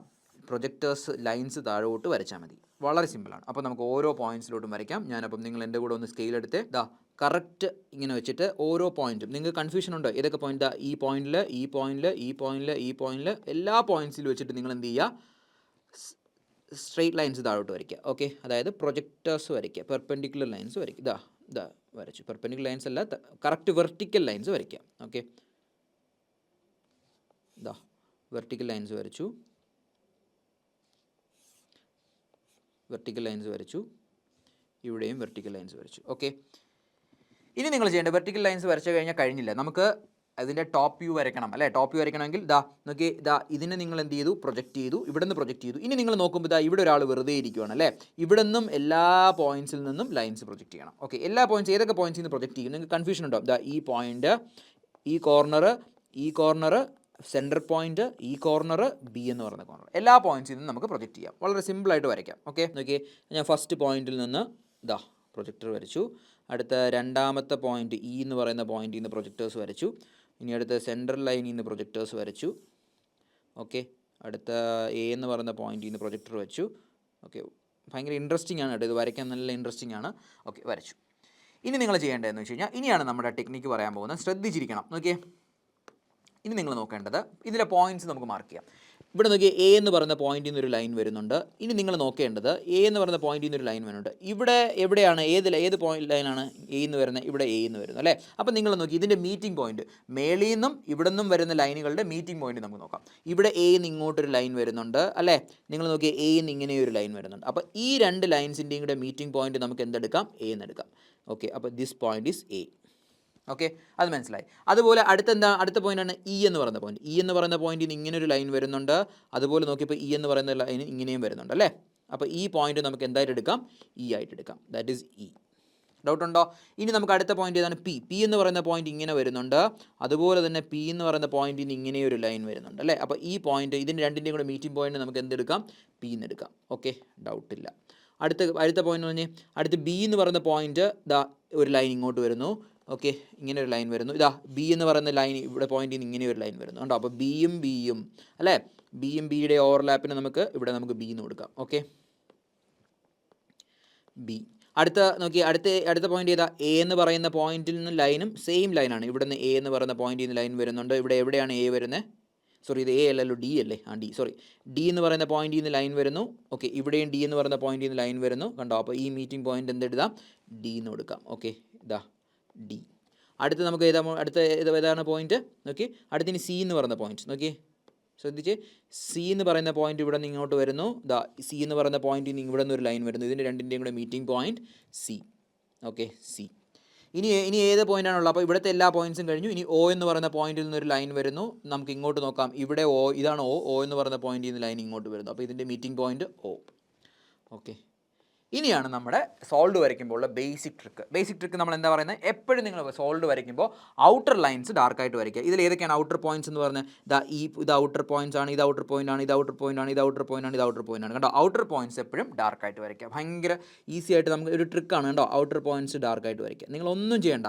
പ്രൊജക്ടേഴ്സ് ലൈൻസ് താഴോട്ട് വരച്ചാൽ മതി. വളരെ സിമ്പിളാണ്. അപ്പോൾ നമുക്ക് ഓരോ പോയിന്റ്സിലോട്ടും വരയ്ക്കാം. ഞാനപ്പം നിങ്ങൾ എൻ്റെ കൂടെ ഒന്ന് സ്കെയിൽ എടുത്ത് കറക്റ്റ് ഇങ്ങനെ വെച്ചിട്ട് ഓരോ പോയിന്റും, നിങ്ങൾക്ക് കൺഫ്യൂഷൻ ഉണ്ടോ ഏതൊക്കെ പോയിന്റ്? ഈ പോയിന്റിൽ, ഈ പോയിന്റിൽ, ഈ പോയിന്റിൽ, ഈ പോയിന്റിൽ, എല്ലാ പോയിന്റ്സിലും വെച്ചിട്ട് നിങ്ങൾ എന്ത് ചെയ്യുക? സ്ട്രെയിറ്റ് ലൈൻസ് താഴോട്ട് വരയ്ക്കുക. ഓക്കെ, അതായത് പ്രൊജക്ടേഴ്സ് വരയ്ക്കുക, പെർപെൻഡിക്കുലർ ലൈൻസ് വരയ്ക്കുക. വരച്ചു. പെർപെൻഡിക്കുലർ ലൈൻസ് അല്ല, കറക്റ്റ് വെർട്ടിക്കൽ ലൈൻസ് വരയ്ക്കുക. ഓക്കെ, വെർട്ടിക്കൽ ലൈൻസ് വരച്ചു. വെർട്ടിക്കൽ ലൈൻസ് വരച്ചു. ഇവിടെയും വെർട്ടിക്കൽ ലൈൻസ് വരച്ചു. ഓക്കെ, ഇനി നിങ്ങൾ ചെയ്യേണ്ടത്, വെർട്ടിക്കൽ ലൈൻസ് വരച്ചു കഴിഞ്ഞാൽ കഴിഞ്ഞില്ല, നമുക്ക് അതിൻ്റെ ടോപ്പ് വ്യൂ വരയ്ക്കണം അല്ലേ. ടോപ്പ് വ്യൂ വരയ്ക്കണമെങ്കിൽ നോക്കി ഇതിനെ നിങ്ങൾ എന്ത് ചെയ്തു? പ്രൊജക്റ്റ് ചെയ്തു. ഇവിടെ നിന്ന് പ്രൊജക്റ്റ് ചെയ്തു. ഇനി നിങ്ങൾ നോക്കുമ്പോൾ ഇവിടെ ഒരാൾ വെറുതെ ഇരിക്കുകയാണ് അല്ലേ. ഇവിടെ നിന്നും എല്ലാ പോയിന്റ്സിൽ നിന്നും ലൈൻസ് പ്രൊജക്റ്റ് ചെയ്യണം. ഓക്കെ, എല്ലാ പോയിന്റ്സ് ഏതൊക്കെ പോയിന്റ്സിൽ നിന്ന് പ്രൊജക്റ്റ് ചെയ്യും? നിങ്ങൾക്ക് കൺഫ്യൂഷൻ ഉണ്ടോ? ഈ പോയിന്റ്, ഈ കോർണർ, സെൻറ്റർ പോയിന്റ്, ഈ കോർണർ, B എന്ന് പറയുന്ന കോർണർ, എല്ലാ പോയിന്റ്സിൽ നിന്നും നമുക്ക് പ്രൊജക്റ്റ് ചെയ്യാം. വളരെ സിമ്പിളായിട്ട് വരയ്ക്കാം. ഓക്കെ, നോക്കിയേ, ഞാൻ ഫസ്റ്റ് പോയിന്റിൽ നിന്ന് പ്രൊജക്ടർ വരച്ചു. അടുത്ത രണ്ടാമത്തെ പോയിന്റ് E എന്ന് പറയുന്ന പോയിന്റിൽ നിന്ന് പ്രൊജക്ടേഴ്സ് വരച്ചു. ഇനി അടുത്ത സെൻട്രൽ ലൈനിൽ നിന്ന് പ്രൊജക്ടേഴ്സ് വരച്ചു. ഓക്കെ, അടുത്ത A എന്ന് പറയുന്ന പോയിന്റിൽ നിന്ന് പ്രൊജക്ടർ വെച്ചു. ഓക്കെ, ഭയങ്കര ഇൻട്രസ്റ്റിംഗ് ആണ് കേട്ടോ, ഇത് വരയ്ക്കാൻ നല്ല ഇൻട്രസ്റ്റിംഗ് ആണ്. ഓക്കെ, വരച്ചു. ഇനി നിങ്ങൾ ചെയ്യേണ്ടതെന്ന് വെച്ച് കഴിഞ്ഞാൽ, ഇനിയാണ് നമ്മുടെ ടെക്നിക്ക് പറയാൻ പോകുന്നത്. ശ്രദ്ധിച്ചിരിക്കണം. നോക്കിയേ, ഇനി നിങ്ങൾ നോക്കേണ്ടത് ഇതിലെ പോയിന്റ്സ് നമുക്ക് മാർക്ക് ചെയ്യാം. ഇവിടെ നോക്കി A എന്ന് പറയുന്ന പോയിന്റിൽ നിന്നൊരു ലൈൻ വരുന്നുണ്ട്. ഇനി നിങ്ങൾ നോക്കേണ്ടത് A എന്ന് പറയുന്ന പോയിന്റിൽ നിന്നൊരു ലൈൻ വരുന്നുണ്ട്. ഇവിടെ എവിടെയാണ്? ഏത് പോയിന്റ് ലൈനാണ് A എന്ന് വരുന്നത്? ഇവിടെ A എന്ന് വരുന്നു അല്ലേ. അപ്പോൾ നിങ്ങൾ നോക്കി, ഇതിൻ്റെ മീറ്റിംഗ് പോയിന്റ്, മേളിൽ നിന്നും ഇവിടെ നിന്നും വരുന്ന ലൈനുകളുടെ മീറ്റിംഗ് പോയിന്റ് നമുക്ക് നോക്കാം. ഇവിടെ A എന്ന് ഇങ്ങോട്ടൊരു ലൈൻ വരുന്നുണ്ട് അല്ലേ. നിങ്ങൾ നോക്കി, A എന്ന് ഇങ്ങനെയൊരു ലൈൻ വരുന്നുണ്ട്. അപ്പോൾ ഈ 2 ലൈൻസിൻ്റെയും കൂടെ മീറ്റിംഗ് പോയിന്റ് നമുക്ക് എന്തെടുക്കാം? A എന്ന് എടുക്കാം. ഓക്കെ, അപ്പോൾ this point is A. Okay, അത് മനസ്സിലായി. അതുപോലെ അടുത്ത പോയിൻ്റാണ് ഇ എന്ന് പറയുന്ന പോയിന്റ്. ഇ എന്ന് പറയുന്ന പോയിന്റിൽ നിന്ന് ഇങ്ങനെ ഒരു ലൈൻ വരുന്നുണ്ട്. അതുപോലെ നോക്കിയപ്പോൾ ഇ എന്ന് പറയുന്ന ലൈൻ ഇങ്ങനെയും വരുന്നുണ്ട് അല്ലേ. അപ്പോൾ ഈ പോയിന്റ് നമുക്ക് എന്തായിട്ട് എടുക്കാം? ഇ ആയിട്ട് എടുക്കാം. That is E. ഡൗട്ട് ഉണ്ടോ? ഇനി നമുക്ക് അടുത്ത പോയിന്റ് ഏതാണ്? പി. പി എന്ന് പറയുന്ന പോയിന്റ് ഇങ്ങനെ വരുന്നുണ്ട്. അതുപോലെ തന്നെ പി എന്ന് പറയുന്ന പോയിന്റിൽ നിന്ന് ഇങ്ങനെ ഒരു ലൈൻ വരുന്നുണ്ട് അല്ലേ. അപ്പോൾ ഈ പോയിന്റ് ഇതിന് രണ്ടിൻ്റെയും കൂടെ മീറ്റിംഗ് പോയിന്റ് നമുക്ക് എന്തെടുക്കാം? പി എന്ന് എടുക്കാം. ഓക്കെ, ഡൗട്ടില്ല. അടുത്ത പോയിന്റ് എന്ന് പറഞ്ഞാൽ അടുത്ത് ബി എന്ന് പറയുന്ന പോയിന്റ് ദാ ഒരു ലൈൻ ഇങ്ങോട്ട് വരുന്നു. ഓക്കെ, ഇങ്ങനെ ഒരു ലൈൻ വരുന്നു. ഇതാ ബി എന്ന് പറയുന്ന ലൈൻ ഇവിടെ പോയിന്റിൽ നിന്ന് ഇങ്ങനെ ഒരു ലൈൻ വരുന്നു കണ്ടോ. അപ്പോൾ ബിയും അല്ലേ, ബിയും ബിയുടെ ഓവർലാപ്പിന് നമുക്ക് ബി എന്ന് കൊടുക്കാം. Okay, B. അടുത്ത പോയിന്റ് ഏതാ? എ എന്ന് പറയുന്ന പോയിന്റിൽ നിന്ന് ലൈനും സെയിം ലൈനാണ്. ഇവിടെ നിന്ന് എ എന്ന് പറയുന്ന പോയിന്റിൽ നിന്ന് ലൈൻ വരുന്നുണ്ട്. ഇവിടെ എവിടെയാണ് എ വരുന്നത്? സോറി, ഇത് എ അല്ലല്ലോ, ഡി അല്ലേ. ഡി, സോറി, ഡി എന്ന് പറയുന്ന പോയിന്റിൽ നിന്ന് ലൈൻ വരുന്നു. ഓക്കെ, ഇവിടെയും ഡി എന്ന് പറയുന്ന പോയിന്റിൽ നിന്ന് ലൈൻ വരുന്നു കണ്ടോ. അപ്പോൾ ഈ മീറ്റിംഗ് പോയിന്റ് എന്തെടുക്കാം? ഡി എന്ന് കൊടുക്കാം. ഓക്കെ, ഇതാ ഡി. അടുത്ത് നമുക്ക് ഏതാണ് പോയിന്റ്? ഓക്കെ, അടുത്തിന് സി എന്ന് പറയുന്ന പോയിന്റ്. നോക്കി ശ്രദ്ധിച്ച്, സി എന്ന് പറയുന്ന പോയിന്റ് ഇവിടെ നിന്ന് ഇങ്ങോട്ട് വരുന്നു. ദാ സി എന്ന് പറയുന്ന പോയിന്റിൽ നിന്ന് ഇവിടെ നിന്ന് ഒരു ലൈൻ വരുന്നു. ഇതിൻ്റെ രണ്ടിൻ്റെയും കൂടെ meeting point C. Okay, C. ഇനി ഏത് പോയിൻ്റാണുള്ളത്? അപ്പോൾ ഇവിടുത്തെ എല്ലാ പോയിൻറ്റ്സും കഴിഞ്ഞു. ഇനി ഒ എന്ന് പറയുന്ന പോയിന്റിൽ നിന്നൊരു ലൈൻ വരുന്നു. നമുക്ക് ഇങ്ങോട്ട് നോക്കാം. ഇവിടെ ഇതാണ് ഒ എന്ന് പറയുന്ന പോയിന്റിൽ നിന്ന് ലൈൻ ഇങ്ങോട്ട് വരുന്നു. അപ്പോൾ ഇതിൻ്റെ മീറ്റിംഗ് പോയിന്റ് ഒ. ഓക്കെ, ഇനിയാണ് നമ്മുടെ സോൾഡ് വരയ്ക്കുമ്പോൾ ഉള്ള ബേസിക് ട്രിക്ക്. നമ്മൾ എന്താ പറയുന്നത്? എപ്പോഴും നിങ്ങൾ സോൾഡ് വരയ്ക്കുമ്പോൾ ഔട്ടർ ലൈൻസ് ഡാർക്കായിട്ട് വരയ്ക്കുക. ഇതിൽ ഏതൊക്കെയാണ് ഔട്ടർ പോയിന്റ്സ് എന്ന് പറഞ്ഞാൽ? ഇത് ഔട്ടർ പോയിന്റ്സ് ആണ്, ഇത് ഔട്ടർ പോയിന്റ് ആണ്, ഇത് ഔട്ടർ പോയിന്റ് ആണ്, ഇത് ഔട്ടർ പോയിന്റ് ആണ്, ഇത് ഔട്ടർ പോയിന്റ് ആണ്. കണ്ടോ, ഔട്ടർ പോയിന്റ്സ് എപ്പോഴും ഡാർക്കായിട്ട് വരയ്ക്കുക. ഭയങ്കര ഈസി ആയിട്ട് നമുക്ക് ഒരു ട്രിക്കാണ് കേട്ടോ, ഔട്ടർ പോയിന്റ്സ് ഡാർക്കായിട്ട് വരയ്ക്കുക. നിങ്ങളൊന്നും ചെയ്യണ്ട,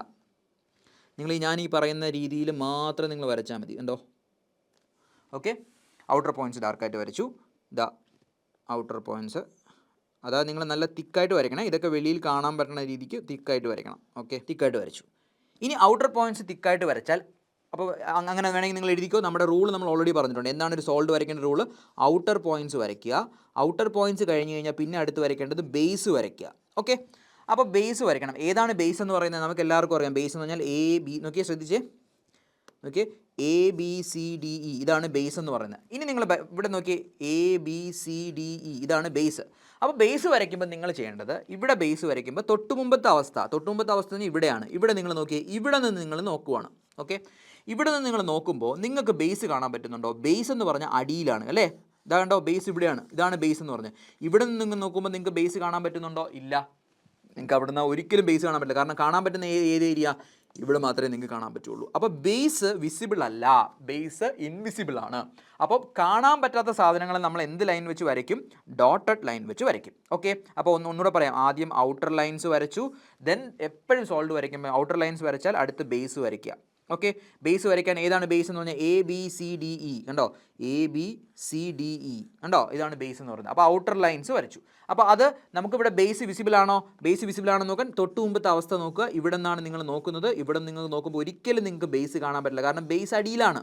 ഞാൻ ഈ പറയുന്ന രീതിയിൽ മാത്രം നിങ്ങൾ വരച്ചാൽ മതി. കണ്ടോ. ഓക്കെ, ഔട്ടർ പോയിന്റ്സ് ഡാർക്കായിട്ട് വരച്ചു. ഔട്ടർ പോയിന്റ്സ് അതായത് നിങ്ങൾ നല്ല തിക്കായിട്ട് വരയ്ക്കണം. ഇതൊക്കെ വെളിയിൽ കാണാൻ പറ്റുന്ന രീതിക്ക് തിക്കായിട്ട് വരയ്ക്കണം. ഓക്കെ, തിക്കായിട്ട് വരച്ചു. ഇനി ഔട്ടർ പോയിന്റ്സ് തിക്കായിട്ട് വരച്ചാൽ, അപ്പോൾ അങ്ങനെ വേണമെങ്കിൽ നിങ്ങൾ എഴുതിക്കോ. നമ്മുടെ റൂൾ നമ്മൾ ഓൾറെഡി പറഞ്ഞിട്ടുണ്ട്. എന്താണ് ഒരു സോൾഡ് വരയ്ക്കേണ്ട റൂള്? ഔട്ടർ പോയിന്റ്സ് വരയ്ക്കുക. ഔട്ടർ പോയിന്റ്സ് കഴിഞ്ഞ് കഴിഞ്ഞാൽ പിന്നെ അടുത്ത് വരയ്ക്കേണ്ടത് ബേസ് വരയ്ക്കുക. ഓക്കെ, അപ്പോൾ ബേസ് വരയ്ക്കണം. ഏതാണ് ബേസ് എന്ന് പറയുന്നത്? നമുക്ക് എല്ലാവർക്കും അറിയാം. ബേസ് എന്ന് പറഞ്ഞാൽ എ ബി. നോക്കിയേ, ശ്രദ്ധിച്ചേ. Okay, A B C D E, ഇതാണ് ബേസ് എന്ന് പറയുന്നത്. ഇനി നിങ്ങൾ ഇവിടെ നോക്കിയേ, A B C D E, ഇതാണ് ബേസ്. അപ്പോൾ ബേസ് വരയ്ക്കുമ്പോൾ നിങ്ങൾ ചെയ്യേണ്ടത്, ഇവിടെ ബേസ് വരയ്ക്കുമ്പോൾ തൊട്ടുമുമ്പത്തെ അവസ്ഥ ഇവിടെയാണ്. ഇവിടെ നിങ്ങൾ നോക്കിയേ, ഇവിടെ നിന്ന് നിങ്ങൾ നോക്കുവാണ്. ഓക്കെ, ഇവിടെ നിന്ന് നിങ്ങൾ നോക്കുമ്പോൾ നിങ്ങൾക്ക് ബേസ് കാണാൻ പറ്റുന്നുണ്ടോ? ബേസ് എന്ന് പറഞ്ഞാൽ അടിയിലാണ് അല്ലേ. ഇതാ കണ്ടോ, ബേസ് ഇവിടെയാണ്. ഇതാണ് ബേസ് എന്ന് പറഞ്ഞാൽ. ഇവിടെ നിന്ന് നിങ്ങൾ നോക്കുമ്പോൾ നിങ്ങൾക്ക് ബേസ് കാണാൻ പറ്റുന്നുണ്ടോ? ഇല്ല, നിങ്ങൾക്ക് അവിടെ നിന്ന് ഒരിക്കലും ബേസ് കാണാൻ പറ്റില്ല. കാരണം കാണാൻ പറ്റുന്ന ഏത് ഏരിയ? ഇവിടെ മാത്രമേ നിങ്ങൾക്ക് കാണാൻ പറ്റുള്ളൂ. അപ്പോൾ ബേസ് വിസിബിൾ അല്ല, ബേസ് ഇൻവിസിബിൾ ആണ്. അപ്പോൾ കാണാൻ പറ്റാത്ത സാധനങ്ങൾ നമ്മൾ എന്ത് ലൈൻ വെച്ച് വരയ്ക്കും? ഡോട്ടഡ് ലൈൻ വെച്ച് വരയ്ക്കും. ഓക്കെ, അപ്പോൾ ഒന്നുകൂടെ പറയാം. ആദ്യം ഔട്ടർ ലൈൻസ് വരച്ചു, ദെൻ എപ്പോഴും സോൾഡ് വരയ്ക്കുമ്പോൾ ഔട്ടർ ലൈൻസ് വരച്ചാൽ അടുത്ത് ബേസ് വരയ്ക്കുക. ഓക്കെ, ബേസ് വരയ്ക്കാൻ ഏതാണ് ബേസ് എന്ന് പറഞ്ഞാൽ? A B C D E. കണ്ടോ, A B C D E കണ്ടോ, ഇതാണ് ബേസ് എന്ന് പറയുന്നത്. അപ്പോൾ ഔട്ടർ ലൈൻസ് വരച്ചു. അപ്പോൾ അത് നമുക്കിവിടെ ബേസ് വിസിബിൾ ആണോ? ബേസ് വിസിബിൾ ആണോ നോക്കാൻ തൊട്ട് മുമ്പത്തെ അവസ്ഥ നോക്കുക. ഇവിടെ നിന്നാണ് നിങ്ങൾ നോക്കുന്നത്. ഇവിടെ നിങ്ങൾ നോക്കുമ്പോൾ ഒരിക്കലും നിങ്ങൾക്ക് ബേസ് കാണാൻ പറ്റില്ല, കാരണം ബേസ് അടിയിലാണ്.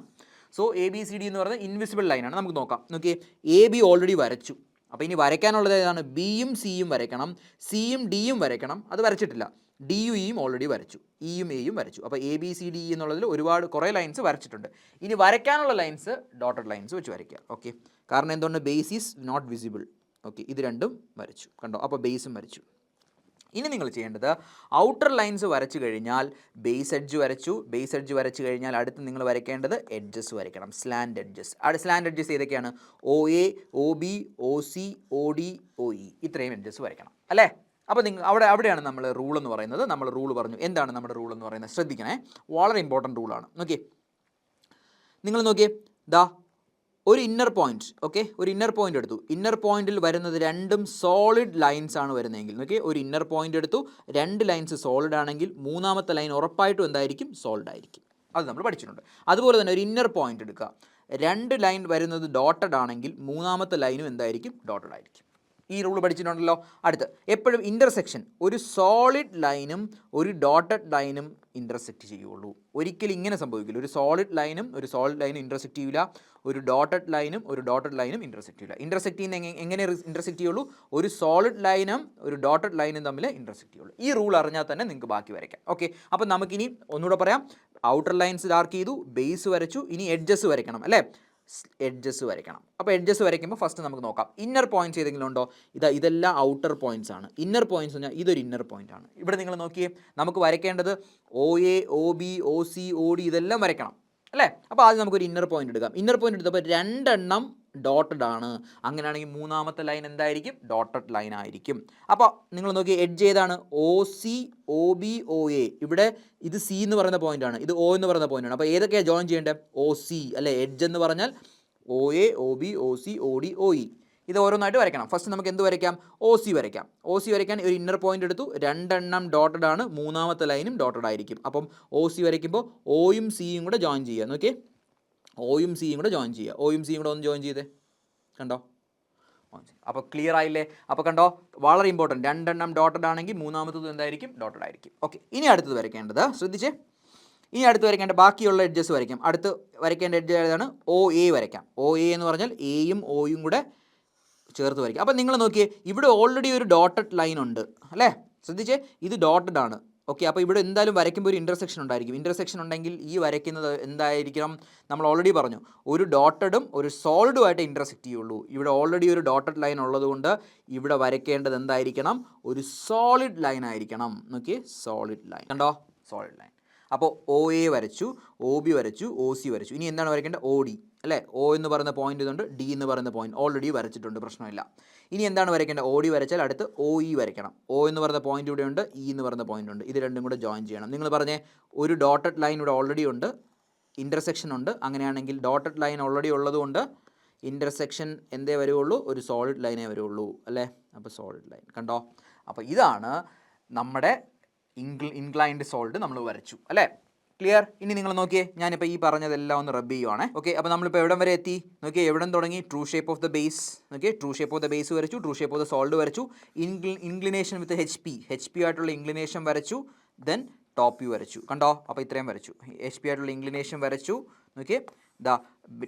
So A B C D എന്ന് പറയുന്നത് ഇൻവിസിബിൾ ലൈനാണ്. നമുക്ക് നോക്കാം. നോക്കിയേ, എ ബി ഓൾറെഡി വരച്ചു. അപ്പോൾ ഇനി വരയ്ക്കാനുള്ളത് ഏതാണ്? ബിയും സിയും വരയ്ക്കണം, സിയും ഡിയും വരയ്ക്കണം. അത് വരച്ചിട്ടില്ല. ഡി യു ഇയും ഓൾറെഡി വരച്ചു, ഇയും എയും വരച്ചു. അപ്പോൾ A B C D E എന്നുള്ളതിൽ കുറേ ലൈൻസ് വരച്ചിട്ടുണ്ട്. ഇനി വരയ്ക്കാനുള്ള ലൈൻസ് ഡോട്ടഡ് ലൈൻസ് വെച്ച് വരയ്ക്കുക. ഓക്കെ, കാരണം എന്തുകൊണ്ട്? Base is not visible. Okay, ഇത് രണ്ടും വരച്ചു കണ്ടോ. അപ്പോൾ ബേസും വരച്ചു. ഇനി നിങ്ങൾ ചെയ്യേണ്ടത്, ഔട്ടർ ലൈൻസ് വരച്ചു കഴിഞ്ഞാൽ ബേസ് എഡ്ജ് വരച്ചു. ബേസ് എഡ്ജ് വരച്ചു കഴിഞ്ഞാൽ അടുത്ത് നിങ്ങൾ വരയ്ക്കേണ്ടത് എഡ്ജസ് വരയ്ക്കണം, സ്ലാൻഡ് എഡ്ജസ്. സ്ലാൻഡ് എഡ്ജസ് ഏതൊക്കെയാണ്? O A, O B, O C, O D, O E, ഇത്രയും എഡ്ജസ് വരയ്ക്കണം അല്ലേ. അപ്പോൾ അവിടെയാണ് നമ്മൾ റൂൾ എന്ന് പറയുന്നത്. നമ്മൾ റൂൾ പറഞ്ഞു. എന്താണ് നമ്മുടെ റൂൾ എന്ന് പറയുന്നത്? ശ്രദ്ധിക്കണേ, വളരെ ഇമ്പോർട്ടൻറ്റ് റൂളാണ്. നോക്കിയേ, നിങ്ങൾ നോക്കിയേ, ഒരു ഇന്നർ പോയിന്റ്. ഓക്കെ, ഒരു ഇന്നർ പോയിന്റ് എടുത്തു. ഇന്നർ പോയിന്റിൽ വരുന്നത് രണ്ടും സോളിഡ് ലൈൻസ് ആണ് വരുന്നതെങ്കിൽ, നോക്കിയേ, ഒരു ഇന്നർ പോയിന്റ് എടുത്തു, രണ്ട് ലൈൻസ് സോളിഡ് ആണെങ്കിൽ മൂന്നാമത്തെ ലൈൻ ഉറപ്പായിട്ടും എന്തായിരിക്കും? സോളിഡ് ആയിരിക്കും. അത് നമ്മൾ പഠിച്ചിട്ടുണ്ട്. അതുപോലെ തന്നെ ഒരു ഇന്നർ പോയിന്റ് എടുക്കുക, രണ്ട് ലൈൻ വരുന്നത് ഡോട്ടഡ് ആണെങ്കിൽ മൂന്നാമത്തെ ലൈനും എന്തായിരിക്കും? ഡോട്ടഡ് ആയിരിക്കും. ഈ റൂൾ പഠിച്ചിട്ടുണ്ടല്ലോ. അടുത്ത് എപ്പോഴും ഇൻ്റർസെക്ഷൻ, ഒരു സോളിഡ് ലൈനും ഒരു ഡോട്ടഡ് ലൈനും ഇൻ്റർസെക്റ്റ് ചെയ്യുള്ളൂ. ഒരിക്കലും ഇങ്ങനെ സംഭവിക്കില്ല. ഒരു സോളിഡ് ലൈനും ഇൻ്റർസെക്റ്റ് ചെയ്യില്ല. ഒരു ഡോട്ടഡ് ലൈനും ഇൻ്റർസെക്റ്റ് ചെയ്യില്ല. ഇൻ്റർസെക്റ്റ് ചെയ്യുന്ന എങ്ങനെ ഇൻ്റർസെക്റ്റ് ചെയ്യുള്ളൂ? ഒരു സോളിഡ് ലൈനും ഒരു ഡോട്ടഡ് ലൈനും തമ്മിൽ ഇൻ്റർസെക്റ്റ് ചെയ്യുള്ളൂ. ഈ റൂൾ അറിഞ്ഞാൽ തന്നെ നിങ്ങൾക്ക് ബാക്കി വരയ്ക്കാം. ഓക്കെ, അപ്പോൾ നമുക്കിനി ഒന്നുകൂടെ പറയാം. ഔട്ടർ ലൈൻസ് ഡാർക്ക് ചെയ്തു, ബേസ് വരച്ചു, ഇനി എഡ്ജസ് വരയ്ക്കണം അല്ലേ. എഡ്ജസ് വരയ്ക്കണം. അപ്പോൾ എഡ്ജസ് വരയ്ക്കുമ്പോൾ ഫസ്റ്റ് നമുക്ക് നോക്കാം ഇന്നർ പോയിന്റ്സ് ഏതെങ്കിലും ഉണ്ടോ. ഇതെല്ലാം ഔട്ടർ പോയിന്റ്സ് ആണ്. ഇന്നർ പോയിന്റ്സ് എന്ന് പറഞ്ഞാൽ ഇതൊരു ഇന്നർ പോയിന്റ് ആണ്. ഇവിടെ നിങ്ങൾ നോക്കിയേ, നമുക്ക് വരയ്ക്കേണ്ടത് OA, OB, OC, OD ഇതെല്ലാം വരയ്ക്കണം അല്ലേ. അപ്പോൾ ആദ്യം നമുക്കൊരു ഇന്നർ പോയിന്റ് എടുക്കാം. ഇന്നർ പോയിന്റ് എടുത്തപ്പോൾ 2 എണ്ണം ഡോട്ടഡ് ആണ്. അങ്ങനെയാണെങ്കിൽ മൂന്നാമത്തെ ലൈൻ എന്തായിരിക്കും? ഡോട്ടഡ് ലൈൻ ആയിരിക്കും. അപ്പോൾ നിങ്ങൾ നോക്കിയേ, എഡ്ജ് ഏതാണ്? OC, OB, OA. ഇവിടെ ഇത് C എന്ന് പറയുന്ന പോയിന്റ് ആണ്, ഇത് O എന്ന് പറയുന്ന പോയിന്റ് ആണ്. അപ്പോൾ ഏതൊക്കെയാണ് ജോയിൻ ചെയ്യേണ്ടത്? OC അല്ലേ. എഡ്ജ് എന്ന് പറഞ്ഞാൽ OA, OB, OC, OD, OE. ഇത് ഓരോന്നായിട്ട് വരയ്ക്കണം. ഫസ്റ്റ് നമുക്ക് എന്ത് വരയ്ക്കാം? OC വരയ്ക്കാം. OC വരയ്ക്കാൻ ഒരു ഇന്നർ പോയിന്റ് എടുത്തു, 2 എണ്ണം ഡോട്ടഡ് ആണ്, മൂന്നാമത്തെ ലൈനും ഡോട്ടഡ് ആയിരിക്കും. അപ്പം OC വരയ്ക്കുമ്പോൾ Oയും Cയും കൂടെ ജോയിൻ ചെയ്യുക. നോക്കിയേ, Oയും Cയും കൂടെ ജോയിൻ ചെയ്യുക. Oയും Cയും കൂടെ ഒന്ന് ജോയിൻ ചെയ്തേ, കണ്ടോ? അപ്പോൾ ക്ലിയർ ആയില്ലേ? അപ്പോൾ കണ്ടോ, വളരെ ഇമ്പോർട്ടൻറ്റ്. 2 എണ്ണം ഡോട്ടഡ് ആണെങ്കിൽ മൂന്നാമത്തത് എന്തായിരിക്കും? ഡോട്ടഡ് ആയിരിക്കും. ഓക്കെ, ഇനി അടുത്തത് വരയ്ക്കേണ്ടത് ശ്രദ്ധിച്ചേ. ഇനി അടുത്ത് വരയ്ക്കേണ്ട ബാക്കിയുള്ള എഡ്ജസ് വരയ്ക്കാം. അടുത്ത് വരയ്ക്കേണ്ട എഡ്ജ് ഏതാണ്? OA വരയ്ക്കാം. OA എന്ന് പറഞ്ഞാൽ Aയും Oയും കൂടെ ചേർത്ത് വരയ്ക്കാം. അപ്പോൾ നിങ്ങൾ നോക്കിയേ, ഇവിടെ ഓൾറെഡി ഒരു ഡോട്ടഡ് ലൈൻ ഉണ്ട് അല്ലേ. ശ്രദ്ധിച്ചേ, ഇത് ഡോട്ടഡ് ആണ്. ഓക്കെ, അപ്പോൾ ഇവിടെ എന്തായാലും വരയ്ക്കുമ്പോൾ ഒരു ഇൻ്റർസെക്ഷൻ ഉണ്ടായിരിക്കും. ഇൻ്റർസെക്ഷൻ ഉണ്ടെങ്കിൽ ഈ വരയ്ക്കുന്നത് എന്തായിരിക്കണം? നമ്മൾ ഓൾറെഡി പറഞ്ഞു, ഒരു ഡോട്ടഡും ഒരു സോളിഡുമായിട്ട് ഇൻ്റർസെക്റ്റ് ചെയ്യുള്ളൂ. ഇവിടെ ഓൾറെഡി ഒരു ഡോട്ടഡ് ലൈൻ ഉള്ളതുകൊണ്ട് ഇവിടെ വരയ്ക്കേണ്ടത് എന്തായിരിക്കണം? ഒരു സോളിഡ് ലൈൻ ആയിരിക്കണം. നോക്കിയേ, സോളിഡ് ലൈൻ കണ്ടോ, സോളിഡ് ലൈൻ. അപ്പോൾ OA വരച്ചു, OB വരച്ചു, OC വരച്ചു. ഇനി എന്താണ് വരയ്ക്കേണ്ടത്? OD അല്ലേ. O എന്ന് പറയുന്ന പോയിന്റ് ഇതുണ്ട്, D എന്ന് പറയുന്ന പോയിന്റ് ഓൾറെഡി വരച്ചിട്ടുണ്ട്, പ്രശ്നമില്ല. ഇനി എന്താണ് വരയ്ക്കേണ്ടത്? OD വരച്ചാൽ അടുത്ത് OE വരയ്ക്കണം. O എന്ന് പറയുന്ന പോയിന്റ് ഇവിടെ ഉണ്ട്, E എന്ന് പറയുന്ന പോയിന്റ് ഉണ്ട്. ഇത് രണ്ടും കൂടെ ജോയിൻ ചെയ്യണം. നിങ്ങൾ പറഞ്ഞേ, ഒരു ഡോട്ടഡ് ലൈൻ ഇവിടെ ഓൾറെഡി ഉണ്ട്, ഇൻ്റർസെക്ഷൻ ഉണ്ട്. അങ്ങനെയാണെങ്കിൽ ഡോട്ടഡ് ലൈൻ ഓൾറെഡി ഉള്ളതുകൊണ്ട് ഇൻ്റർസെക്ഷൻ എന്തേ വരുള്ളൂ? ഒരു സോളിഡ് ലൈനേ വരുള്ളൂ അല്ലേ. അപ്പോൾ സോളിഡ് ലൈൻ കണ്ടോ. അപ്പോൾ ഇതാണ് നമ്മുടെ ഇൻക്ലൈൻഡ് സോൾഡ് നമ്മൾ വരച്ചു അല്ലേ. ക്ലിയർ? ഇനി നിങ്ങൾ നോക്കിയേ, ഞാനിപ്പോൾ ഈ പറഞ്ഞതെല്ലാം ഒന്ന് റബ്ബ് ചെയ്യുവാണ്. ഓക്കെ, അപ്പോൾ നമ്മളിപ്പോൾ എവിടം വരെ എത്തി? നോക്കിയേ, എവിടെ തുടങ്ങി? True shape of the base. നോക്കിയേ, true shape of the base വരച്ചു, true shape of the solid വരച്ചു, ഇൻക്ലിനേഷൻ വിത്ത് HP ആയിട്ടുള്ള ഇൻക്ലിനേഷൻ വരച്ചു, ദെൻ ടോപ്പ് വ്യൂ വരച്ചു. കണ്ടോ, അപ്പോൾ ഇത്രയും വരച്ചു. HP ആയിട്ടുള്ള ഇൻക്ലിനേഷൻ വരച്ചു. നോക്കിയേ,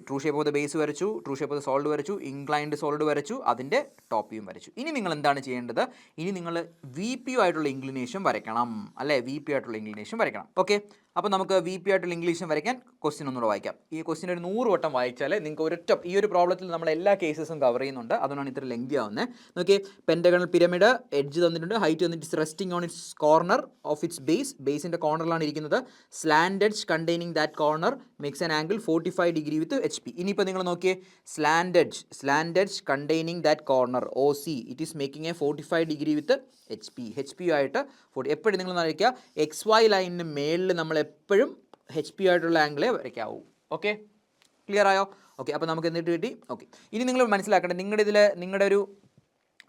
true shape of the base വരച്ചു, true shape of the solid വരച്ചു, ഇൻക്ലൈൻഡ് സോൾഡ് വരച്ചു, അതിൻ്റെ ടോപ്പ് വ്യൂയും വരച്ചു. ഇനി നിങ്ങൾ എന്താണ് ചെയ്യേണ്ടത്? ഇനി നിങ്ങൾ VP ആയിട്ടുള്ള ഇൻക്ലിനേഷൻ വരയ്ക്കണം അല്ലേ. VP ആയിട്ടുള്ള ഇൻക്ലിനേഷൻ വരയ്ക്കണം. ഓക്കെ, അപ്പോൾ നമുക്ക് VP ആയിട്ടുള്ള ഇൻക്ലിനേഷൻ വരയ്ക്കാൻ ക്വസ്റ്റ്യൻ ഒന്നുകൂടെ വായിക്കാം. ഈ ക്വസ്റ്റ്യൻ ഒരു 100 വട്ടം വായിച്ചാൽ നിങ്ങൾക്ക് ഒരൊറ്റ ഈ ഒരു പ്രോബ്ലത്തിൽ നമ്മൾ എല്ലാ കേസസും കവർ ചെയ്യുന്നുണ്ട്. അതുകൊണ്ടാണ് ഇത്ര ലെങ്തി ആവുന്നത്. നോക്കിയേ, പെൻറ്റഗണൽ പിരമിഡ്, എഡ്ജ് തന്നിട്ടുണ്ട്, ഹൈറ്റ് തന്നിട്ട് resting on its corner of its ബേസിൻ്റെ കോർണറിലാണ് ഇരിക്കുന്നത്. Slant edge containing that corner makes an angle 45 degree with HP. ഇനിയിപ്പോൾ നിങ്ങൾ നോക്കിയേ, slant edge containing that corner OC, it is making a 45 degree with HP ആയിട്ട് 40. എപ്പോഴും നിങ്ങൾ വരയ്ക്കുക, XY ലൈനിന് മേളിൽ നമ്മൾ എപ്പോഴും HP ആയിട്ടുള്ള ആംഗിളേ വരയ്ക്കാവൂ. ഓക്കെ, ക്ലിയർ ആയോ? ഓക്കെ, അപ്പോൾ നമുക്ക് എന്നിട്ട് കിട്ടി. ഓക്കെ, ഇനി നിങ്ങൾ മനസ്സിലാക്കേണ്ടത്, നിങ്ങളുടെ ഒരു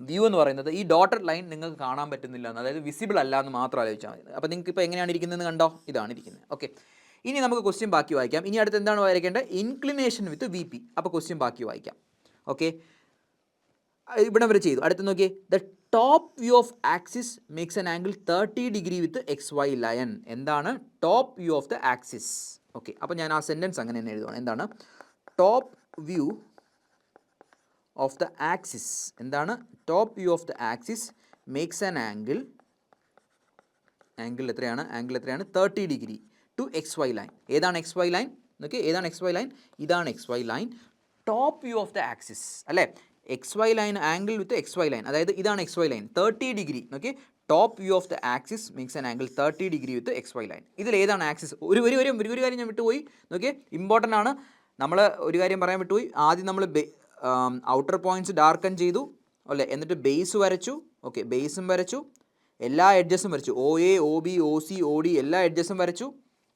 വ്യൂ എന്ന് പറയുന്നത് ഈ ഡോട്ടഡ് ലൈൻ നിങ്ങൾക്ക് കാണാൻ പറ്റുന്നില്ല എന്ന്, അതായത് വിസിബിൾ അല്ല എന്ന് മാത്രം ആലോചിച്ചാൽ മതി. അപ്പോൾ നിങ്ങൾക്ക് ഇപ്പോൾ എങ്ങനെയാണ് ഇരിക്കുന്നതെന്ന് കണ്ടോ, ഇതാണ് ഇരിക്കുന്നത്. ഓക്കെ, ഇനി നമുക്ക് ക്വസ്റ്റ്യൻ ബാക്കി വായിക്കാം. ഇനി അടുത്ത് എന്താണ് വരയ്ക്കേണ്ടത്? Inclination with VP. അപ്പോൾ ക്വസ്റ്റ്യൻ ബാക്കി വായിക്കാം. ഓക്കെ, ഇവിടെ വരെ ചെയ്തു. അടുത്ത് നോക്കിയേ, the top view of axis makes an angle 30 degree with XY line. എന്താണ് top view of the axis? Okay, അപ്പോൾ ഞാൻ ആ സെൻറ്റൻസ് അങ്ങനെ തന്നെ എഴുതുവാണ്. എന്താണ് top view of the axis? എന്താണ് top view of the axis makes an angle എത്രയാണ്? 30 ഡിഗ്രി ടു XY ലൈൻ. ഏതാണ് XY ലൈൻ? നോക്കിയേ, ഏതാണ് XY ലൈൻ? ഇതാണ് XY line. Top view of the axis അല്ലേ. XY ലൈൻ ആംഗിൾ വിത്ത് XY line, അതായത് ഇതാണ് XY line 30 degree. നോക്കി, top view of the axis makes an angle 30 degree with XY line. ഇതിൽ ഏതാണ് axis? ഒരു കാര്യം ഞാൻ വിട്ടുപോയി. നോക്കിയേ, ഇമ്പോർട്ടൻ്റ് ആണ്. നമ്മൾ ഒരു കാര്യം പറയാൻ വിട്ടുപോയി. ആദ്യം നമ്മൾ ഔട്ടർ പോയിൻറ്റ്സ് ഡാർക്കൻ ചെയ്തു അല്ലേ, എന്നിട്ട് ബേസ് വരച്ചു. ഓക്കെ, ബേസും വരച്ചു, എല്ലാ എഡ്ജസും വരച്ചു, OA, OB, OC, OD എല്ലാ എഡ്ജസും വരച്ചു.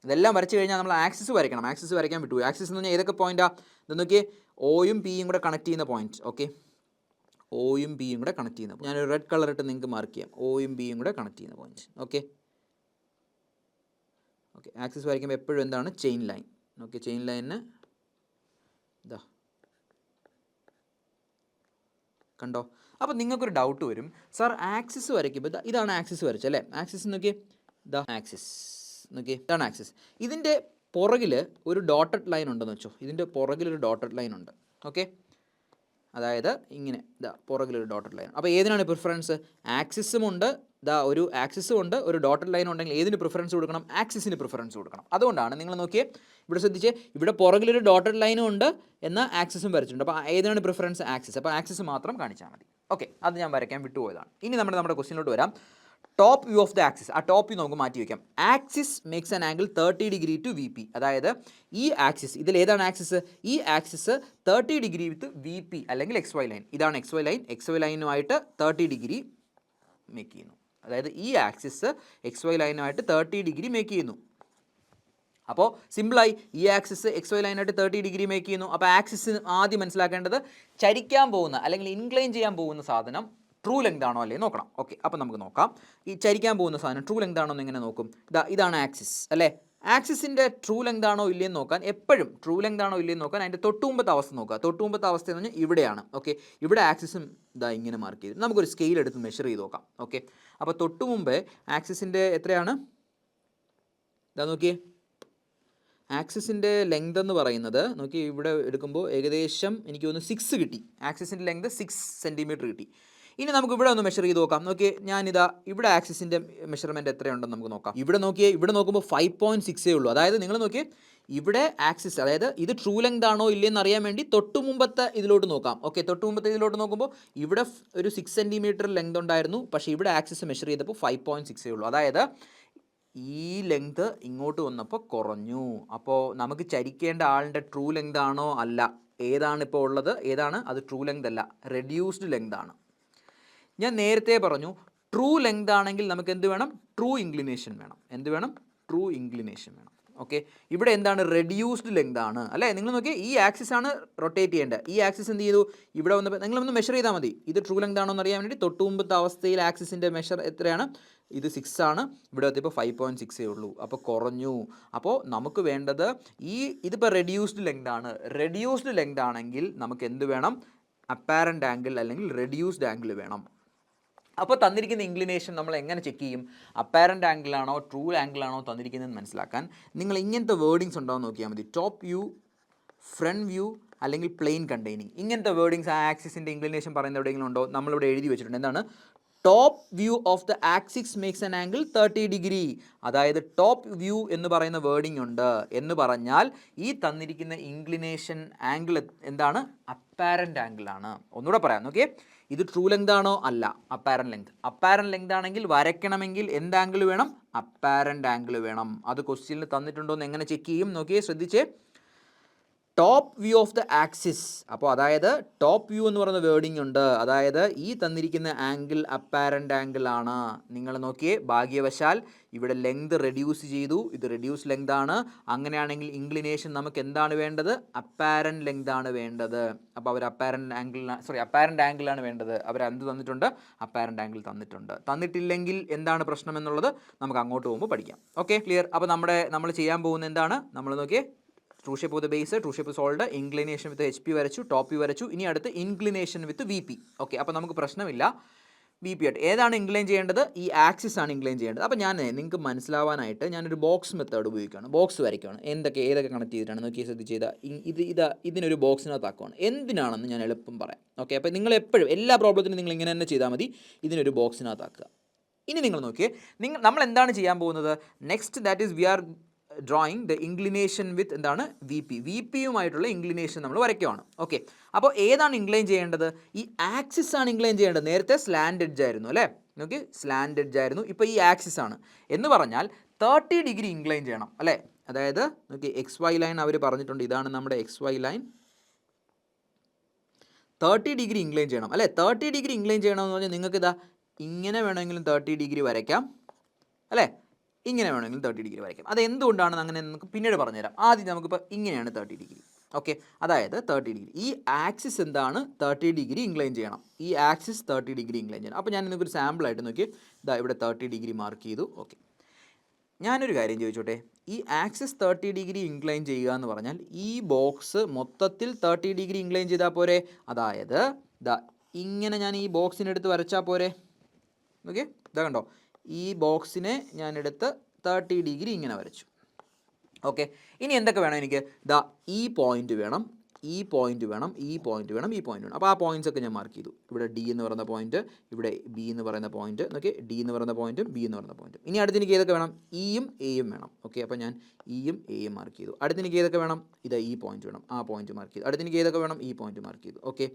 ഇതെല്ലാം വരച്ച് കഴിഞ്ഞാൽ നമ്മൾ ആക്സിസ് വരയ്ക്കണം. ആക്സിസ് വരയ്ക്കാൻ വിട്ടുപോയി. ആക്സിസ് എന്ന് പറഞ്ഞാൽ ഏതൊക്കെ പോയിൻറ്റാണ്? ഇത് നോക്കിയേ, Oയും Pയും കൂടെ കണക്ട് ചെയ്യുന്ന പോയിന്റ്. ഓക്കെ, Oയും Pയും കൂടെ കണക്ട് ചെയ്യുന്ന, ഞാനൊരു റെഡ് കളർ ഇട്ട് നിങ്ങൾക്ക് മാർക്ക് ചെയ്യാം. Oയും Pയും കൂടെ കണക്ട് ചെയ്യുന്ന പോയിന്റ്. ഓക്കെ, ആക്സിസ് വരയ്ക്കുമ്പോൾ എപ്പോഴും എന്താണ്? Chain line. ഓക്കെ, ചെയിൻ ലൈനിന് ഇതാ കണ്ടോ. അപ്പോൾ നിങ്ങൾക്കൊരു ഡൗട്ട് വരും, സാർ ആക്സിസ് വരയ്ക്കുമ്പോൾ ഇതാണ് ആക്സിസ് വരച്ചല്ലേ. ആക്സിസ് നോക്കിയേ, ഇതാ ആക്സിസ്. നോക്കിയേ, ഇതാണ് ആക്സിസ്. ഇതിൻ്റെ പുറകിൽ ഒരു ഡോട്ടഡ് ലൈൻ ഉണ്ടെന്ന് വെച്ചോ. ഇതിൻ്റെ പുറകിലൊരു ഡോട്ടഡ് ലൈൻ ഉണ്ട്. ഓക്കെ, അതായത് ഇങ്ങനെ പുറകിലൊരു ഡോട്ടഡ് ലൈൻ. അപ്പോൾ ഏതിനാണ് പ്രിഫറൻസ്? ആക്സിസും ഉണ്ട്, ഒരു ആക്സിസും ഉണ്ട്, ഒരു ഡോട്ടഡ് ലൈൻ ഉണ്ടെങ്കിൽ ഏതിന് പ്രിഫറൻസ് കൊടുക്കണം? ആക്സിസിന് പ്രിഫറൻസ് കൊടുക്കണം. അതുകൊണ്ടാണ് നിങ്ങൾ നോക്കിയേ, ഇവിടെ ശ്രദ്ധിച്ച് ഇവിടെ പുറകിലൊരു ഡോട്ടഡ് ലൈനും ഉണ്ട് എന്നാൽ ആക്സിസും വരച്ചിട്ടുണ്ട്. അപ്പോൾ ഏതാണ് പ്രിഫറൻസ്? ആക്സിസ്. അപ്പോൾ ആക്സിസ് മാത്രം കാണിച്ചാൽ മതി. ഓക്കെ, അത് ഞാൻ വരയ്ക്കാൻ വിട്ടുപോയതാണ്. ഇനി നമ്മുടെ ക്വസ്റ്റ്യനിലോട്ട് വരാം. Top view of the axis. ആ ടോപ്പ് വ്യൂ നമുക്ക് മാറ്റി വയ്ക്കാം. Axis makes an angle 30 degree to V P. അതായത് ഈ ആക്സിസ്, ഇതിൽ ഏതാണ് ആക്സിസ്? ഈ axis 30 degree with V P അല്ലെങ്കിൽ എക്സ് വൈ ലൈൻ. ഇതാണ് X Y line. X Y ലൈനുമായിട്ട് 30 ഡിഗ്രി മേക്ക് ചെയ്യുന്നു. അതായത് ഈ ആക്സിസ് എക്സ് വൈ ലൈനുമായിട്ട് 30 ഡിഗ്രി മേക്ക് ചെയ്യുന്നു. അപ്പോൾ സിമ്പിളായി, ഈ ആക്സിസ് എക്സ് വൈ ലൈനായിട്ട് 30 ഡിഗ്രി മേക്ക് ചെയ്യുന്നു. അപ്പോൾ ആക്സിസ് ആദ്യം മനസ്സിലാക്കേണ്ടത് ചരിക്കാൻ പോകുന്ന അല്ലെങ്കിൽ ഇൻക്ലൈൻ ചെയ്യാൻ പോകുന്ന സാധനം ട്രൂ ലെങ്ത് ആണോ അല്ലേ നോക്കണം. ഓക്കെ, അപ്പോൾ നമുക്ക് നോക്കാം. ഈ ചരിക്കാൻ പോകുന്ന സാധനം ട്രൂ ലെങ്ത് ആണോ എന്ന് എങ്ങനെ നോക്കും? ഇതാണ് ആക്സിസ് അല്ലേ. ആക്സിസിൻ്റെ ട്രൂ ലെങ്ത് ആണോ ഇല്ലയെന്ന് നോക്കാൻ, എപ്പോഴും ട്രൂ ലെങ്ത് ആണോ ഇല്ലയെന്ന് നോക്കാൻ അതിൻ്റെ തൊട്ടുമുമ്പത്തെ അവസ്ഥ നോക്കുക. തൊട്ടുമുമ്പത്തെ അവസ്ഥ എന്ന് പറഞ്ഞാൽ ഇവിടെയാണ്. ഓക്കെ, ഇവിടെ ആക്സിസും ഇങ്ങനെ മാർക്ക് ചെയ്ത് നമുക്കൊരു സ്കെയിൽ എടുത്ത് മെഷർ ചെയ്ത് നോക്കാം. ഓക്കെ, അപ്പോൾ തൊട്ടുമുമ്പ് ആക്സിസിൻ്റെ എത്രയാണ്? നോക്കിയേ, ആക്സിസിൻ്റെ ലെങ്ത് എന്ന് പറയുന്നത് നോക്കി ഇവിടെ എടുക്കുമ്പോൾ ഏകദേശം എനിക്ക് തോന്നുന്നു 6 കിട്ടി. ആക്സിസിൻ്റെ ലെങ്ത് 6 സെൻറ്റിമീറ്റർ കിട്ടി. ഇനി നമുക്ക് ഇവിടെ ഒന്ന് മെഷർ ചെയ്ത് നോക്കാം. നോക്കിയേ, ഇവിടെ ആക്സിസിൻ്റെ മെഷർമെൻറ്റ് എത്രയുണ്ടെന്ന് നമുക്ക് നോക്കാം. ഇവിടെ നോക്കിയേ, ഇവിടെ നോക്കുമ്പോൾ 5.6 ഉള്ളൂ. അതായത് നിങ്ങൾ നോക്കിയേ, ഇവിടെ ആക്സിസ്, അതായത് ഇത് ട്രൂ ലെങ്ത് ആണോ ഇല്ലയെന്ന് അറിയാൻ വേണ്ടി തൊട്ടുമുമ്പത്തെ ഇതിലോട്ട് നോക്കാം. ഓക്കെ, തൊട്ടുമുമ്പത്തെ ഇതിലോട്ട് നോക്കുമ്പോൾ ഇവിടെ ഒരു 6 സെൻറ്റിമീറ്റർ ലെങ്ത് ഉണ്ടായിരുന്നു. പക്ഷേ ഇവിടെ ആക്സിസ് മെഷർ ചെയ്തപ്പോൾ 5.6 ഉള്ളൂ. അതായത് ഈ ലെങ്ത് ഇങ്ങോട്ട് വന്നപ്പോൾ കുറഞ്ഞു. അപ്പോൾ നമുക്ക് ചരിക്കേണ്ട ആളിൻ്റെ ട്രൂ ലെങ്ത് ആണോ അല്ല, ഏതാണ് ഇപ്പോൾ ഉള്ളത്? ഏതാണ് അത്? ട്രൂ ലെങ്ത് അല്ല, റെഡ്യൂസ്ഡ് ലെങ്ത് ആണ്. ഞാൻ നേരത്തെ പറഞ്ഞു, ട്രൂ ലെങ്ത് ആണെങ്കിൽ നമുക്ക് എന്ത് വേണം? ട്രൂ ഇൻക്ലിനേഷൻ വേണം. എന്ത് വേണം? ട്രൂ ഇൻക്ലിനേഷൻ വേണം. ഓക്കെ, ഇവിടെ എന്താണ്? റെഡ്യൂസ്ഡ് ലെങ്ത് ആണ് അല്ലേ. നിങ്ങൾ നോക്കിയാൽ ഈ ആക്സിസ് ആണ് റൊട്ടേറ്റ് ചെയ്യേണ്ടത്. ഈ ആക്സിസ് എന്ത് ചെയ്തു? ഇവിടെ വന്നപ്പോൾ നിങ്ങളൊന്ന് മെഷർ ചെയ്താൽ മതി. ഇത് ട്രൂ ലെങ്ത് ആണോ എന്ന് അറിയാൻ വേണ്ടി തൊട്ടുമുമ്പത്തെ അവസ്ഥയിൽ ആക്സിസിൻ്റെ മെഷർ എത്രയാണ്? ഇത് 6 ആണ്. ഇവിടെ എത്തിയപ്പോൾ 5.6 ഉള്ളൂ. അപ്പോൾ കുറഞ്ഞു. അപ്പോൾ നമുക്ക് വേണ്ടത് ഇതിപ്പോൾ റെഡ്യൂസ്ഡ് ലെങ്ത് ആണ്. റെഡ്യൂസ്ഡ് ലെങ്ത് ആണെങ്കിൽ നമുക്ക് എന്ത് വേണം? അപ്പാരൻ്റ് ആംഗിൾ അല്ലെങ്കിൽ റെഡ്യൂസ്ഡ് ആംഗിൾ വേണം. അപ്പോൾ തന്നിരിക്കുന്ന ഇൻക്ലിനേഷൻ നമ്മൾ എങ്ങനെ ചെക്ക് ചെയ്യും? അപ്പാരൻ്റ് ആംഗിൾ ആണോ ട്രൂ ആംഗിൾ ആണോ തന്നിരിക്കുന്നതെന്ന് മനസ്സിലാക്കാൻ നിങ്ങൾ ഇങ്ങനത്തെ വേർഡിങ്സ് ഉണ്ടോ എന്ന് നോക്കിയാൽ മതി. ടോപ്പ് വ്യൂ, ഫ്രണ്ട് വ്യൂ അല്ലെങ്കിൽ പ്ലെയിൻ കണ്ടെയ്നിങ്. ഇങ്ങനത്തെ വേർഡിങ്സ് ആ ആക്സിസിൻ്റെ ഇൻക്ലിനേഷൻ പറയുന്ന എവിടെയെങ്കിലും ഉണ്ടോ? നമ്മളിവിടെ എഴുതി വെച്ചിട്ടുണ്ട്. എന്താണ്? Top view of the axis makes an angle 30 degree. അതായത് ടോപ്പ് വ്യൂ എന്ന് പറയുന്ന വേർഡിംഗ് ഉണ്ട് എന്ന് പറഞ്ഞാൽ ഈ തന്നിരിക്കുന്ന ഇൻക്ലിനേഷൻ ആംഗിൾ എന്താണ്? അപ്പാരൻ്റ് ആംഗിൾ ആണ്. ഒന്നുകൂടെ പറയാം. നോക്കിയേ, ഇത് ട്രൂ ലെങ്ത് ആണോ? അല്ല, അപ്പാരൻ്റ് ലെങ്ത്. അപ്പാരൻ്റ് ലെങ്ത് ആണെങ്കിൽ വരയ്ക്കണമെങ്കിൽ എന്ത് ആംഗിൾ വേണം? അപ്പാരൻ്റ് ആംഗിൾ വേണം. അത് ക്വസ്റ്റ്യനിൽ തന്നിട്ടുണ്ടോ എന്ന് എങ്ങനെ ചെക്ക് ചെയ്യും? നോക്കിയേ, ശ്രദ്ധിച്ചേ. Top view of the axis. അപ്പോൾ അതായത് ടോപ്പ് വ്യൂ എന്ന് പറയുന്ന വേർഡിംഗ് ഉണ്ട്. അതായത് ഈ തന്നിരിക്കുന്ന ആംഗിൾ അപ്പാരൻ്റ് ആംഗിൾ ആണ്. നിങ്ങൾ നോക്കിയേ, ഭാഗ്യവശാൽ ഇവിടെ ലെങ്ത് റെഡ്യൂസ് ചെയ്തു. ഇത് റെഡ്യൂസ് ലെങ്ത് ആണ്. അങ്ങനെയാണെങ്കിൽ ഇൻക്ലിനേഷൻ നമുക്ക് എന്താണ് വേണ്ടത്? അപ്പാരൻ്റ് ലെങ്ത് ആണ് വേണ്ടത്. അപ്പോൾ അവർ അപ്പാരൻ്റ് ആംഗിൾ ആണ് വേണ്ടത്. അവർ എന്ത് തന്നിട്ടുണ്ട്? അപ്പാരൻ്റ് ആംഗിൾ തന്നിട്ടുണ്ട്. തന്നിട്ടില്ലെങ്കിൽ എന്താണ് പ്രശ്നം എന്നുള്ളത് നമുക്ക് അങ്ങോട്ട് പോകുമ്പോൾ പഠിക്കാം. Okay, clear. അപ്പോൾ നമ്മൾ ചെയ്യാൻ പോകുന്ന എന്താണ്? നമ്മൾ നോക്കിയേ, true shape of the base, true shape sold, inclination with HP വരച്ചു, ടോപ്പ് വ്യൂ വരച്ചു. ഇനി അടുത്ത് ഇൻക്ലിനേഷൻ വിത്ത് VP. ഓക്കെ, അപ്പോൾ നമുക്ക് പ്രശ്നമില്ല. VP ആയിട്ട് ഏതാണ് ഇൻക്ലൈൻ ചെയ്യേണ്ടത്? ഈ ആക്സിസ് ആണ് ഇൻക്ലൈൻ ചെയ്യേണ്ടത്. അപ്പോൾ ഞാൻ നിങ്ങൾക്ക് മനസ്സിലാവാനായിട്ട് ഞാനൊരു ബോക്സ് മെത്തേഡ് ഉപയോഗിക്കുകയാണ്. ബോക്സ് വരയ്ക്കുകയാണ്. ഏതൊക്കെ കണക്ട് ചെയ്തിട്ടാണ് നോക്കി ശ്രദ്ധിച്ച് ഇതിനൊരു ബോക്സിനകത്താക്കുകയാണ്. എന്തിനാണെന്ന് ഞാൻ എളുപ്പം പറയാം. ഓക്കെ, അപ്പോൾ നിങ്ങൾ എപ്പോഴും എല്ലാ പ്രോബ്ലത്തിനും നിങ്ങൾ ഇങ്ങനെ തന്നെ ചെയ്താൽ മതി. ഇതിനൊരു ബോക്സിനകത്താക്കുക. ഇനി നിങ്ങൾ നോക്കിയേ, നമ്മൾ എന്താണ് ചെയ്യാൻ പോകുന്നത്? Next that is we are drawing the inclination with എന്താണ്? VP യുമായിട്ടുള്ള ഇൻക്ലിനേഷൻ നമ്മൾ വരയ്ക്കുകയാണ്. ഓക്കെ, അപ്പോൾ ഏതാണ് ഇൻക്ലൈൻ ചെയ്യേണ്ടത്? ഈ ആക്സിസ് ആണ് ഇൻക്ലൈൻ ചെയ്യേണ്ടത്. നേരത്തെ സ്ലാൻഡ് എഡ്ജ് ആയിരുന്നു അല്ലേ. നോക്കി, സ്ലാൻഡ് എഡ്ജ് ആയിരുന്നു. ഇപ്പോൾ ഈ ആക്സിസ് ആണ് എന്ന് പറഞ്ഞാൽ 30 ഡിഗ്രി ഇൻക്ലൈൻ ചെയ്യണം അല്ലേ. അതായത് നോക്കി, XY ലൈൻ അവർ പറഞ്ഞിട്ടുണ്ട്. ഇതാണ് നമ്മുടെ XY ലൈൻ. 30 ഡിഗ്രി ഇൻക്ലൈൻ ചെയ്യണം അല്ലേ. 30 ഡിഗ്രി ഇൻക്ലൈൻ ചെയ്യണമെന്ന് പറഞ്ഞാൽ നിങ്ങൾക്ക് ഇങ്ങനെ വേണമെങ്കിലും 30 ഡിഗ്രി വരയ്ക്കാം അല്ലേ. ഇങ്ങനെ വേണമെങ്കിലും 30 ഡിഗ്രി വരയ്ക്കാം. അത് എന്തുകൊണ്ടാണ് അങ്ങനെ നമുക്ക് പിന്നീട് പറഞ്ഞുതരാം. ആദ്യം നമുക്കിപ്പോൾ ഇങ്ങനെയാണ് 30 ഡിഗ്രി. ഓക്കെ, അതായത് 30 ഡിഗ്രി ഈ ആക്സിസ് എന്താണ്? 30 ഡിഗ്രി ഇൻക്ലൈൻ ചെയ്യണം. ഈ ആക്സിസ് 30 ഡിഗ്രി ഇൻക്ലൈൻ ചെയ്യണം. അപ്പോൾ ഞാൻ നിങ്ങൾക്കൊരു സാമ്പിളായിട്ട് നോക്കി ഇവിടെ 30 ഡിഗ്രി മാർക്ക് ചെയ്തു. ഓക്കെ, ഞാനൊരു കാര്യം ചോദിച്ചോട്ടെ. ഈ ആക്സിസ് 30 ഡിഗ്രി ഇൻക്ലൈൻ ചെയ്യുക എന്ന് പറഞ്ഞാൽ ഈ ബോക്സ് മൊത്തത്തിൽ 30 ഡിഗ്രി ഇൻക്ലൈൻ ചെയ്താൽ പോരെ? അതായത് ഇങ്ങനെ ഞാൻ ഈ ബോക്സിനെടുത്ത് വരച്ചാൽ പോരെ? ഓക്കെ, കണ്ടോ, ഈ ബോക്സിനെ ഞാൻ എടുത്ത് 30 ഡിഗ്രി ഇങ്ങനെ വരച്ചു. ഓക്കെ, ഇനി എന്തൊക്കെ വേണം എനിക്ക്? ഈ പോയിന്റ് വേണം, ഈ പോയിന്റ് വേണം, ഈ പോയിന്റ് വേണം, ഈ പോയിന്റ് വേണം. അപ്പോൾ ആ പോയിന്റ്സ് ഒക്കെ ഞാൻ മാർക്ക് ചെയ്തു. ഇവിടെ ഡി എന്ന് പറയുന്ന പോയിന്റ്, ഇവിടെ ബി എന്ന് പറയുന്ന പോയിന്റ്, ഓക്കെ, ഡി എന്ന് പറയുന്ന പോയിന്റും ബി എന്ന് പറയുന്ന പോയിന്റും. ഇനി അടുത്ത് എനിക്ക് ഏതൊക്കെ വേണം? ഇയും എയും വേണം. ഓക്കെ, അപ്പോൾ ഞാൻ ഇയും എയും മാർക്ക് ചെയ്തു. അടുത്ത് എനിക്ക് ഏതൊക്കെ വേണം? ഇത് ഈ പോയിന്റ് വേണം, ആ പോയിന്റ് മാർക്ക് ചെയ്തു. അടുത്ത് എനിക്ക് ഏതൊക്കെ വേണം? ഈ പോയിന്റ് മാർക്ക് ചെയ്തു. ഓക്കെ,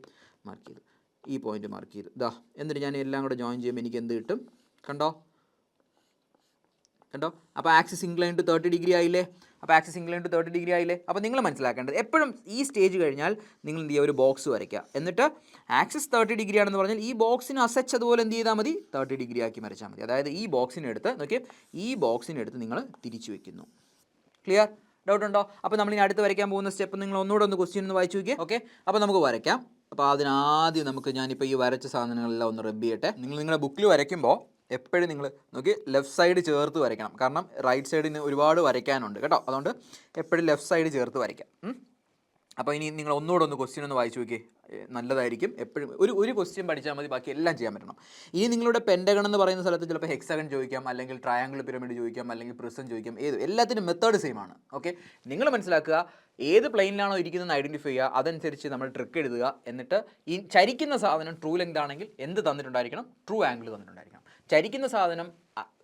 മാർക്ക് ചെയ്തു. ഈ പോയിന്റ് മാർക്ക് ചെയ്തു. ഇതാ, എന്നിട്ട് ഞാൻ എല്ലാം കൂടെ ജോയിൻ ചെയ്യുമ്പോൾ എനിക്ക് എന്ത് കിട്ടും? കണ്ടോ? അപ്പോൾ ആക്സിസ് ഇൻക്ലൈൻ ടു 30 ഡിഗ്രി ആയില്ലേ? അപ്പോൾ നിങ്ങൾ മനസ്സിലാക്കേണ്ടത് എപ്പോഴും ഈ സ്റ്റേജ് കഴിഞ്ഞാൽ നിങ്ങൾ എന്ത് ചെയ്യുക? ഒരു ബോക്സ് വരയ്ക്കുക. എന്നിട്ട് ആക്സിസ് 30 ഡിഗ്രി ആണെന്ന് പറഞ്ഞാൽ ഈ ബോക്സിന് അസച്ച് അതുപോലെ എന്ത് ചെയ്താൽ മതി? 30 ഡിഗ്രി ആക്കി വരച്ചാൽ മതി. അതായത് ഈ ബോക്സിനെടുത്ത് നോക്കിയേ, ഈ ബോക്സിനെടുത്ത് നിങ്ങൾ തിരിച്ചു വെക്കുന്നു. ക്ലിയർ? ഡൗട്ട് ഉണ്ടോ? അപ്പോൾ നമ്മൾ ഇനി അടുത്ത് വരയ്ക്കാൻ പോകുന്ന സ്റ്റെപ്പ് നിങ്ങൾ ഒന്നുകൂടെ ഒന്ന് ക്വസ്റ്റ്യൻ ഒന്ന് വായിച്ചു നോക്കിയേ. ഓക്കെ, അപ്പോൾ നമുക്ക് വരയ്ക്കാം. അപ്പോൾ അതിനാദ്യം ഞാനിപ്പോൾ ഈ വരച്ച സാധനങ്ങളെല്ലാം ഒന്ന് റബ്ബ് ചെയ്യട്ടെ. നിങ്ങളുടെ ബുക്കിൽ വരയ്ക്കുമ്പോൾ എപ്പോഴും നിങ്ങൾ നോക്കി ലെഫ്റ്റ് സൈഡ് ചേർത്ത് വരയ്ക്കണം. കാരണം റൈറ്റ് സൈഡിന് ഒരുപാട് വരയ്ക്കാനുണ്ട് കേട്ടോ. അതുകൊണ്ട് എപ്പോഴും ലെഫ്റ്റ് സൈഡ് ചേർത്ത് വരയ്ക്കാം. അപ്പോൾ ഇനി നിങ്ങൾ ഒന്നുകൂടെ ഒന്ന് ക്വസ്റ്റ്യൻ ഒന്ന് വായിച്ചു നോക്കിയേ, നല്ലതായിരിക്കും. എപ്പോഴും ഒരു ക്വസ്റ്റ്യൻ പഠിച്ചാൽ മതി, ബാക്കി എല്ലാം ചെയ്യാൻ പറ്റണം. ഇനി നിങ്ങളുടെ പെൻഡഗൺ എന്ന് പറയുന്ന സ്ഥലത്ത് ചിലപ്പോൾ ഹെക്സഗൺ ചോദിക്കാം, അല്ലെങ്കിൽ ട്രയാങ്കിൾ പിരമിഡ് ചോദിക്കാം, അല്ലെങ്കിൽ പ്രിസം ചോദിക്കാം. എല്ലാത്തിനും മെത്തേഡ് സെയിം ആണ്. ഓക്കെ, നിങ്ങൾ മനസ്സിലാക്കുക, ഏത് പ്ലെയിനിലാണോ ഇരിക്കുന്നതെന്ന് ഐഡൻറ്റിഫൈ ചെയ്യുക, അതനുസരിച്ച് നമ്മൾ ട്രിക്ക് എഴുതുക. എന്നിട്ട് ഈ ചരിക്കുന്ന സാധനം ട്രൂ ലെങ്ത് ആണെങ്കിൽ എന്ത് തന്നിട്ടുണ്ടായിരിക്കണം? True angle തന്നിട്ടുണ്ടായിരിക്കണം. ചരിക്കുന്ന സാധനം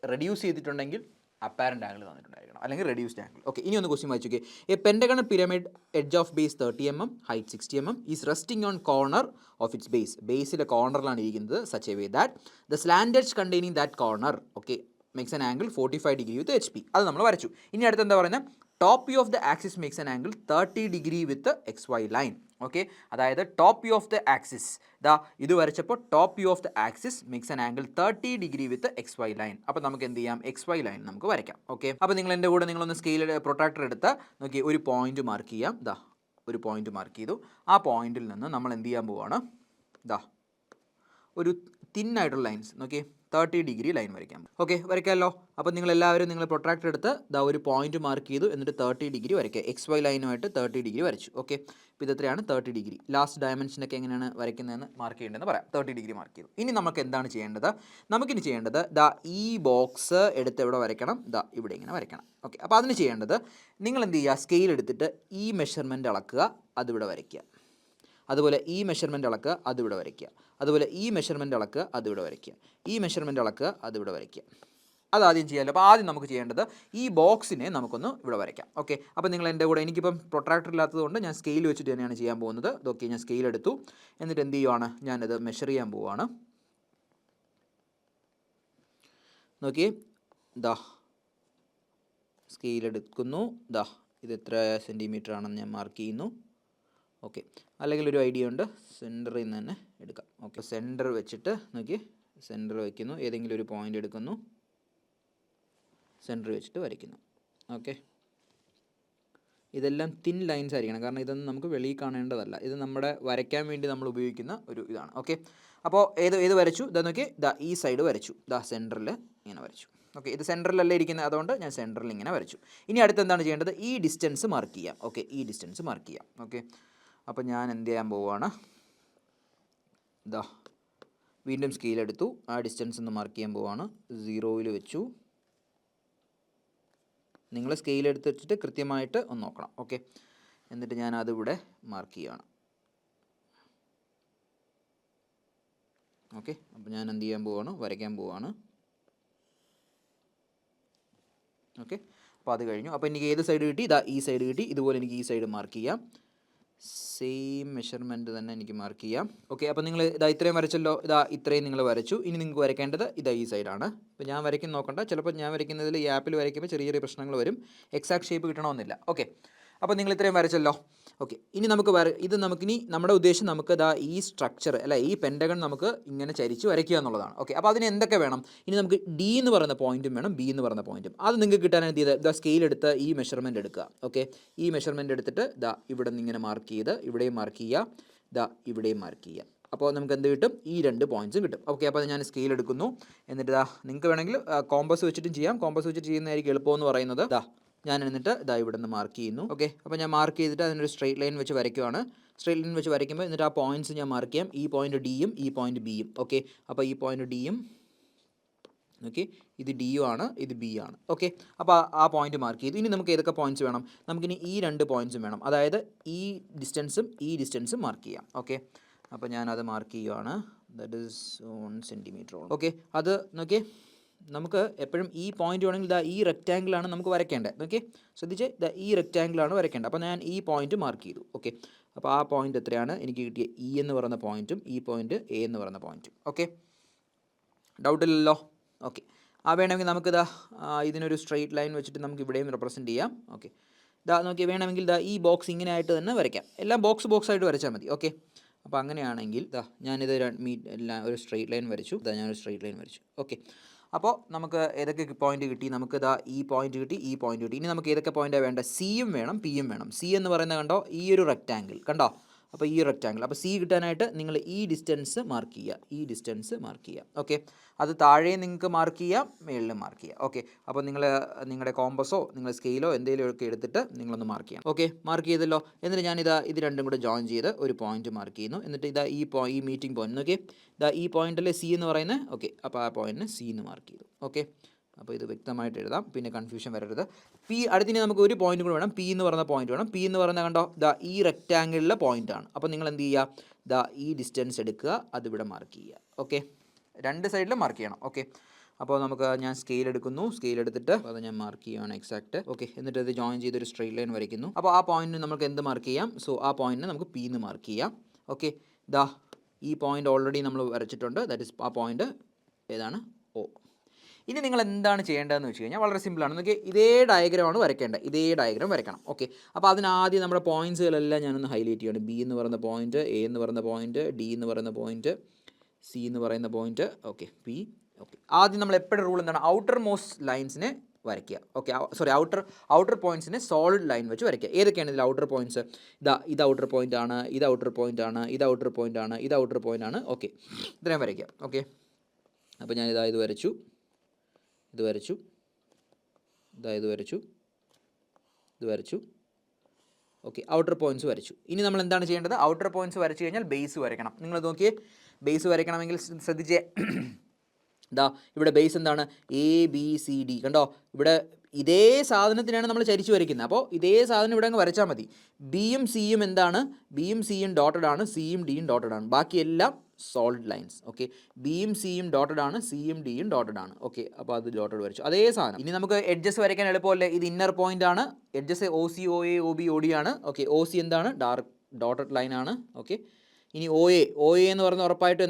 റെഡ്യൂസ് ചെയ്തിട്ടുണ്ടെങ്കിൽ അപ്പാരൻ്റ് ആംഗിൾ തന്നിട്ടുണ്ടായിരിക്കണം, അല്ലെങ്കിൽ റെഡ്യൂസ്ഡ് ആംഗിൾ. ഓക്കെ, ഇനി ഒന്ന് ക്വസ്റ്റ്യൻ വായിച്ചു നോക്കിയേ. A pentagonal pyramid edge of base 30 mm, height 60 mm is resting on corner of its base. ബേസിലെ കോർണറിലാണ് ഇരിക്കുന്നത്. Such a way that the slant edge containing that corner, okay, makes an angle 45 degree with HP. അത് നമ്മൾ വരച്ചു. ഇനി അടുത്ത് എന്താ പറയുന്നത്? Top view of the axis makes an angle 30 degree with XY line. Okay, അതായത് top view of the axis, ഇത് വരച്ചപ്പോൾ top view of the axis makes an angle 30 degree with XY line. അപ്പോൾ നമുക്ക് എന്ത് ചെയ്യാം? XY ലൈൻ നമുക്ക് വരയ്ക്കാം. Okay, അപ്പോൾ നിങ്ങൾ എൻ്റെ കൂടെ നിങ്ങളൊന്ന് സ്കെയിൽ പ്രൊട്രാക്ടർ എടുത്ത് നോക്കി ഒരു പോയിന്റ് മാർക്ക് ചെയ്യാം. ഒരു പോയിന്റ് മാർക്ക് ചെയ്തു. ആ പോയിന്റിൽ നിന്ന് നമ്മൾ എന്ത് ചെയ്യാൻ പോവുകയാണ്? ഒരു തിന്നായിട്ടുള്ള ലൈൻസ് നോക്കി 30 ഡിഗ്രി ലൈൻ വരയ്ക്കാം. ഓക്കെ, വരയ്ക്കാമല്ലോ. അപ്പോൾ നിങ്ങൾ പ്രൊട്രാക്ടർ എടുത്ത് ഒരു പോയിന്റ് മാർക്ക് ചെയ്തു. എന്നിട്ട് 30 ഡിഗ്രി വരയ്ക്കുക. XY ലൈനുമായിട്ട് 30 ഡിഗ്രി വരച്ചു. ഓക്കെ, ഇപ്പോൾ ഇതെത്രയാണ്? 30 ഡിഗ്രി. ലാസ്റ്റ് ഡയമെൻഷനൊക്കെ എങ്ങനെയാണ് വരയ്ക്കുന്നതെന്ന് മാർക്ക് ചെയ്യേണ്ടതെന്ന് പറയാം. 30 ഡിഗ്രി മാർക്ക് ചെയ്തു. ഇനി നമുക്ക് എന്താണ് ചെയ്യേണ്ടത്? നമുക്കിനി ചെയ്യേണ്ടത് ഈ ബോക്സ് എടുത്ത് എവിടെ വരയ്ക്കണം? ഇവിടെ ഇങ്ങനെ വരയ്ക്കണം. ഓക്കെ, അപ്പോൾ അതിന് ചെയ്യേണ്ടത് നിങ്ങൾ എന്ത് ചെയ്യുക? സ്കെയിൽ എടുത്തിട്ട് ഈ മെഷർമെൻറ്റ് അളക്കുക, അതിവിടെ വരയ്ക്കുക. അതുപോലെ ഈ മെഷർമെൻറ്റ് അളക്കുക, അതിവിടെ വരയ്ക്കുക. അതുപോലെ ഈ മെഷർമെൻറ്റ് അളക്കുക, അതിവിടെ വരയ്ക്കുക. ഈ മെഷർമെൻറ്റ് അളക്കുക, അതിവിടെ വരയ്ക്കുക. അതാദ്യം ചെയ്യാമല്ലോ. അപ്പോൾ ആദ്യം നമുക്ക് ചെയ്യേണ്ടത് ഈ ബോക്സിനെ നമുക്കൊന്ന് ഇവിടെ വരയ്ക്കാം. ഓക്കെ, അപ്പോൾ നിങ്ങൾ എൻ്റെ കൂടെ, എനിക്കിപ്പം പ്രൊട്രാക്ടർ ഇല്ലാത്തതുകൊണ്ട് ഞാൻ സ്കെയിൽ വെച്ചിട്ട് തന്നെയാണ് ചെയ്യാൻ പോകുന്നത്. ഓക്കെ, ഞാൻ സ്കെയിൽ എടുത്തു. എന്നിട്ട് എന്ത് ചെയ്യുവാണ്? ഞാനത് മെഷർ ചെയ്യാൻ പോവുകയാണ്. നോക്കി, സ്കെയിൽ എടുക്കുന്നു. ഇത് എത്ര സെൻറ്റിമീറ്റർ ആണെന്ന് ഞാൻ മാർക്ക് ചെയ്യുന്നു. ഓക്കെ, അല്ലെങ്കിൽ ഒരു ഐഡിയ ഉണ്ട്, സെൻറ്ററിൽ നിന്ന് തന്നെ എടുക്കാം. ഓക്കെ, സെൻറ്റർ വെച്ചിട്ട് നോക്കി, സെൻറ്റർ വയ്ക്കുന്നു. ഏതെങ്കിലും ഒരു പോയിൻ്റ് എടുക്കുന്നു, സെൻറ്റർ വെച്ചിട്ട് വരയ്ക്കുന്നു. ഓക്കെ, ഇതെല്ലാം തിൻ ലൈൻസ് ആയിരിക്കണം, കാരണം ഇതൊന്നും നമുക്ക് വെളിയിൽ കാണേണ്ടതല്ല. ഇത് നമ്മുടെ വരയ്ക്കാൻ വേണ്ടി നമ്മൾ ഉപയോഗിക്കുന്ന ഒരു ഇതാണ്. ഓക്കെ, അപ്പോൾ ഏത് വരച്ചു? നോക്കി, ഈ സൈഡ് വരച്ചു. സെൻറ്ററിൽ ഇങ്ങനെ വരച്ചു. ഓക്കെ, ഇത് സെൻറ്ററിലല്ലേ ഇരിക്കുന്നത്, അതുകൊണ്ട് ഞാൻ സെൻറ്ററിൽ ഇങ്ങനെ വരച്ചു. ഇനി അടുത്ത് എന്താണ് ചെയ്യേണ്ടത്? ഈ ഡിസ്റ്റൻസ് മാർക്ക് ചെയ്യാം. ഓക്കെ, ഈ ഡിസ്റ്റൻസ് മാർക്ക് ചെയ്യാം. ഓക്കെ, അപ്പോൾ ഞാൻ എന്ത് ചെയ്യാൻ പോവുകയാണ്? വീണ്ടും സ്കെയിൽ എടുത്തു. ആ ഡിസ്റ്റൻസ് ഒന്ന് മാർക്ക് ചെയ്യാൻ പോവുകയാണ്. 0 വെച്ചു. നിങ്ങൾ സ്കെയിൽ എടുത്ത് വെച്ചിട്ട് കൃത്യമായിട്ട് ഒന്ന് നോക്കണം. ഓക്കെ, എന്നിട്ട് ഞാൻ അതിവിടെ മാർക്ക് ചെയ്യുകയാണ്. ഓക്കെ, അപ്പോൾ ഞാൻ എന്ത് ചെയ്യാൻ പോവുകയാണ്? വരയ്ക്കാൻ പോവുകയാണ്. ഓക്കെ, അപ്പോൾ അത് കഴിഞ്ഞു. അപ്പോൾ എനിക്ക് ഏത് സൈഡ് കിട്ടി? ഈ സൈഡ് കിട്ടി. ഇതുപോലെ എനിക്ക് ഈ സൈഡ് മാർക്ക് ചെയ്യാം. സെയിം മെഷർമെൻറ്റ് തന്നെ എനിക്ക് മാർക്ക് ചെയ്യാം. ഓക്കെ, അപ്പോൾ നിങ്ങൾ ഇത്രയും വരച്ചല്ലോ. ഇത്രയും നിങ്ങൾ വരച്ചു. ഇനി നിങ്ങൾക്ക് വരയ്ക്കേണ്ടത് ഈ സൈഡാണ്. ഇപ്പോൾ ഞാൻ വരയ്ക്കുന്ന നോക്കണ്ട, ചിലപ്പോൾ ഞാൻ വരയ്ക്കുന്നതിൽ ഈ ആപ്പിൽ വരയ്ക്കുമ്പോൾ ചെറിയ ചെറിയ പ്രശ്നങ്ങൾ വരും. എക്സാക്ട് ഷേപ്പ് കിട്ടണമെന്നില്ല. ഓക്കെ, അപ്പോൾ നിങ്ങൾ ഇത്രയും വരച്ചല്ലോ. ഓക്കെ, ഇനി നമുക്ക് നമുക്കിനി നമ്മുടെ ഉദ്ദേശം നമുക്ക് ഈ സ്ട്രക്ചർ അല്ല, ഈ പെൻഡഗൺ നമുക്ക് ഇങ്ങനെ ചരിച്ച് വരയ്ക്കുക എന്നുള്ളതാണ്. ഓക്കെ, അപ്പോൾ അതിന് എന്തൊക്കെ വേണം? ഇനി നമുക്ക് D എന്ന് പറയുന്ന പോയിന്റും വേണം, B എന്ന് പറയുന്ന പോയിന്റും. അത് നിങ്ങൾക്ക് കിട്ടാനായിട്ട് ചെയ്ത് സ്കെയിൽ എടുത്ത് ഈ മെഷർമെൻറ്റ് എടുക്കുക. ഓക്കെ, ഈ മെഷർമെൻറ്റ് എടുത്തിട്ട് ഇവിടെ നിന്ന് ഇങ്ങനെ മാർക്ക് ചെയ്ത് ഇവിടെയും മാർക്ക് ചെയ്യുക, ഇവിടെയും മാർക്ക് ചെയ്യുക. അപ്പോൾ നമുക്ക് എന്ത് കിട്ടും? ഈ 2 പോയിൻറ്റ്സും കിട്ടും. ഓക്കെ, അപ്പോൾ ഞാൻ സ്കെയിൽ എടുക്കുന്നു. എന്നിട്ട് നിങ്ങൾക്ക് വേണമെങ്കിൽ കോമ്പസ് വെച്ചിട്ടും ചെയ്യാം. കോമ്പസ് വെച്ചിട്ട് ചെയ്യുന്നതായിരിക്കും എളുപ്പമെന്ന് പറയുന്നത്. ഞാൻ എന്നിട്ട് ഇവിടെ നിന്ന് മാർക്ക് ചെയ്യുന്നു. ഓക്കെ, അപ്പോൾ ഞാൻ മാർക്ക് ചെയ്തിട്ട് അതിനൊരു സ്ട്രെയിറ്റ് ലൈൻ വെച്ച് വരയ്ക്കുവാണ്. സ്ട്രെയിറ്റ് ലൈൻ വെച്ച് വരയ്ക്കുമ്പോൾ എന്നിട്ട് ആ പോയിൻറ്റ്സ് ഞാൻ മാർക്ക് ചെയ്യാം. ഈ പോയിൻറ്റ് Dയും ഈ പോയിൻറ്റ് Bയും. ഓക്കെ, അപ്പോൾ ഈ പോയിൻറ്റ് Dയും ഓക്കെ, ഇത് ഡി ആണ്, ഇത് ബി ആണ്. ഓക്കെ, അപ്പോൾ ആ പോയിന്റ് മാർക്ക് ചെയ്തു. ഇനി നമുക്ക് ഏതൊക്കെ പോയിന്റ്സ് വേണം? നമുക്കിനി ഈ 2 പോയിന്റ്സും വേണം, അതായത് ഈ ഡിസ്റ്റൻസും മാർക്ക് ചെയ്യാം. ഓക്കെ, അപ്പോൾ ഞാനത് മാർക്ക് ചെയ്യുവാണ്. That is 1 centimetre. ഓക്കെ, അത് നോക്കിയേ, നമുക്ക് എപ്പോഴും ഈ പോയിന്റ് വേണമെങ്കിൽ ഇതാ ഈ റെക്റ്റാങ്കിളാണ് നമുക്ക് വരയ്ക്കേണ്ടത്. ഓക്കെ, ശ്രദ്ധിച്ച്, ഇതാ ഈ റെക്റ്റാങ്കിളാണ് വരയ്ക്കേണ്ടത്. അപ്പോൾ ഞാൻ ഈ പോയിന്റ് മാർക്ക് ചെയ്തു. ഓക്കെ, അപ്പോൾ ആ പോയിന്റ് എത്രയാണ് എനിക്ക് കിട്ടിയ? ഇ എന്ന് പറയുന്ന പോയിന്റും ഈ പോയിന്റ് എ എന്ന് പറയുന്ന പോയിന്റും. ഓക്കെ, ഡൗട്ടില്ലല്ലോ? ഓക്കെ, വേണമെങ്കിൽ നമുക്കിതാ ഇതിനൊരു സ്ട്രെയിറ്റ് ലൈൻ വെച്ചിട്ട് നമുക്ക് ഇവിടെയും റെപ്രസെൻറ്റ് ചെയ്യാം. ഓക്കെ, ഇതാ നോക്കി, വേണമെങ്കിൽ ഇതാ ഈ ബോക്സ് ഇങ്ങനെ ആയിട്ട് തന്നെ വരയ്ക്കാം. എല്ലാം ബോക്സ് ആയിട്ട് വരച്ചാൽ മതി. ഓക്കെ, അപ്പോൾ അങ്ങനെയാണെങ്കിൽ ഇതാ ഞാനിത് എല്ലാം ഒരു സ്ട്രെയിറ്റ് ലൈൻ വരച്ചു. ഇതാ ഞാനൊരു സ്ട്രെയിറ്റ് ലൈൻ വരച്ചു. ഓക്കെ, അപ്പോൾ നമുക്ക് ഏതൊക്കെ പോയിന്റ് കിട്ടി? നമുക്ക് ഇതാ ഈ പോയിന്റ് കിട്ടി, ഈ പോയിന്റ് കിട്ടി. ഇനി നമുക്ക് ഏതൊക്കെ പോയിന്റാണ് വേണ്ടത്? സിയും വേണം, പിയും വേണം. സി എന്ന് പറയുന്നത് കണ്ടോ, ഈ ഒരു റെക്റ്റാങ്കിൾ കണ്ടോ, അപ്പോൾ ഈ റെക്റ്റാങ്കിൾ. അപ്പോൾ സി കിട്ടാനായിട്ട് നിങ്ങൾ ഈ ഡിസ്റ്റൻസ് മാർക്ക് ചെയ്യുക. ഓക്കെ, അത് താഴെ നിങ്ങൾക്ക് മാർക്ക് ചെയ്യാം, മുകളിലും മാർക്ക് ചെയ്യാം. ഓക്കെ, അപ്പോൾ നിങ്ങൾ നിങ്ങളുടെ കോമ്പസോ നിങ്ങളുടെ സ്കെയിലോ എന്തെങ്കിലുമൊക്കെ എടുത്തിട്ട് നിങ്ങളൊന്ന് മാർക്ക് ചെയ്യണം. ഓക്കെ, മാർക്ക് ചെയ്തല്ലോ. എന്നിട്ട് ഞാനിതാ ഇത് രണ്ടും കൂടെ ജോയിൻ ചെയ്ത് ഒരു പോയിന്റ് മാർക്ക് ചെയ്യുന്നു. എന്നിട്ട് ഇതാ ഈ മീറ്റിംഗ് പോയിന്റ് നോക്കി, ഇതാ ഈ പോയിന്റല്ലേ സി എന്ന് പറയുന്നത്. ഓക്കെ, അപ്പോൾ ആ പോയിന്റിന് സി എന്ന് മാർക്ക് ചെയ്തു. ഓക്കെ, അപ്പോൾ ഇത് വ്യക്തമായിട്ട് എഴുതാം, പിന്നെ കൺഫ്യൂഷൻ വരരുത്. പി അടുത്തിന് നമുക്ക് ഒരു പോയിന്റ് കൂടെ വേണം, പി എന്ന് പറയുന്ന പോയിന്റ് വേണം. പി എന്ന് പറയുന്നത് കണ്ടോ, ദാ ഈ റെക്റ്റാങ്കിളിലെ പോയിന്റാണ്. അപ്പോൾ നിങ്ങൾ എന്ത് ചെയ്യുക? ദാ ഈ ഡിസ്റ്റൻസ് എടുക്കുക, അതിവിടെ മാർക്ക് ചെയ്യുക. ഓക്കെ, 2 സൈഡിലും മാർക്ക് ചെയ്യണം. ഓക്കെ, അപ്പോൾ ഞാൻ സ്കെയിൽ എടുക്കുന്നു. സ്കെയിൽ എടുത്തിട്ട് അത് ഞാൻ മാർക്ക് ചെയ്യുകയാണ് എക്സാക്റ്റ്. ഓക്കെ, എന്നിട്ട് ഇത് ജോയിൻ ചെയ്തൊരു സ്ട്രെയിറ്റ് ലൈൻ വരയ്ക്കുന്നു. അപ്പോൾ ആ പോയിന്റിന് നമുക്ക് എന്ത് മാർക്ക് ചെയ്യാം? സോ ആ പോയിന്റിന് നമുക്ക് പി എന്ന് മാർക്ക് ചെയ്യാം. ഓക്കെ, ദാ ഈ പോയിന്റ് ഓൾറെഡി നമ്മൾ വരച്ചിട്ടുണ്ട്. ദാറ്റ് ഇസ് ആ പോയിന്റ് ഏതാണ്? ഓ. ഇനി നിങ്ങൾ എന്താണ് ചെയ്യേണ്ടതെന്ന് വെച്ച് കഴിഞ്ഞാൽ വളരെ സിമ്പിളാണ്. നോക്കി, ഇതേ ഡയഗ്രമാണ് വരയ്ക്കേണ്ടത്. ഇതേ ഡയഗ്രാം വരയ്ക്കണം. ഓക്കെ, അപ്പോൾ അതിനാദ്യം നമ്മുടെ പോയിന്റ്സുകളെല്ലാം ഞാനൊന്ന് ഹൈലൈറ്റ് ചെയ്യണം. ബി എന്ന് പറയുന്ന പോയിന്റ്, എ എന്ന് പറയുന്ന പോയിന്റ്, ഡി എന്ന് പറയുന്ന പോയിന്റ്, സി എന്ന് പറയുന്ന പോയിന്റ്. Okay, P. ഓക്കെ, ആദ്യം നമ്മൾ എപ്പോഴും റൂൾ എന്താണ്? ഔട്ടർ മോസ്റ്റ് ലൈൻസിനെ വരയ്ക്കുക. ഓക്കെ, സോറി, ഔട്ടർ പോയിന്റ്സിനെ സോളിഡ് ലൈൻ വെച്ച് വരയ്ക്കുക. ഏതൊക്കെയാണ് ഇതിൽ ഔട്ടർ പോയിന്റ്സ്? ഇത് ഔട്ടർ പോയിന്റ് ആണ്, ഇത് ഔട്ടർ പോയിന്റ് ആണ്, ഇത് ഔട്ടർ പോയിന്റ് ആണ്, ഇത് ഔട്ടർ പോയിന്റ് ആണ്. ഓക്കെ, ഇത്രയും വരയ്ക്കുക. ഓക്കെ, അപ്പോൾ ഞാൻ ഇത് വരച്ചു, ഇത് വരച്ചു, ഇത് വരച്ചു. ഓക്കെ, ഔട്ടർ പോയിന്റ്സ് വരച്ചു. ഇനി നമ്മൾ എന്താണ് ചെയ്യേണ്ടത്? ഔട്ടർ പോയിന്റ്സ് വരച്ചു കഴിഞ്ഞാൽ ബേസ് വരയ്ക്കണം. നിങ്ങൾ നോക്കിയേ, ബേസ് വരയ്ക്കണമെങ്കിൽ ശ്രദ്ധിച്ചേ, ഇവിടെ ബേസ് എന്താണ്? എ ബി സി ഡി കണ്ടോ, ഇവിടെ ഇതേ സാധനത്തിനാണ് നമ്മൾ ചരിച്ചു വരയ്ക്കുന്നത്. അപ്പോൾ ഇതേ സാധനം ഇവിടെ അങ്ങ് വരച്ചാൽ മതി. ബിയും സിയും എന്താണ്? ബിയും സിയും ഡോട്ടഡ് ആണ്, സിയും ഡിയും ഡോട്ടഡ് ആണ്. ബാക്കിയെല്ലാം സോളിഡ് ലൈൻസ്. ഓക്കെ, ബിയും സിയും ഡോട്ടഡ് ആണ്, സിയും ഡിയും ഡോട്ടഡ് ആണ്. ഓക്കെ, അപ്പോൾ അത് ഡോട്ടഡ് വരച്ചു, അതേ സാധനം. ഇനി നമുക്ക് എഡ്ജസ് വരയ്ക്കാൻ എളുപ്പമല്ലേ? ഇത് ഇന്നർ പോയിന്റ് ആണ്, edges O C, O A, O B, O D ആണ്. ഓക്കെ, ഒ സി എന്താണ്? ഡോട്ടഡ് ലൈൻ ആണ്. ഓക്കെ, ഇനി ഒ എ എന്ന് പറയുന്നത് ഉറപ്പായിട്ടും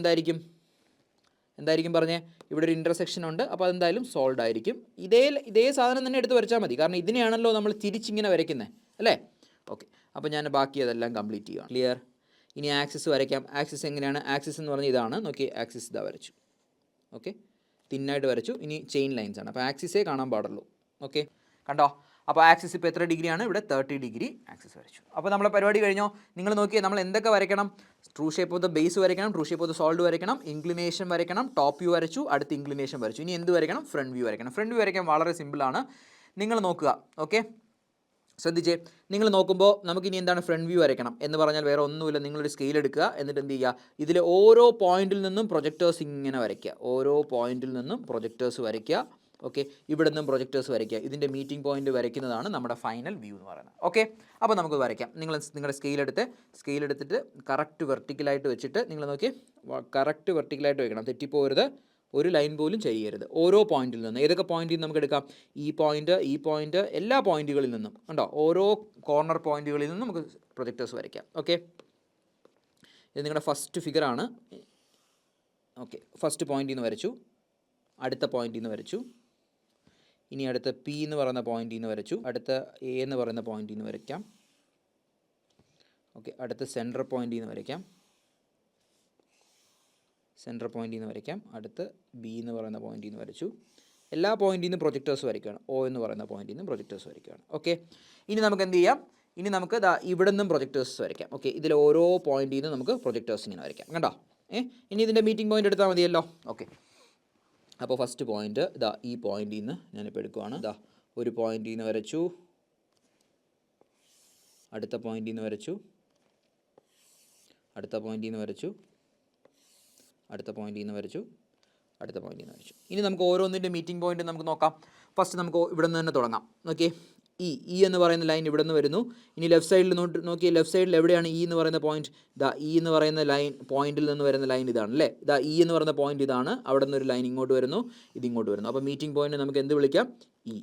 എന്തായിരിക്കും പറഞ്ഞേ? ഇവിടെ ഒരു ഇൻ്റർസെക്ഷൻ ഉണ്ട്, അപ്പോൾ അതെന്തായാലും സോൾഡ് ആയിരിക്കും. ഇതേ സാധനം തന്നെ എടുത്ത് വരച്ചാൽ മതി, കാരണം ഇതിനെയാണല്ലോ നമ്മൾ തിരിച്ചിങ്ങനെ വരയ്ക്കുന്നത്, അല്ലേ? ഓക്കെ, അപ്പോൾ ഞാൻ ബാക്കി അതെല്ലാം കംപ്ലീറ്റ് ചെയ്യുക. ക്ലിയർ? ഇനി ആക്സിസ് വരയ്ക്കാം. ആക്സിസ് എങ്ങനെയാണ്? ആക്സിസ് എന്ന് പറഞ്ഞാൽ ഇതാണ്. നോക്കി, ആക്സിസ് ഇതാ വരച്ചു. ഓക്കെ, തിന്നായിട്ട് വരച്ചു. ഇനി ചെയിൻ ലൈൻസ് ആണ്, അപ്പോൾ ആക്സിസേ കാണാൻ പാടുള്ളൂ. ഓക്കെ, കണ്ടോ? അപ്പോൾ ആക്സിസ് ഇപ്പോൾ എത്ര ഡിഗ്രിയാണ്? ഇവിടെ 30 ഡിഗ്രി ആക്സിസ് വരച്ചു. അപ്പോൾ നമ്മളെ പരിപാടി കഴിഞ്ഞോ? നിങ്ങൾ നോക്കിയേ, നമ്മൾ എന്തൊക്കെ വരയ്ക്കണം? True shape of the base വരയ്ക്കണം, true shape of the solid വരയ്ക്കണം, ഇൻക്ലിനേഷൻ വരയ്ക്കണം, ടോപ്പ് വ്യൂ വരച്ചു, അടുത്ത് ഇൻക്ലിനേഷൻ വരച്ചു. ഇനി എന്ത് വരയ്ക്കണം? ഫ്രണ്ട് വ്യൂ വരയ്ക്കണം. ഫ്രണ്ട് വ്യൂ വരയ്ക്കാൻ വളരെ സിമ്പിളാണ്. നിങ്ങൾ നോക്കുക. ഓക്കെ, ശ്രദ്ധിച്ചേ, നിങ്ങൾ നോക്കുമ്പോൾ നമുക്കിനി എന്താണ്? ഫ്രണ്ട് വ്യൂ വരയ്ക്കണം എന്ന് പറഞ്ഞാൽ വേറെ ഒന്നുമില്ല. നിങ്ങളൊരു സ്കെയിൽ എടുക്കുക, എന്നിട്ട് എന്ത് ചെയ്യുക? ഇതിൽ ഓരോ പോയിന്റിൽ നിന്നും പ്രൊജക്ടേഴ്സ് ഇങ്ങനെ വരയ്ക്കുക. ഓരോ പോയിന്റിൽ നിന്നും പ്രൊജക്ടേഴ്സ് വരയ്ക്കുക. ഓക്കെ, ഇവിടെ നിന്നും പ്രൊജക്ടേഴ്സ് വരയ്ക്കുക. ഇതിൻ്റെ മീറ്റിംഗ് പോയിന്റ് വരയ്ക്കുന്നതാണ് നമ്മുടെ ഫൈനൽ വ്യൂ എന്ന് പറയുന്നത്. ഓക്കെ, അപ്പോൾ നമുക്ക് വരയ്ക്കാം. നിങ്ങളുടെ സ്കെയിൽ എടുത്തിട്ട് കറക്റ്റ് വെർട്ടിക്കലായിട്ട് വെച്ചിട്ട് നിങ്ങൾ നോക്കി, കറക്റ്റ് വെർട്ടിക്കലായിട്ട് വെക്കണം, തെറ്റിപ്പോരുത്. ഒരു ലൈൻ പോലും ചെയ്യരുത്. ഓരോ പോയിന്റിൽ നിന്നും, ഏതൊക്കെ പോയിന്റിൽ നിന്ന് നമുക്ക് എടുക്കാം? ഈ പോയിന്റ്, എല്ലാ പോയിന്റുകളിൽ നിന്നും കണ്ടോ, ഓരോ കോർണർ പോയിന്റുകളിൽ നിന്നും നമുക്ക് പ്രൊജക്ടേഴ്സ് വരയ്ക്കാം. ഓക്കെ, ഇത് നിങ്ങളുടെ ഫസ്റ്റ് ഫിഗറാണ്. ഓക്കെ, ഫസ്റ്റ് പോയിന്റിൽ നിന്ന് വരച്ചു, അടുത്ത പോയിന്റിൽ നിന്ന് വരച്ചു, ഇനി അടുത്ത പി എന്ന് പറയുന്ന പോയിന്റിൽ നിന്ന് വരച്ചു, അടുത്ത എ എന്ന് പറയുന്ന പോയിന്റിൽ നിന്ന് വരയ്ക്കാം. ഓക്കെ, അടുത്ത സെൻറ്റർ പോയിന്റിൽ നിന്ന് വരയ്ക്കാം, അടുത്ത് ബി എന്ന് പറയുന്ന പോയിന്റിൽ നിന്ന് വരച്ചു. എല്ലാ പോയിന്റിൽ നിന്നും പ്രൊജക്ടേഴ്സ് വരയ്ക്കുകയാണ്. ഒ എന്ന് പറയുന്ന പോയിന്റിൽ നിന്നും പ്രൊജക്ടേഴ്സ് വരയ്ക്കുകയാണ്. ഓക്കെ, ഇനി നമുക്ക് എന്ത് ചെയ്യാം? ഇനി നമുക്ക് ഇവിടെ നിന്നും പ്രൊജക്ടേഴ്സ് വരയ്ക്കാം. ഓക്കെ, ഇതിൽ ഓരോ പോയിന്റിൽ നിന്നും നമുക്ക് പ്രൊജക്ടേഴ്സ് ഇങ്ങനെ വരയ്ക്കാം. കണ്ടോ? ഇനി ഇതിൻ്റെ മീറ്റിംഗ് പോയിന്റ് എടുത്താൽ മതിയല്ലോ. ഓക്കെ, അപ്പോൾ ഫസ്റ്റ് പോയിന്റ് ഈ പോയിന്റിൽ നിന്ന് ഞാനിപ്പോൾ എടുക്കുവാണ്. ഒരു പോയിന്റിൽ നിന്ന് വരച്ചു, അടുത്ത പോയിന്റിൽ നിന്ന് വരച്ചു, അടുത്ത പോയിന്റിൽ നിന്ന് വരച്ചു, അടുത്ത പോയിന്റിൽ നിന്ന് വരച്ചു, അടുത്ത പോയിന്റിൽ നിന്ന് വരച്ചു. ഇനി നമുക്ക് ഓരോന്നിൻ്റെ മീറ്റിംഗ് പോയിന്റ് നമുക്ക് നോക്കാം. ഫസ്റ്റ് നമുക്ക് ഇവിടെ നിന്ന് തന്നെ തുടങ്ങാം. ഓക്കെ, ഇ എന്ന് പറയുന്ന ലൈൻ ഇവിടെ നിന്ന് വരുന്നു. ഇനി ലെഫ്റ്റ് സൈഡിൽ നോക്കി, ലെഫ്റ്റ് സൈഡിൽ എവിടെയാണ് ഇ എന്ന് പറയുന്ന പോയിന്റ്? ഇതാ ഇ എന്ന് പറയുന്ന ലൈൻ, പോയിന്റിൽ നിന്ന് വരുന്ന ലൈൻ ഇതാണ് അല്ലേ. ഇതാ ഇ എന്ന് പറയുന്ന പോയിന്റ് ഇതാണ്. അവിടെ നിന്ന് ഒരു ലൈൻ ഇങ്ങോട്ട് വരുന്നു, ഇതിങ്ങോട്ട് വരുന്നു. അപ്പോൾ മീറ്റിംഗ് പോയിന്റ് നമുക്ക് എന്ത് വിളിക്കാം? ഇ.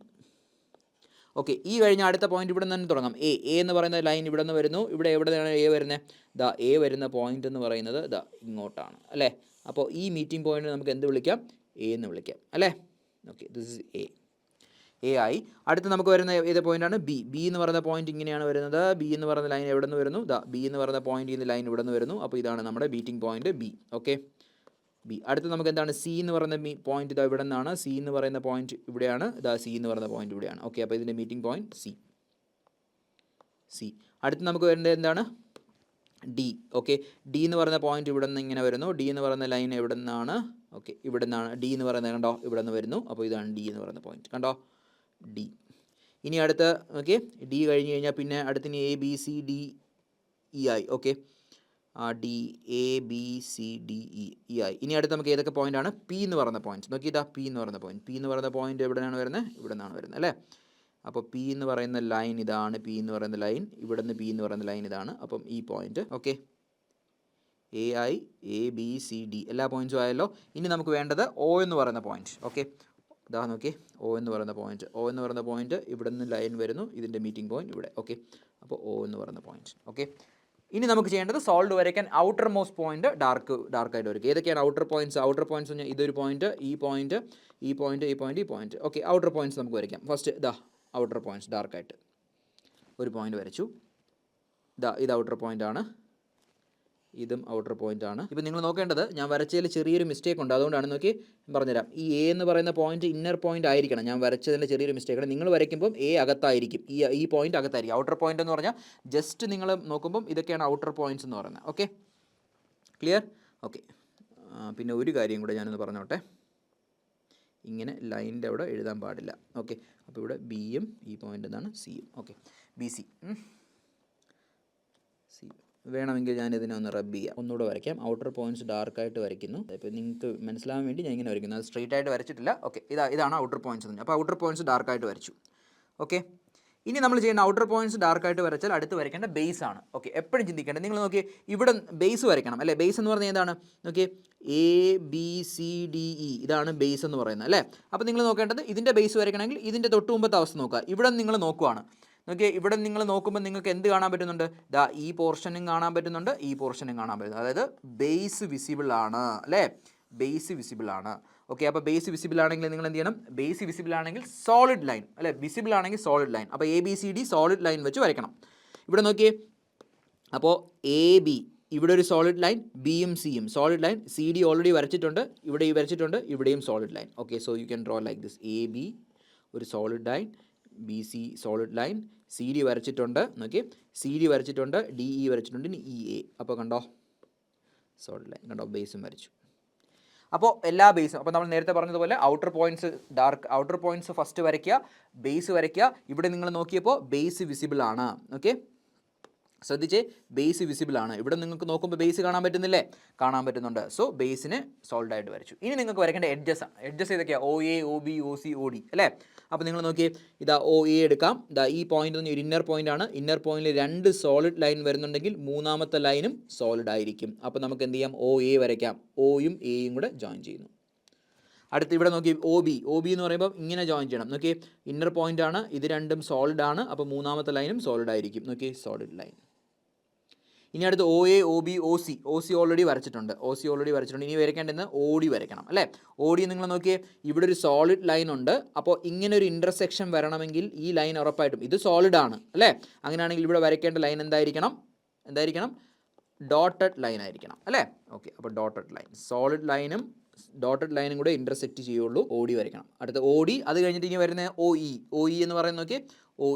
ഓക്കെ, ഈ കഴിഞ്ഞ അടുത്ത പോയിന്റ് ഇവിടെ നിന്ന് തന്നെ തുടങ്ങാം. എ എന്ന് പറയുന്ന ലൈൻ ഇവിടെ നിന്ന് വരുന്നു. ഇവിടെ എവിടെയാണ് എ വരുന്നത്? ദാ എ വരുന്ന പോയിന്റ് എന്ന് പറയുന്നത് ദാ ഇങ്ങോട്ടാണ് അല്ലേ. അപ്പോൾ ഈ മീറ്റിംഗ് പോയിന്റ് നമുക്ക് എന്ത് വിളിക്കാം? എ എന്ന് വിളിക്കാം അല്ലേ. ഓക്കെ, ദിസ് ഇസ് എ ആയി. അടുത്ത് നമുക്ക് വരുന്ന ഏത് പോയിന്റാണ്? ബി എന്ന് പറയുന്ന പോയിന്റ് ഇങ്ങനെയാണ് വരുന്നത്. ബി എന്ന് പറയുന്ന ലൈൻ എവിടെ നിന്ന് വരുന്നു? ദാ ബി എന്ന് പറയുന്ന പോയിന്റ് ഈ ലൈൻ ഇവിടെ നിന്ന് വരുന്നു. അപ്പോൾ ഇതാണ് നമ്മുടെ meeting point B. Okay, B. അടുത്ത് നമുക്ക് എന്താണ്? സി എന്ന് പറയുന്ന പോയിന്റ് ഇതാ ഇവിടെ നിന്നാണ്. സി എന്ന് പറയുന്ന പോയിന്റ് ഇവിടെയാണ്. ഇതാ സി എന്ന് പറയുന്ന പോയിന്റ് ഇവിടെയാണ്. ഓക്കെ, അപ്പോൾ ഇതിൻ്റെ മീറ്റിംഗ് പോയിന്റ് സി. അടുത്ത് നമുക്ക് വരേണ്ടത് എന്താണ്? ഡി. ഓക്കെ, ഡി എന്ന് പറയുന്ന പോയിന്റ് ഇവിടെ നിന്ന് ഇങ്ങനെ വരുന്നു. ഡി എന്ന് പറയുന്ന ലൈൻ എവിടെ നിന്നാണ്? ഓക്കെ, ഇവിടെ നിന്നാണ് ഡി എന്ന് പറയുന്നത്. കണ്ടോ, ഇവിടെ നിന്ന് വരുന്നു. അപ്പോൾ ഇതാണ് ഡി എന്ന് പറയുന്ന പോയിന്റ്. കണ്ടോ, ഡി. ഇനി അടുത്ത ഓക്കെ, ഡി കഴിഞ്ഞ് കഴിഞ്ഞാൽ പിന്നെ അടുത്തിന് A B C D E ആയി. Okay, D A B C D E ആയി. ഇനി അടുത്ത് നമുക്ക് ഏതൊക്കെ പോയിന്റാണ്? പി എന്ന് പറയുന്ന പോയിന്റ്. നോക്കി, ഇതാ പി എന്ന് പറയുന്ന പോയിന്റ്. പി എന്ന് പറയുന്ന പോയിന്റ് എവിടെയാണ് വരുന്നത്? ഇവിടെ നിന്നാണ് വരുന്നത് അല്ലേ. അപ്പോൾ പി എന്ന് പറയുന്ന ലൈൻ ഇതാണ്. പി എന്ന് പറയുന്ന ലൈൻ ഇവിടെ നിന്ന്, പി എന്ന് പറയുന്ന ലൈൻ ഇതാണ്. അപ്പം ഈ പോയിന്റ് ഓക്കെ, എ ആയി, എ ബി സി ഡി എല്ലാ പോയിന്റ്സും ആയല്ലോ. ഇനി നമുക്ക് വേണ്ടത് ഒ എന്ന് പറയുന്ന പോയിന്റ്. ഓക്കെ, ഇതാ നോക്കി, ഒ എന്ന് പറയുന്ന പോയിന്റ്. ഒ എന്ന് പറയുന്ന പോയിന്റ് ഇവിടെ നിന്ന് ലൈൻ വരുന്നു. ഇതിൻ്റെ മീറ്റിംഗ് പോയിന്റ് ഇവിടെ. ഓക്കെ, അപ്പോൾ ഒ എന്ന് പറയുന്ന പോയിന്റ്. ഓക്കെ, ഇനി നമുക്ക് ചെയ്യേണ്ടത് സോൾഡ് വരയ്ക്കാൻ ഔട്ടർ മോസ്റ്റ് പോയിന്റ് ഡാർക്കായിട്ട് വരയ്ക്കുക. ഏതൊക്കെയാണ് ഔട്ടർ പോയിന്റ്സ്? ഔട്ടർ പോയിന്റ്സ് പറഞ്ഞാൽ ഇതൊരു പോയിന്റ്, ഈ പോയിന്റ്, ഈ പോയിന്റ്, ഈ പോയിന്റ്, ഈ പോയിന്റ്. ഓക്കെ, ഔട്ടർ പോയിന്റ്സ് നമുക്ക് വരയ്ക്കാം. ഫസ്റ്റ് ഇതാ ഔട്ടർ പോയിന്റ്സ് ഡാർക്കായിട്ട് ഒരു പോയിന്റ് വരച്ചു. ഇതാ ഇത് ഔട്ടർ പോയിന്റ് ആണ്, ഇതും ഔട്ടർ പോയിന്റ് ആണ്. ഇപ്പോൾ നിങ്ങൾ നോക്കേണ്ടത്, ഞാൻ വരച്ചതിൽ ചെറിയൊരു മിസ്റ്റേക്ക് ഉണ്ട്. അതുകൊണ്ടാണ് നോക്കി പറഞ്ഞുതരാം. ഈ എ എന്ന് പറയുന്ന പോയിന്റ് ഇന്നർ പോയിന്റ് ആയിരിക്കണം. ഞാൻ വരച്ചതിൽ ചെറിയൊരു മിസ്റ്റേക്കാണ്. നിങ്ങൾ വരയ്ക്കുമ്പം എ അകത്തായിരിക്കും, ഈ പോയിന്റ് അകത്തായിരിക്കും. ഔട്ടർ പോയിന്റ് എന്ന് പറഞ്ഞാൽ ജസ്റ്റ് നിങ്ങൾ നോക്കുമ്പം ഇതൊക്കെയാണ് ഔട്ടർ പോയിന്റ്സ് എന്ന് പറയുന്നത്. Okay, clear? ഓക്കെ, പിന്നെ ഒരു കാര്യം കൂടെ ഞാനൊന്ന് പറഞ്ഞോട്ടെ. ഇങ്ങനെ ലൈനിൻ്റെ അവിടെ എഴുതാൻ പാടില്ല. ഓക്കെ, അപ്പോൾ ഇവിടെ ബിയും ഈ പോയിന്റ് എന്താണ്? സിയും. ഓക്കെ, ബി സി വേണമെങ്കിൽ ഞാൻ ഇതിനെ ഒന്ന് റബ്ബ് ചെയ്യാം. ഒന്നുകൂടെ വരയ്ക്കാം. ഔട്ടർ പോയിന്റ്സ് ഡാർക്കായിട്ട് വരയ്ക്കുന്നു. ഇപ്പോൾ നിങ്ങൾക്ക് മനസ്സിലാവാൻ വേണ്ടി ഞാൻ ഇങ്ങനെ വരയ്ക്കുന്നു. അത് സ്ട്രെയിറ്റ് ആയിട്ട് വരച്ചിട്ടില്ല. ഓക്കെ, ഇതാണ് ഔട്ടർ പോയിന്റ്സ് എന്ന്. അപ്പോൾ ഔട്ടർ പോയിന്റ്സ് ഡാർക്കായിട്ട് വരച്ചു. ഓക്കെ, ഇനി നമ്മൾ ചെയ്യുന്ന ഔട്ടർ പോയിന്റ്സ് ഡാർക്കായിട്ട് വരച്ചാൽ അടുത്ത് വരയ്ക്കേണ്ട ബേസ് ആണ്. ഓക്കെ, എപ്പോഴും ചിന്തിക്കേണ്ടത് നിങ്ങൾ നോക്കി, ഇവിടെ ബേസ് വരയ്ക്കണം അല്ലേ. ബേസ് എന്ന് പറഞ്ഞാൽ എന്താണ്? നോക്കി, A B C D E ഇതാണ് ബേസ് എന്ന് പറയുന്നത് അല്ലേ. അപ്പോൾ നിങ്ങൾ നോക്കേണ്ടത്, ഇതിൻ്റെ ബേസ് വരയ്ക്കണമെങ്കിൽ ഇതിൻ്റെ തൊട്ട് മുമ്പത്തെ അവസ്ഥ നോക്കുക. ഇവിടെ നിങ്ങൾ നോക്കുവാണ്. നോക്കിയേ, ഇവിടെ നിങ്ങൾ നോക്കുമ്പോൾ നിങ്ങൾക്ക് എന്ത് കാണാൻ പറ്റുന്നുണ്ട്? ദാ ഈ പോർഷനും കാണാൻ പറ്റുന്നുണ്ട്, ഈ പോർഷനും കാണാൻ പറ്റുന്നുണ്ട്. അതായത് ബേസ് വിസിബിൾ ആണ് അല്ലേ. ബേസ് വിസിബിൾ ആണ്. ഓക്കെ, അപ്പോൾ ബേസ് വിസിബിൾ ആണെങ്കിൽ നിങ്ങൾ എന്ത് ചെയ്യണം? ബേസ് വിസിബിൾ ആണെങ്കിൽ സോളിഡ് ലൈൻ അല്ലേ, വിസിബിൾ ആണെങ്കിൽ സോളിഡ് ലൈൻ. അപ്പോൾ A B C D solid line വെച്ച് വരയ്ക്കണം. ഇവിടെ നോക്കിയേ, അപ്പോൾ എ ബി ഇവിടെ ഒരു സോളിഡ് ലൈൻ, ബിയും സിയും solid line. C D already വരച്ചിട്ടുണ്ട്, ഇവിടെ വരച്ചിട്ടുണ്ട്, ഇവിടെയും solid line. Okay, so you can draw like this. A B ഒരു solid line, B C solid line, C D വരച്ചിട്ടുണ്ട്. നോക്കി, സി ഡി വരച്ചിട്ടുണ്ട്, ഡി ഇ വരച്ചിട്ടുണ്ട്, ഇനി ഇ എ. അപ്പോൾ കണ്ടോ സോളിഡ് ലൈൻ, കണ്ടോ ബേസും വരച്ചു. അപ്പോൾ എല്ലാ ബേസും, അപ്പോൾ നമ്മൾ നേരത്തെ പറഞ്ഞതുപോലെ ഔട്ടർ പോയിന്റ്സ് ഫസ്റ്റ് വരയ്ക്കുക, ബേസ് വരയ്ക്കുക. ഇവിടെ നിങ്ങൾ നോക്കിയപ്പോൾ ബേസ് വിസിബിൾ ആണ്. ഓക്കെ, ശ്രദ്ധിച്ചേ, ബേസ് വിസിബിൾ ആണ്. ഇവിടെ നിങ്ങൾക്ക് നോക്കുമ്പോൾ ബേസ് കാണാൻ പറ്റുന്നില്ലേ? കാണാൻ പറ്റുന്നുണ്ട്. സോ ബേസിനെ സോൾഡ് ആയിട്ട് വരച്ചു. ഇനി നിങ്ങൾക്ക് വരയ്ക്കേണ്ട എഡ്ജസ് ആണ്. എഡ്ജസ് ഏതൊക്കെയാണ്? O A, O B, O C, O D അല്ലേ. അപ്പോൾ നിങ്ങൾ നോക്കിയേ, ഇതാ ഒ എ എടുക്കാം. ഇതാ ഈ പോയിന്റ് എന്ന് ഒരു ഇന്നർ പോയിന്റ് ആണ്. ഇന്നർ പോയിന്റിൽ 2 സോളിഡ് ലൈൻ വരുന്നുണ്ടെങ്കിൽ മൂന്നാമത്തെ ലൈനും സോളിഡ് ആയിരിക്കും. അപ്പോൾ നമുക്ക് എന്ത് ചെയ്യാം? ഒ എ വരയ്ക്കാം. ഒയും എയും കൂടെ ജോയിൻ ചെയ്യുന്നു. അടുത്ത് ഇവിടെ നോക്കി, ഒ ബി എന്ന് പറയുമ്പോൾ ഇങ്ങനെ ജോയിൻ ചെയ്യണം. നോക്കി, ഇന്നർ പോയിന്റ് ആണ്, ഇത് രണ്ടും സോളിഡ് ആണ്. അപ്പോൾ മൂന്നാമത്തെ ലൈനും സോളിഡ് ആയിരിക്കും. നോക്കി, സോളിഡ് ലൈൻ. ഇനി അടുത്ത് O A, O B, O C already വരച്ചിട്ടുണ്ട്. ഇനി വരയ്ക്കേണ്ടത് ഒ ഡി വരയ്ക്കണം അല്ലേ. ഒ ഡി നിങ്ങൾ നോക്കിയേ, ഇവിടെ ഒരു സോളിഡ് ലൈൻ ഉണ്ട്. അപ്പോൾ ഇങ്ങനെ ഒരു ഇൻ്റർസെക്ഷൻ വരണമെങ്കിൽ ഈ ലൈൻ ഉറപ്പായിട്ടും ഇത് സോളിഡ് ആണ് അല്ലേ. അങ്ങനെയാണെങ്കിൽ ഇവിടെ വരയ്ക്കേണ്ട ലൈൻ എന്തായിരിക്കണം? ഡോട്ടഡ് ലൈൻ ആയിരിക്കണം അല്ലേ. ഓക്കെ, അപ്പോൾ ഡോട്ടഡ് ലൈൻ, സോളിഡ് ലൈനും ഡോട്ടഡ് ലൈനും കൂടെ ഇൻ്റർസെക്റ്റ് ചെയ്യുള്ളൂ. ഒ ഡി വരയ്ക്കണം. അടുത്ത ഒ ഡി. അത് കഴിഞ്ഞിട്ട് ഇനി വരുന്ന ഒ ഇ എന്ന് പറയുന്നത് നോക്കിയേ,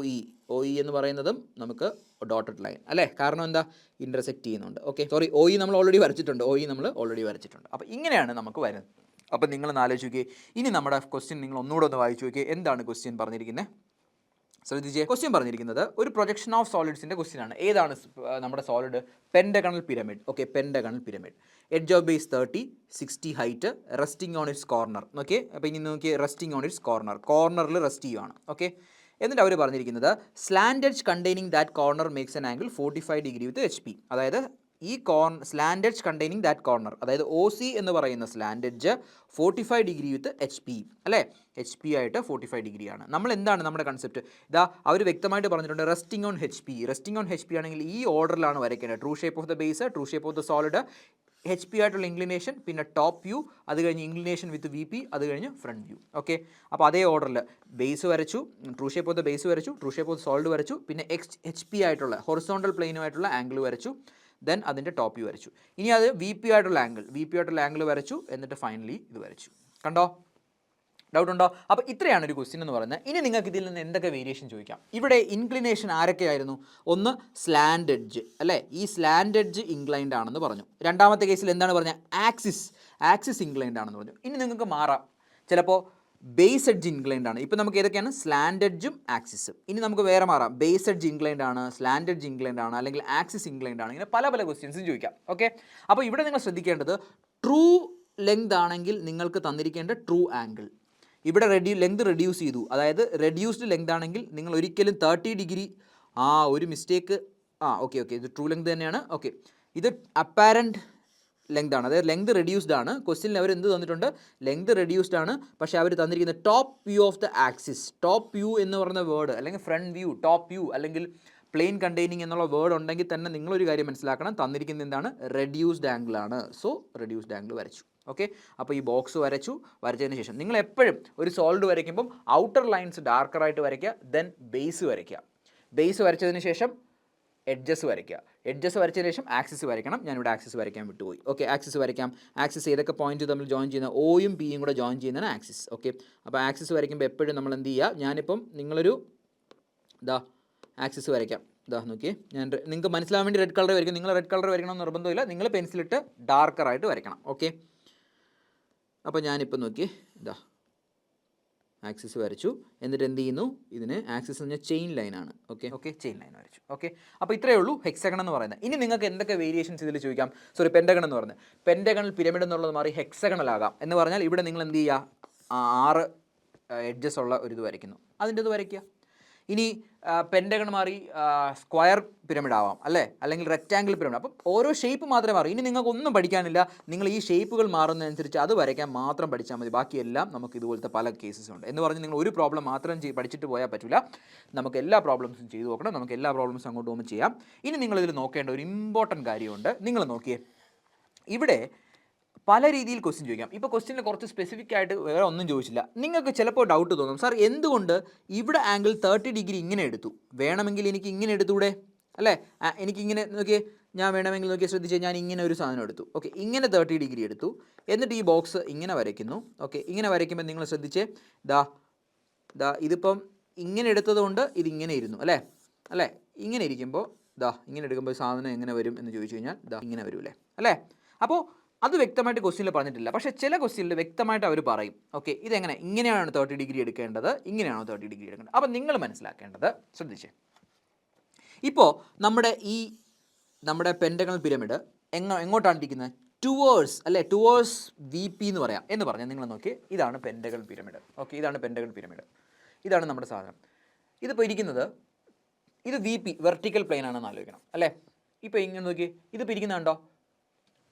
ഒ ഇ എന്ന് പറയുന്നതും നമുക്ക് ഡോട്ടഡ് ലൈൻ അല്ലേ. കാരണം എന്താ? ഇൻ്റർസെക്റ്റ് ചെയ്യുന്നുണ്ട്. ഓക്കെ, സോറി, ഒ ഇ നമ്മൾ ഓൾറെഡി വരച്ചിട്ടുണ്ട്. അപ്പോൾ ഇങ്ങനെയാണ് നമുക്ക് വരുന്നത്. അപ്പോൾ നിങ്ങൾ ആലോചിച്ച് നോക്കിയേ. ഇനി നമ്മുടെ ക്വസ്റ്റ്യൻ നിങ്ങൾ ഒന്നുകൂടെ ഒന്ന് വായിച്ചു നോക്കിയേ. എന്താണ് ക്വസ്റ്റ്യൻ പറഞ്ഞിരിക്കുന്നത്? ശ്രദ്ധിച്ചേ, ക്വസ്റ്റ്യൻ പറഞ്ഞിരിക്കുന്നത് ഒരു പ്രൊജക്ഷൻ ഓഫ് സോളിഡ്സിൻ്റെ ക്വസ്റ്റ്യൻ ആണ്. ഏതാണ് നമ്മുടെ solid? Pentagonal pyramid. Okay, pentagonal pyramid. Edge of base 30, 60 height, resting on its corner. Okay, അപ്പോൾ ഇനി നോക്കി, റെസ്റ്റിംഗ് ഓൺ ഇറ്റ്സ് കോർണർ, കോർണറിൽ റെസ്റ്റ് ചെയ്യുവാണ്. ഓക്കെ, എന്നിട്ട് അവർ പറഞ്ഞിരിക്കുന്നത് slant edge containing that corner makes an angle 45 degree with HP. അതായത് ഈ slant edge containing that corner, അതായത് OC എന്ന് പറയുന്ന slant edge 45 degree with HP, അല്ലേ? HP ആയിട്ട് 45 ഡിഗ്രിയാണ്. നമ്മൾ എന്താണ് നമ്മുടെ കൺസെപ്റ്റ്? ഇതാ അവർ വ്യക്തമായിട്ട് പറഞ്ഞിട്ടുണ്ട്, resting on HP. Resting on HP ആണെങ്കിൽ ഈ ഓർഡറിലാണ് വരയ്ക്കേണ്ടത്. True shape of the base, true shape of the solid, HP ആയിട്ടുള്ള ഇൻക്ലിനേഷൻ, പിന്നെ ടോപ്പ് വ്യൂ, അത് കഴിഞ്ഞ് ഇൻക്ലിനേഷൻ വിത്ത് VP, അത് കഴിഞ്ഞ് ഫ്രണ്ട് വ്യൂ. ഓക്കെ, അപ്പോൾ അതേ ഓർഡറിൽ ബേസ് വരച്ചു, true shape of the base വരച്ചു, true shape of the solid വരച്ചു, പിന്നെ HP ആയിട്ടുള്ള ഹൊറിസോണ്ടൽ പ്ലെയിനുമായിട്ടുള്ള ആംഗിൾ വരച്ചു, ദെൻ അതിൻ്റെ ടോപ്പ് വ്യൂ വരച്ചു. ഇനി അത് VP ആയിട്ടുള്ള ആംഗിൾ വരച്ചു, എന്നിട്ട് ഫൈനലി ഇത് വരച്ചു. കണ്ടോ? ഡൗട്ട് ഉണ്ടോ? അപ്പോൾ ഇത്രയാണ് ഒരു ക്വസ്റ്റ്യൻ എന്ന് പറയുന്നത്. ഇനി നിങ്ങൾക്ക് ഇതിൽ നിന്ന് എന്തൊക്കെ വേരിയേഷൻ ചോദിക്കാം? ഇവിടെ ഇൻക്ലിനേഷൻ ആരൊക്കെയായിരുന്നു? ഒന്ന് സ്ലാൻഡ് എഡ്ജ്, അല്ലേ? ഈ സ്ലാൻഡ് എഡ്ജ് ഇൻക്ലൈൻഡ് ആണെന്ന് പറഞ്ഞു. രണ്ടാമത്തെ കേസിൽ എന്താണ് പറഞ്ഞത്? ആക്സിസ് ഇൻക്ലൈൻഡ് ആണെന്ന് പറഞ്ഞു. ഇനി നിങ്ങൾക്ക് മാറാം, ചിലപ്പോൾ ബേസ് എഡ്ജ് ഇൻക്ലൈൻഡ് ആണ്. ഇപ്പോൾ നമുക്ക് ഏതൊക്കെയാണ്? സ്ലാൻഡ് എഡ്ജും ആക്സിസും. ഇനി നമുക്ക് വേറെ മാറാം, ബേസ് എഡ്ജ് ഇൻക്ലൈൻഡ് ആണ്, സ്ലാൻഡ് എഡ്ജ് ഇൻക്ലൈൻഡ് ആണ്, അല്ലെങ്കിൽ ആക്സിസ് ഇൻക്ലൈൻഡ് ആണ്. ഇങ്ങനെ പല ക്വസ്റ്റ്യൻസും ചോദിക്കാം. ഓക്കെ, അപ്പോൾ ഇവിടെ നിങ്ങൾ ശ്രദ്ധിക്കേണ്ടത്, ട്രൂ ലെങ്ത് ആണെങ്കിൽ നിങ്ങൾക്ക് തന്നിരിക്കേണ്ട ട്രൂ ആംഗിൾ. ഇവിടെ ലെങ്ത് റെഡ്യൂസ് ചെയ്തു, അതായത് റെഡ്യൂസ്ഡ് ലെങ്ത് ആണെങ്കിൽ നിങ്ങൾ ഒരിക്കലും 30 ഡിഗ്രി ഒരു മിസ്റ്റേക്ക് ഓക്കെ ഇത് ട്രൂ ലെങ്ത് തന്നെയാണ്. ഓക്കെ, ഇത് അപ്പാരൻറ്റ് ലെങ്ത് ആണ്, അതായത് ലെങ്ത് റെഡ്യൂസ്ഡ് ആണ്. ക്വസ്റ്റ്യനിൽ അവർ എന്ത് തന്നിട്ടുണ്ട്? ലെങ്ത് റെഡ്യൂസ്ഡ് ആണ്. പക്ഷേ അവർ തന്നിരിക്കുന്ന top view of the axis, top view എന്ന് പറയുന്ന വേർഡ്, അല്ലെങ്കിൽ ഫ്രണ്ട് വ്യൂ, ടോപ്പ് വ്യൂ, അല്ലെങ്കിൽ പ്ലെയിൻ കണ്ടെയ്നിങ് എന്നുള്ള വേർഡ് ഉണ്ടെങ്കിൽ തന്നെ നിങ്ങളൊരു കാര്യം മനസ്സിലാക്കണം, തന്നിരിക്കുന്നത് എന്താണ്? റെഡ്യൂസ്ഡ് ആംഗിൾ ആണ്. സോ റെഡ്യൂസ്ഡ് ആംഗിൾ വരച്ചു. ഓക്കെ, അപ്പോൾ ഈ ബോക്സ് വരച്ചതിന് ശേഷം നിങ്ങൾ എപ്പോഴും ഒരു സോളിഡ് വരയ്ക്കുമ്പം ഔട്ടർ ലൈൻസ് ഡാർക്കറായിട്ട് വരയ്ക്കുക, ദെൻ ബേസ് വരയ്ക്കുക. ബേസ് വരച്ചതിന് ശേഷം എഡ്ജസ് വരച്ചതിന് ശേഷം ആക്സിസ് വരയ്ക്കണം. ഞാനിവിടെ ആക്സിസ് വരയ്ക്കാൻ വിട്ടുപോയി. ഓക്കെ, ആക്സിസ് വരയ്ക്കാം. ആക്സിസ് ഏതൊക്കെ പോയിന്റ് തമ്മിൽ ജോയിൻ ചെയ്യുന്ന? Oയും Pയും കൂടെ ജോയിൻ ചെയ്യുന്നതാണ് ആക്സിസ്. ഓക്കെ, അപ്പോൾ ആക്സിസ് വരയ്ക്കുമ്പോൾ എപ്പോഴും നമ്മൾ എന്ത് ചെയ്യുക? ഞാനിപ്പം നിങ്ങളൊരു ആക്സിസ് വരയ്ക്കാം. നോക്കിയേ, നിങ്ങൾക്ക് മനസ്സിലാവാൻ വേണ്ടി റെഡ് കളർ വരയ്ക്കും. നിങ്ങൾ റെഡ് കളർ വരയ്ക്കണമെന്ന് നിർബന്ധമില്ല, നിങ്ങൾ പെൻസിലിട്ട് ഡാർക്കറായിട്ട് വരയ്ക്കണം. ഓക്കെ, അപ്പോൾ ഞാനിപ്പോൾ നോക്കിയേ, ആക്സിസ് വരച്ചു. എന്നിട്ട് എന്ത് ചെയ്യുന്നു? ഇതിന് ആക്സിസ് എന്ന് പറഞ്ഞാൽ ചെയിൻ ലൈനാണ്. ഓക്കെ ചെയിൻ ലൈൻ വരച്ചു. ഓക്കെ, അപ്പോൾ ഇത്രയേ ഉള്ളൂ ഹെക്സഗൺ എന്ന് പറയുന്നത്. ഇനി നിങ്ങൾക്ക് എന്തൊക്കെ വേരിയേഷൻസ് ഇതിൽ ചോദിക്കാം? പെൻഡഗൺ എന്ന് പറയുന്നത്, പെൻഡഗണൽ പിരമിഡ് എന്നുള്ളത് മാറി ഹെക്സഗണൽ ആകാം. എന്ന് പറഞ്ഞാൽ ഇവിടെ നിങ്ങൾ എന്ത് ചെയ്യുക? 6 എഡ്ജസ് ഉള്ള ഒരു ഇത് വരയ്ക്കുന്നു, അതിൻ്റെ ഇത് വരയ്ക്കുക. ഇനി പെൻഡഗൺ മാറി സ്ക്വയർ പിരമിഡ് ആവാം, അല്ലേ? അല്ലെങ്കിൽ റെക്റ്റാങ്കിൾ പിരമിഡ്. അപ്പം ഓരോ ഷേപ്പ് മാത്രമേ മാറും. ഇനി നിങ്ങൾക്കൊന്നും പഠിക്കാനില്ല, നിങ്ങൾ ഈ ഷേപ്പുകൾ മാറുന്നതനുസരിച്ച് അത് വരയ്ക്കാൻ മാത്രം പഠിച്ചാൽ മതി. ബാക്കിയെല്ലാം നമുക്ക് ഇതുപോലത്തെ പല കേസസ് ഉണ്ട്. എന്ന് പറഞ്ഞ് നിങ്ങൾ ഒരു പ്രോബ്ലം മാത്രം പഠിച്ചിട്ട് പോയാൽ പറ്റില്ല. നമുക്ക് എല്ലാ പ്രോബ്ലംസും ചെയ്തു നോക്കണം. നമുക്ക് എല്ലാ പ്രോബ്ലംസും അങ്ങോട്ട് പോകുമ്പോൾ ചെയ്യാം. ഇനി നിങ്ങളിതിൽ നോക്കേണ്ട ഒരു ഇമ്പോർട്ടൻറ്റ് കാര്യമുണ്ട്. നിങ്ങൾ നോക്കിയേ, ഇവിടെ പല രീതിയിൽ ക്വസ്റ്റ്യൻ ചോദിക്കാം. ഇപ്പോൾ ക്വസ്റ്റ്യനിൽ കുറച്ച് സ്പെസിഫിക് ആയിട്ട് വേറെ ഒന്നും ചോദിച്ചില്ല. നിങ്ങൾക്ക് ചിലപ്പോൾ ഡൗട്ട് തോന്നും, സാർ എന്തുകൊണ്ട് ഇവിടെ ആംഗിൾ 30 ഡിഗ്രി ഇങ്ങനെ എടുത്തു? വേണമെങ്കിൽ എനിക്ക് ഇങ്ങനെ എടുത്തൂടെ, അല്ലേ? എനിക്കിങ്ങനെ നോക്കിയേ, ഞാൻ വേണമെങ്കിൽ നോക്കിയാൽ ശ്രദ്ധിച്ചാൽ ഞാൻ ഇങ്ങനെ ഒരു സാധനം എടുത്തു. ഓക്കെ, ഇങ്ങനെ 30 ഡിഗ്രി എടുത്തു. എന്നിട്ട് ഈ ബോക്സ് ഇങ്ങനെ വരയ്ക്കുന്നു. ഓക്കെ, ഇങ്ങനെ വരയ്ക്കുമ്പോൾ നിങ്ങൾ ശ്രദ്ധിച്ചേ, ഇതിപ്പം ഇങ്ങനെ എടുത്തതുകൊണ്ട് ഇതിങ്ങനെ ഇരുന്നു, അല്ലേ? ഇങ്ങനെ ഇരിക്കുമ്പോൾ ഇങ്ങനെ എടുക്കുമ്പോൾ സാധനം എങ്ങനെ വരും എന്ന് ചോദിച്ചു കഴിഞ്ഞാൽ ഇങ്ങനെ വരൂലേ, അല്ലേ? അപ്പോൾ അത് വ്യക്തമായിട്ട് ക്വസ്റ്റ്യനിൽ പറഞ്ഞിട്ടില്ല. പക്ഷേ ചില ക്വസ്റ്റ്യനിൽ വ്യക്തമായിട്ട് അവർ പറയും, ഓക്കെ ഇതെങ്ങനെ, ഇങ്ങനെയാണോ 30 ഡിഗ്രി എടുക്കേണ്ടത്, ഇങ്ങനെയാണോ 30 ഡിഗ്രി എടുക്കേണ്ടത്. അപ്പോൾ നിങ്ങൾ മനസ്സിലാക്കേണ്ടത്, ശ്രദ്ധിച്ചേ, ഇപ്പോൾ നമ്മുടെ പെൻഡഗണൽ പിരമിഡ് എങ്ങോട്ടാണ് ഇരിക്കുന്നത്? ടുവേഴ്സ് VP എന്ന് പറയാം. എന്ന് പറഞ്ഞാൽ നിങ്ങൾ നോക്കി, ഇതാണ് പെൻഡഗണൽ പിരമിഡ്. ഓക്കെ, ഇതാണ് പെൻഡഗണൽ പിരമിഡ്. ഇതാണ് നമ്മുടെ സാധനം. ഇതിപ്പോൾ ഇരിക്കുന്നത്, ഇത് VP വെർട്ടിക്കൽ പ്ലെയിൻ ആണെന്ന് ആലോചിക്കണം, അല്ലേ? ഇപ്പോൾ ഇങ്ങനെ നോക്കി, ഇതിപ്പോൾ ഇരിക്കുന്നുണ്ടോ?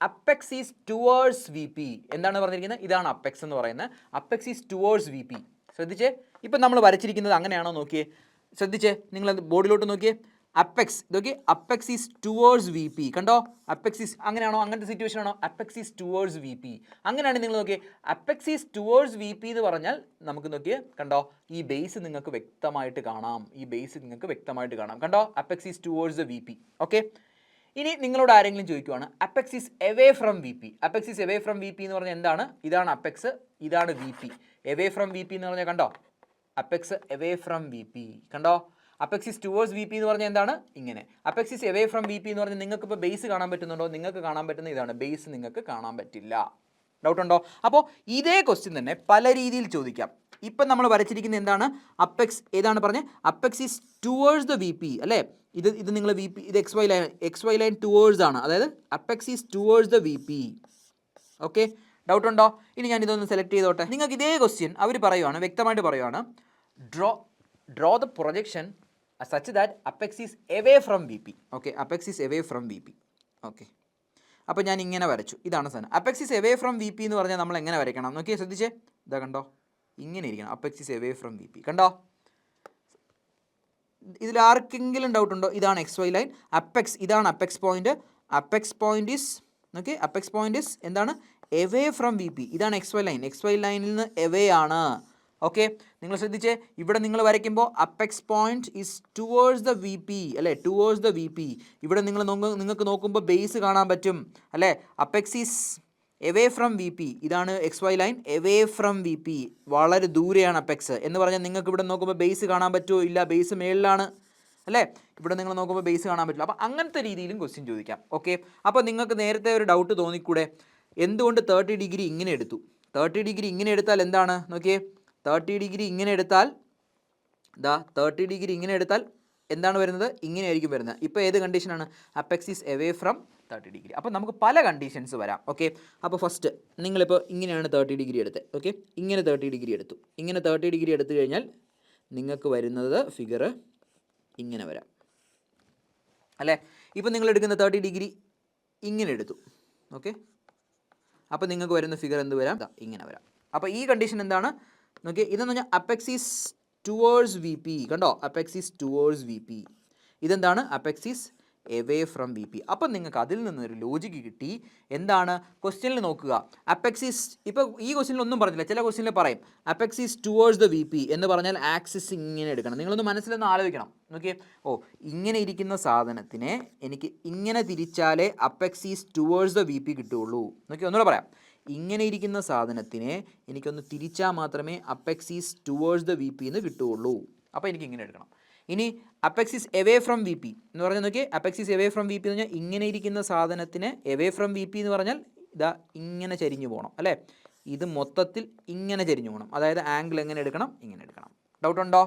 Apex is towards VP. എന്താണ് പറഞ്ഞിരിക്കുന്നത്? ഇതാണ് അപ്പെക്സ് എന്ന് പറയുന്നത്. Apex is towards VP. ശ്രദ്ധിച്ചേ, ഇപ്പം നമ്മൾ വരച്ചിരിക്കുന്നത് അങ്ങനെയാണോ? നോക്കിയേ, ശ്രദ്ധിച്ചേ, നിങ്ങൾ ബോർഡിലോട്ട് നോക്കിയേ, അപ്പെക്സ് നോക്കി, അപ്പെക്സ് ഈസ് ടുവേഴ്സ് VP. കണ്ടോ? അപ്പെക്സ് ഈസ് അങ്ങനെയാണോ? അങ്ങനത്തെ സിറ്റുവേഷൻ ആണോ? Apex is towards VP. അങ്ങനെയാണ് നിങ്ങൾ നോക്കിയേ, അപ്പെക്സ് ഈസ് ടുവേഴ്സ് VP എന്ന് പറഞ്ഞാൽ നമുക്ക് നോക്കിയേ, കണ്ടോ? ഈ ബേസ് നിങ്ങൾക്ക് വ്യക്തമായിട്ട് കാണാം. കണ്ടോ? Apex is towards VP. Okay, ഇനി നിങ്ങളോട് ആരെങ്കിലും ചോദിക്കുവാണ്, apex is away from VP. Apex is away from VP എന്ന് പറഞ്ഞാൽ എന്താണ്? ഇതാണ് അപ്പെക്സ്, ഇതാണ് VP. എവേ ഫ്രം VP എന്ന് പറഞ്ഞാൽ കണ്ടോ? Apex away from VP. കണ്ടോ? അപ്പെക്സ് ഈസ് ടുവേഴ്സ് VP എന്ന് പറഞ്ഞാൽ എന്താണ്? ഇങ്ങനെ. Apex is away from VP എന്ന് പറഞ്ഞാൽ നിങ്ങൾക്ക് ഇപ്പോൾ ബേസ് കാണാൻ പറ്റുന്നുണ്ടോ? നിങ്ങൾക്ക് കാണാൻ പറ്റുന്ന ഇതാണ്. ബേസ് നിങ്ങൾക്ക് കാണാൻ പറ്റില്ല. ഡൗട്ട് ഉണ്ടോ? അപ്പോൾ ഇതേ ക്വസ്റ്റ്യൻ തന്നെ പല രീതിയിൽ ചോദിക്കാം. ഇപ്പം നമ്മൾ വരച്ചിരിക്കുന്നത് എന്താണ്? അപ്പെക്സ് ഏതാണ് പറഞ്ഞത്? Apex is towards the V P അല്ലേ? ഇത് നിങ്ങൾ വി പി, ഇത് എക്സ് വൈ ലൈൻ ടുവേഴ്സ് ആണ്, അതായത് apex is towards the V P. Okay, doubt ഉണ്ടോ? ഇനി ഞാൻ ഇതൊന്ന് സെലക്ട് ചെയ്തോട്ടെ. നിങ്ങൾക്ക് ഇതേ ക്വസ്റ്റ്യൻ അവർ പറയുവാണ്, വ്യക്തമായിട്ട് പറയുവാണ്, draw the projection such that apex is away from V P. Okay, apex is away from V P. Okay, അപ്പോൾ ഞാൻ ഇങ്ങനെ വരച്ചു. ഇതാണ് സാധനം. Apex is away from V P എന്ന് പറഞ്ഞാൽ നമ്മൾ എങ്ങനെ വരയ്ക്കണം നോക്കിയേ, ശ്രദ്ധിച്ചേ. ഇതാ കണ്ടോ, ഇങ്ങനെ ഇരിക്കണം. Apex is away from V P, കണ്ടോ? ഇതിൽ ആർക്കെങ്കിലും ഡൗട്ട് ഉണ്ടോ? ഇതാണ് എക്സ് വൈ ലൈൻ, അപ്പെക്സ് ഇതാണ് apex point. Apex point is okay, apex point is എന്താണ്? Away from V P. ഇതാണ് X Y line, X Y ലൈനിൽ നിന്ന് എവേ ആണ്. ഓക്കെ, നിങ്ങൾ ശ്രദ്ധിച്ചേ, ഇവിടെ നിങ്ങൾ വരയ്ക്കുമ്പോൾ apex point is towards the V P അല്ലേ, ടുവേഴ്സ് ദ വി പി. ഇവിടെ നിങ്ങൾക്ക് നോക്കുമ്പോൾ ബേസ് കാണാൻ പറ്റും അല്ലേ. Apex is away from V P, ഇതാണ് X Y line, away from V P, വളരെ ദൂരെയാണ് അപ്പെക്സ് എന്ന് പറഞ്ഞാൽ നിങ്ങൾക്ക് ഇവിടെ നോക്കുമ്പോൾ ബേസ് കാണാൻ പറ്റുമോ? ഇല്ല, ബേസ് മേളിലാണ് അല്ലേ. ഇവിടെ നിങ്ങൾ നോക്കുമ്പോൾ ബേസ് കാണാൻ പറ്റില്ല. അപ്പോൾ അങ്ങനത്തെ രീതിയിലും ക്വസ്റ്റ്യൻ ചോദിക്കാം. ഓക്കെ, അപ്പോൾ നിങ്ങൾക്ക് നേരത്തെ ഒരു ഡൗട്ട് തോന്നിക്കൂടെ, എന്തുകൊണ്ട് 30 ഡിഗ്രി ഇങ്ങനെ എടുത്തു? 30 ഡിഗ്രി ഇങ്ങനെ എടുത്താൽ എന്താണ് നോക്കിയേ, 30 ഡിഗ്രി ഇങ്ങനെ എടുത്താൽ 30 ഡിഗ്രി ഇങ്ങനെ എടുത്താൽ എന്താണ് വരുന്നത്? ഇങ്ങനെ ആയിരിക്കും വരുന്നത്. ഇപ്പോൾ ഏത് കണ്ടീഷനാണ്? Apex is away from 30 degree. അപ്പോൾ നമുക്ക് പല കണ്ടീഷൻസ് വരാം. ഓക്കെ, അപ്പോൾ ഫസ്റ്റ് നിങ്ങളിപ്പോൾ ഇങ്ങനെയാണ് 30 ഡിഗ്രി എടുത്തത്. ഓക്കെ, ഇങ്ങനെ 30 ഡിഗ്രി എടുത്തു. ഇങ്ങനെ 30 ഡിഗ്രി എടുത്തു കഴിഞ്ഞാൽ നിങ്ങൾക്ക് വരുന്നത് ഫിഗർ ഇങ്ങനെ വരാം അല്ലേ. ഇപ്പോൾ നിങ്ങൾ എടുക്കുന്ന 30 ഡിഗ്രി ഇങ്ങനെ എടുത്തു. ഓക്കെ, അപ്പോൾ നിങ്ങൾക്ക് വരുന്ന ഫിഗർ എന്ത് വരാം? ഇങ്ങനെ വരാം. അപ്പോൾ ഈ കണ്ടീഷൻ എന്താണ് നോക്കിയേ, ഇതെന്ന് പറഞ്ഞാൽ apex is towards V P. കണ്ടോ, apex is towards V P. ഇതെന്താണ്? Apex is away from V P. അപ്പം നിങ്ങൾക്ക് അതിൽ നിന്നൊരു ലോജിക്ക് കിട്ടി. എന്താണ്? ക്വസ്റ്റ്യനിൽ നോക്കുക, അപ്പെക്സ് ഈസ്, ഇപ്പോൾ ഈ ക്വസ്റ്റ്യനിൽ ഒന്നും പറഞ്ഞില്ല, ചില ക്വസ്റ്റ്യനിൽ പറയും apex is towards the V P എന്ന് പറഞ്ഞാൽ ആക്സിസ് ഇങ്ങനെ എടുക്കണം. നിങ്ങളൊന്ന് മനസ്സിലൊന്ന് ആലോചിക്കണം. നോക്കിയേ, ഇങ്ങനെ ഇരിക്കുന്ന സാധനത്തിനെ എനിക്ക് ഇങ്ങനെ തിരിച്ചാലേ apex is towards the V P കിട്ടുകയുള്ളൂ. നോക്കി, ഒന്നുകൂടെ പറയാം, ഇങ്ങനെ ഇരിക്കുന്ന സാധനത്തിനെ എനിക്കൊന്ന് തിരിച്ചാൽ മാത്രമേ apex is towards the V P എന്ന് കിട്ടുകയുള്ളൂ. അപ്പോൾ എനിക്ക് ഇങ്ങനെ എടുക്കണം. ഇനി apex is away from V P എന്ന് പറഞ്ഞാൽ നോക്കിയേ, apex is away from V P എന്ന് പറഞ്ഞാൽ ഇങ്ങനെ ഇരിക്കുന്ന സാധനത്തിന് എവേ ഫ്രം വി പി എന്ന് പറഞ്ഞാൽ ഇതാ ഇങ്ങനെ ചരിഞ്ഞു പോകണം അല്ലേ. ഇത് മൊത്തത്തിൽ ഇങ്ങനെ ചരിഞ്ഞു പോകണം. അതായത് ആംഗിൾ എങ്ങനെ എടുക്കണം? ഇങ്ങനെ എടുക്കണം. ഡൗട്ട് ഉണ്ടോ?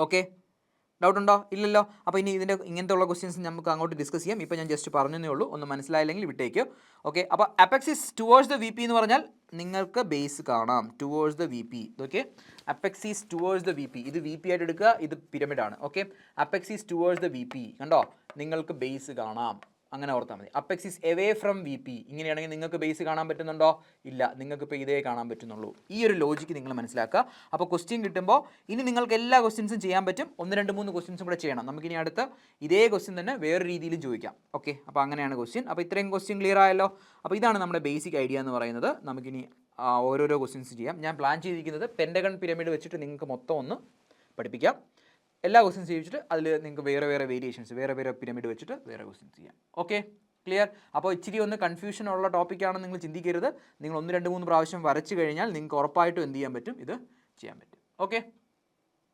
ഓക്കെ, ഡൗട്ട് ഉണ്ടോ? ഇല്ലല്ലോ. അപ്പോൾ ഇനി ഇങ്ങനത്തെ ഉള്ള ക്വസ്റ്റ്യൻസ് നമുക്ക് അങ്ങോട്ട് ഡിസ്കസ് ചെയ്യാം. ഇപ്പോൾ ഞാൻ ജസ്റ്റ് പറഞ്ഞതേ ഉള്ളൂ, ഒന്ന് മനസ്സിലായില്ലെങ്കിൽ വിട്ടേക്ക്. ഓക്കെ, അപ്പോൾ apex is towards the V P എന്ന് പറഞ്ഞാൽ നിങ്ങൾക്ക് ബേസ് കാണാം, towards the V P. Okay, apex is towards the V P, ഇത് വി പി ആയിട്ട് എടുക്കുക, ഇത് പിരമിഡാണ്. Okay, apex is towards the V P, കണ്ടോ, നിങ്ങൾക്ക് ബേസ് കാണാം. അങ്ങനെ ഓർത്താൽ മതി. Apex is away from V P ഇങ്ങനെയാണെങ്കിൽ നിങ്ങൾക്ക് ബേസ് കാണാൻ പറ്റുന്നുണ്ടോ? ഇല്ല, നിങ്ങൾക്ക് ഇപ്പോൾ ഇതേ കാണാൻ പറ്റുന്നുള്ളൂ. ഈ ഒരു ലോജിക്ക് നിങ്ങൾ മനസ്സിലാക്കുക. അപ്പോൾ ക്വസ്റ്റ്യൻ കിട്ടുമ്പോൾ ഇനി നിങ്ങൾക്ക് എല്ലാ ക്വസ്റ്റ്യൻസും ചെയ്യാൻ പറ്റും. 1, 2, 3 ക്വസ്റ്റ്യൻസും കൂടെ ചെയ്യണം. നമുക്കിനി അടുത്ത ഇതേ ക്വസ്റ്റ്യൻ തന്നെ വേറെ രീതിയിലും ചോദിക്കാം. ഓക്കെ, അപ്പോൾ അങ്ങനെയാണ് ക്വസ്റ്റ്യൻ. അപ്പോൾ ഇത്രയും ക്വസ്റ്റ്യൻ ക്ലിയർ ആയല്ലോ. അപ്പോൾ ഇതാണ് നമ്മുടെ ബേസിക് ഐഡിയ എന്ന് പറയുന്നത്. നമുക്കിനി ഓരോരോ ക്വസ്റ്റ്യൻസ് ചെയ്യാം. ഞാൻ പ്ലാൻ ചെയ്തിരിക്കുന്നത് പെൻറ്റഗൺ പിരമിഡ് വെച്ചിട്ട് നിങ്ങൾക്ക് മൊത്തം ഒന്ന് പഠിപ്പിക്കാം. എല്ലാ ക്വസ്റ്റ്യൻസ് ചോദിച്ചിട്ട് അതിൽ നിങ്ങൾക്ക് വേറെ വേരിയേഷൻസ്, വേറെ പിരമിഡ് വെച്ചിട്ട് വേറെ ക്വസ്റ്റ്യൻസ് ചെയ്യാം. Okay, clear. അപ്പോൾ ഇച്ചിരി ഒന്ന് കൺഫ്യൂഷൻ ഉള്ള ടോപ്പിക്കാണെന്ന് നിങ്ങൾ ചിന്തിക്കരുത്. നിങ്ങൾ 1, 2, 3 പ്രാവശ്യം വരച്ച് കഴിഞ്ഞാൽ നിങ്ങൾക്ക് ഉറപ്പായിട്ടും എന്ത് ചെയ്യാൻ പറ്റും? ഇത് ചെയ്യാൻ പറ്റും. ഓക്കെ.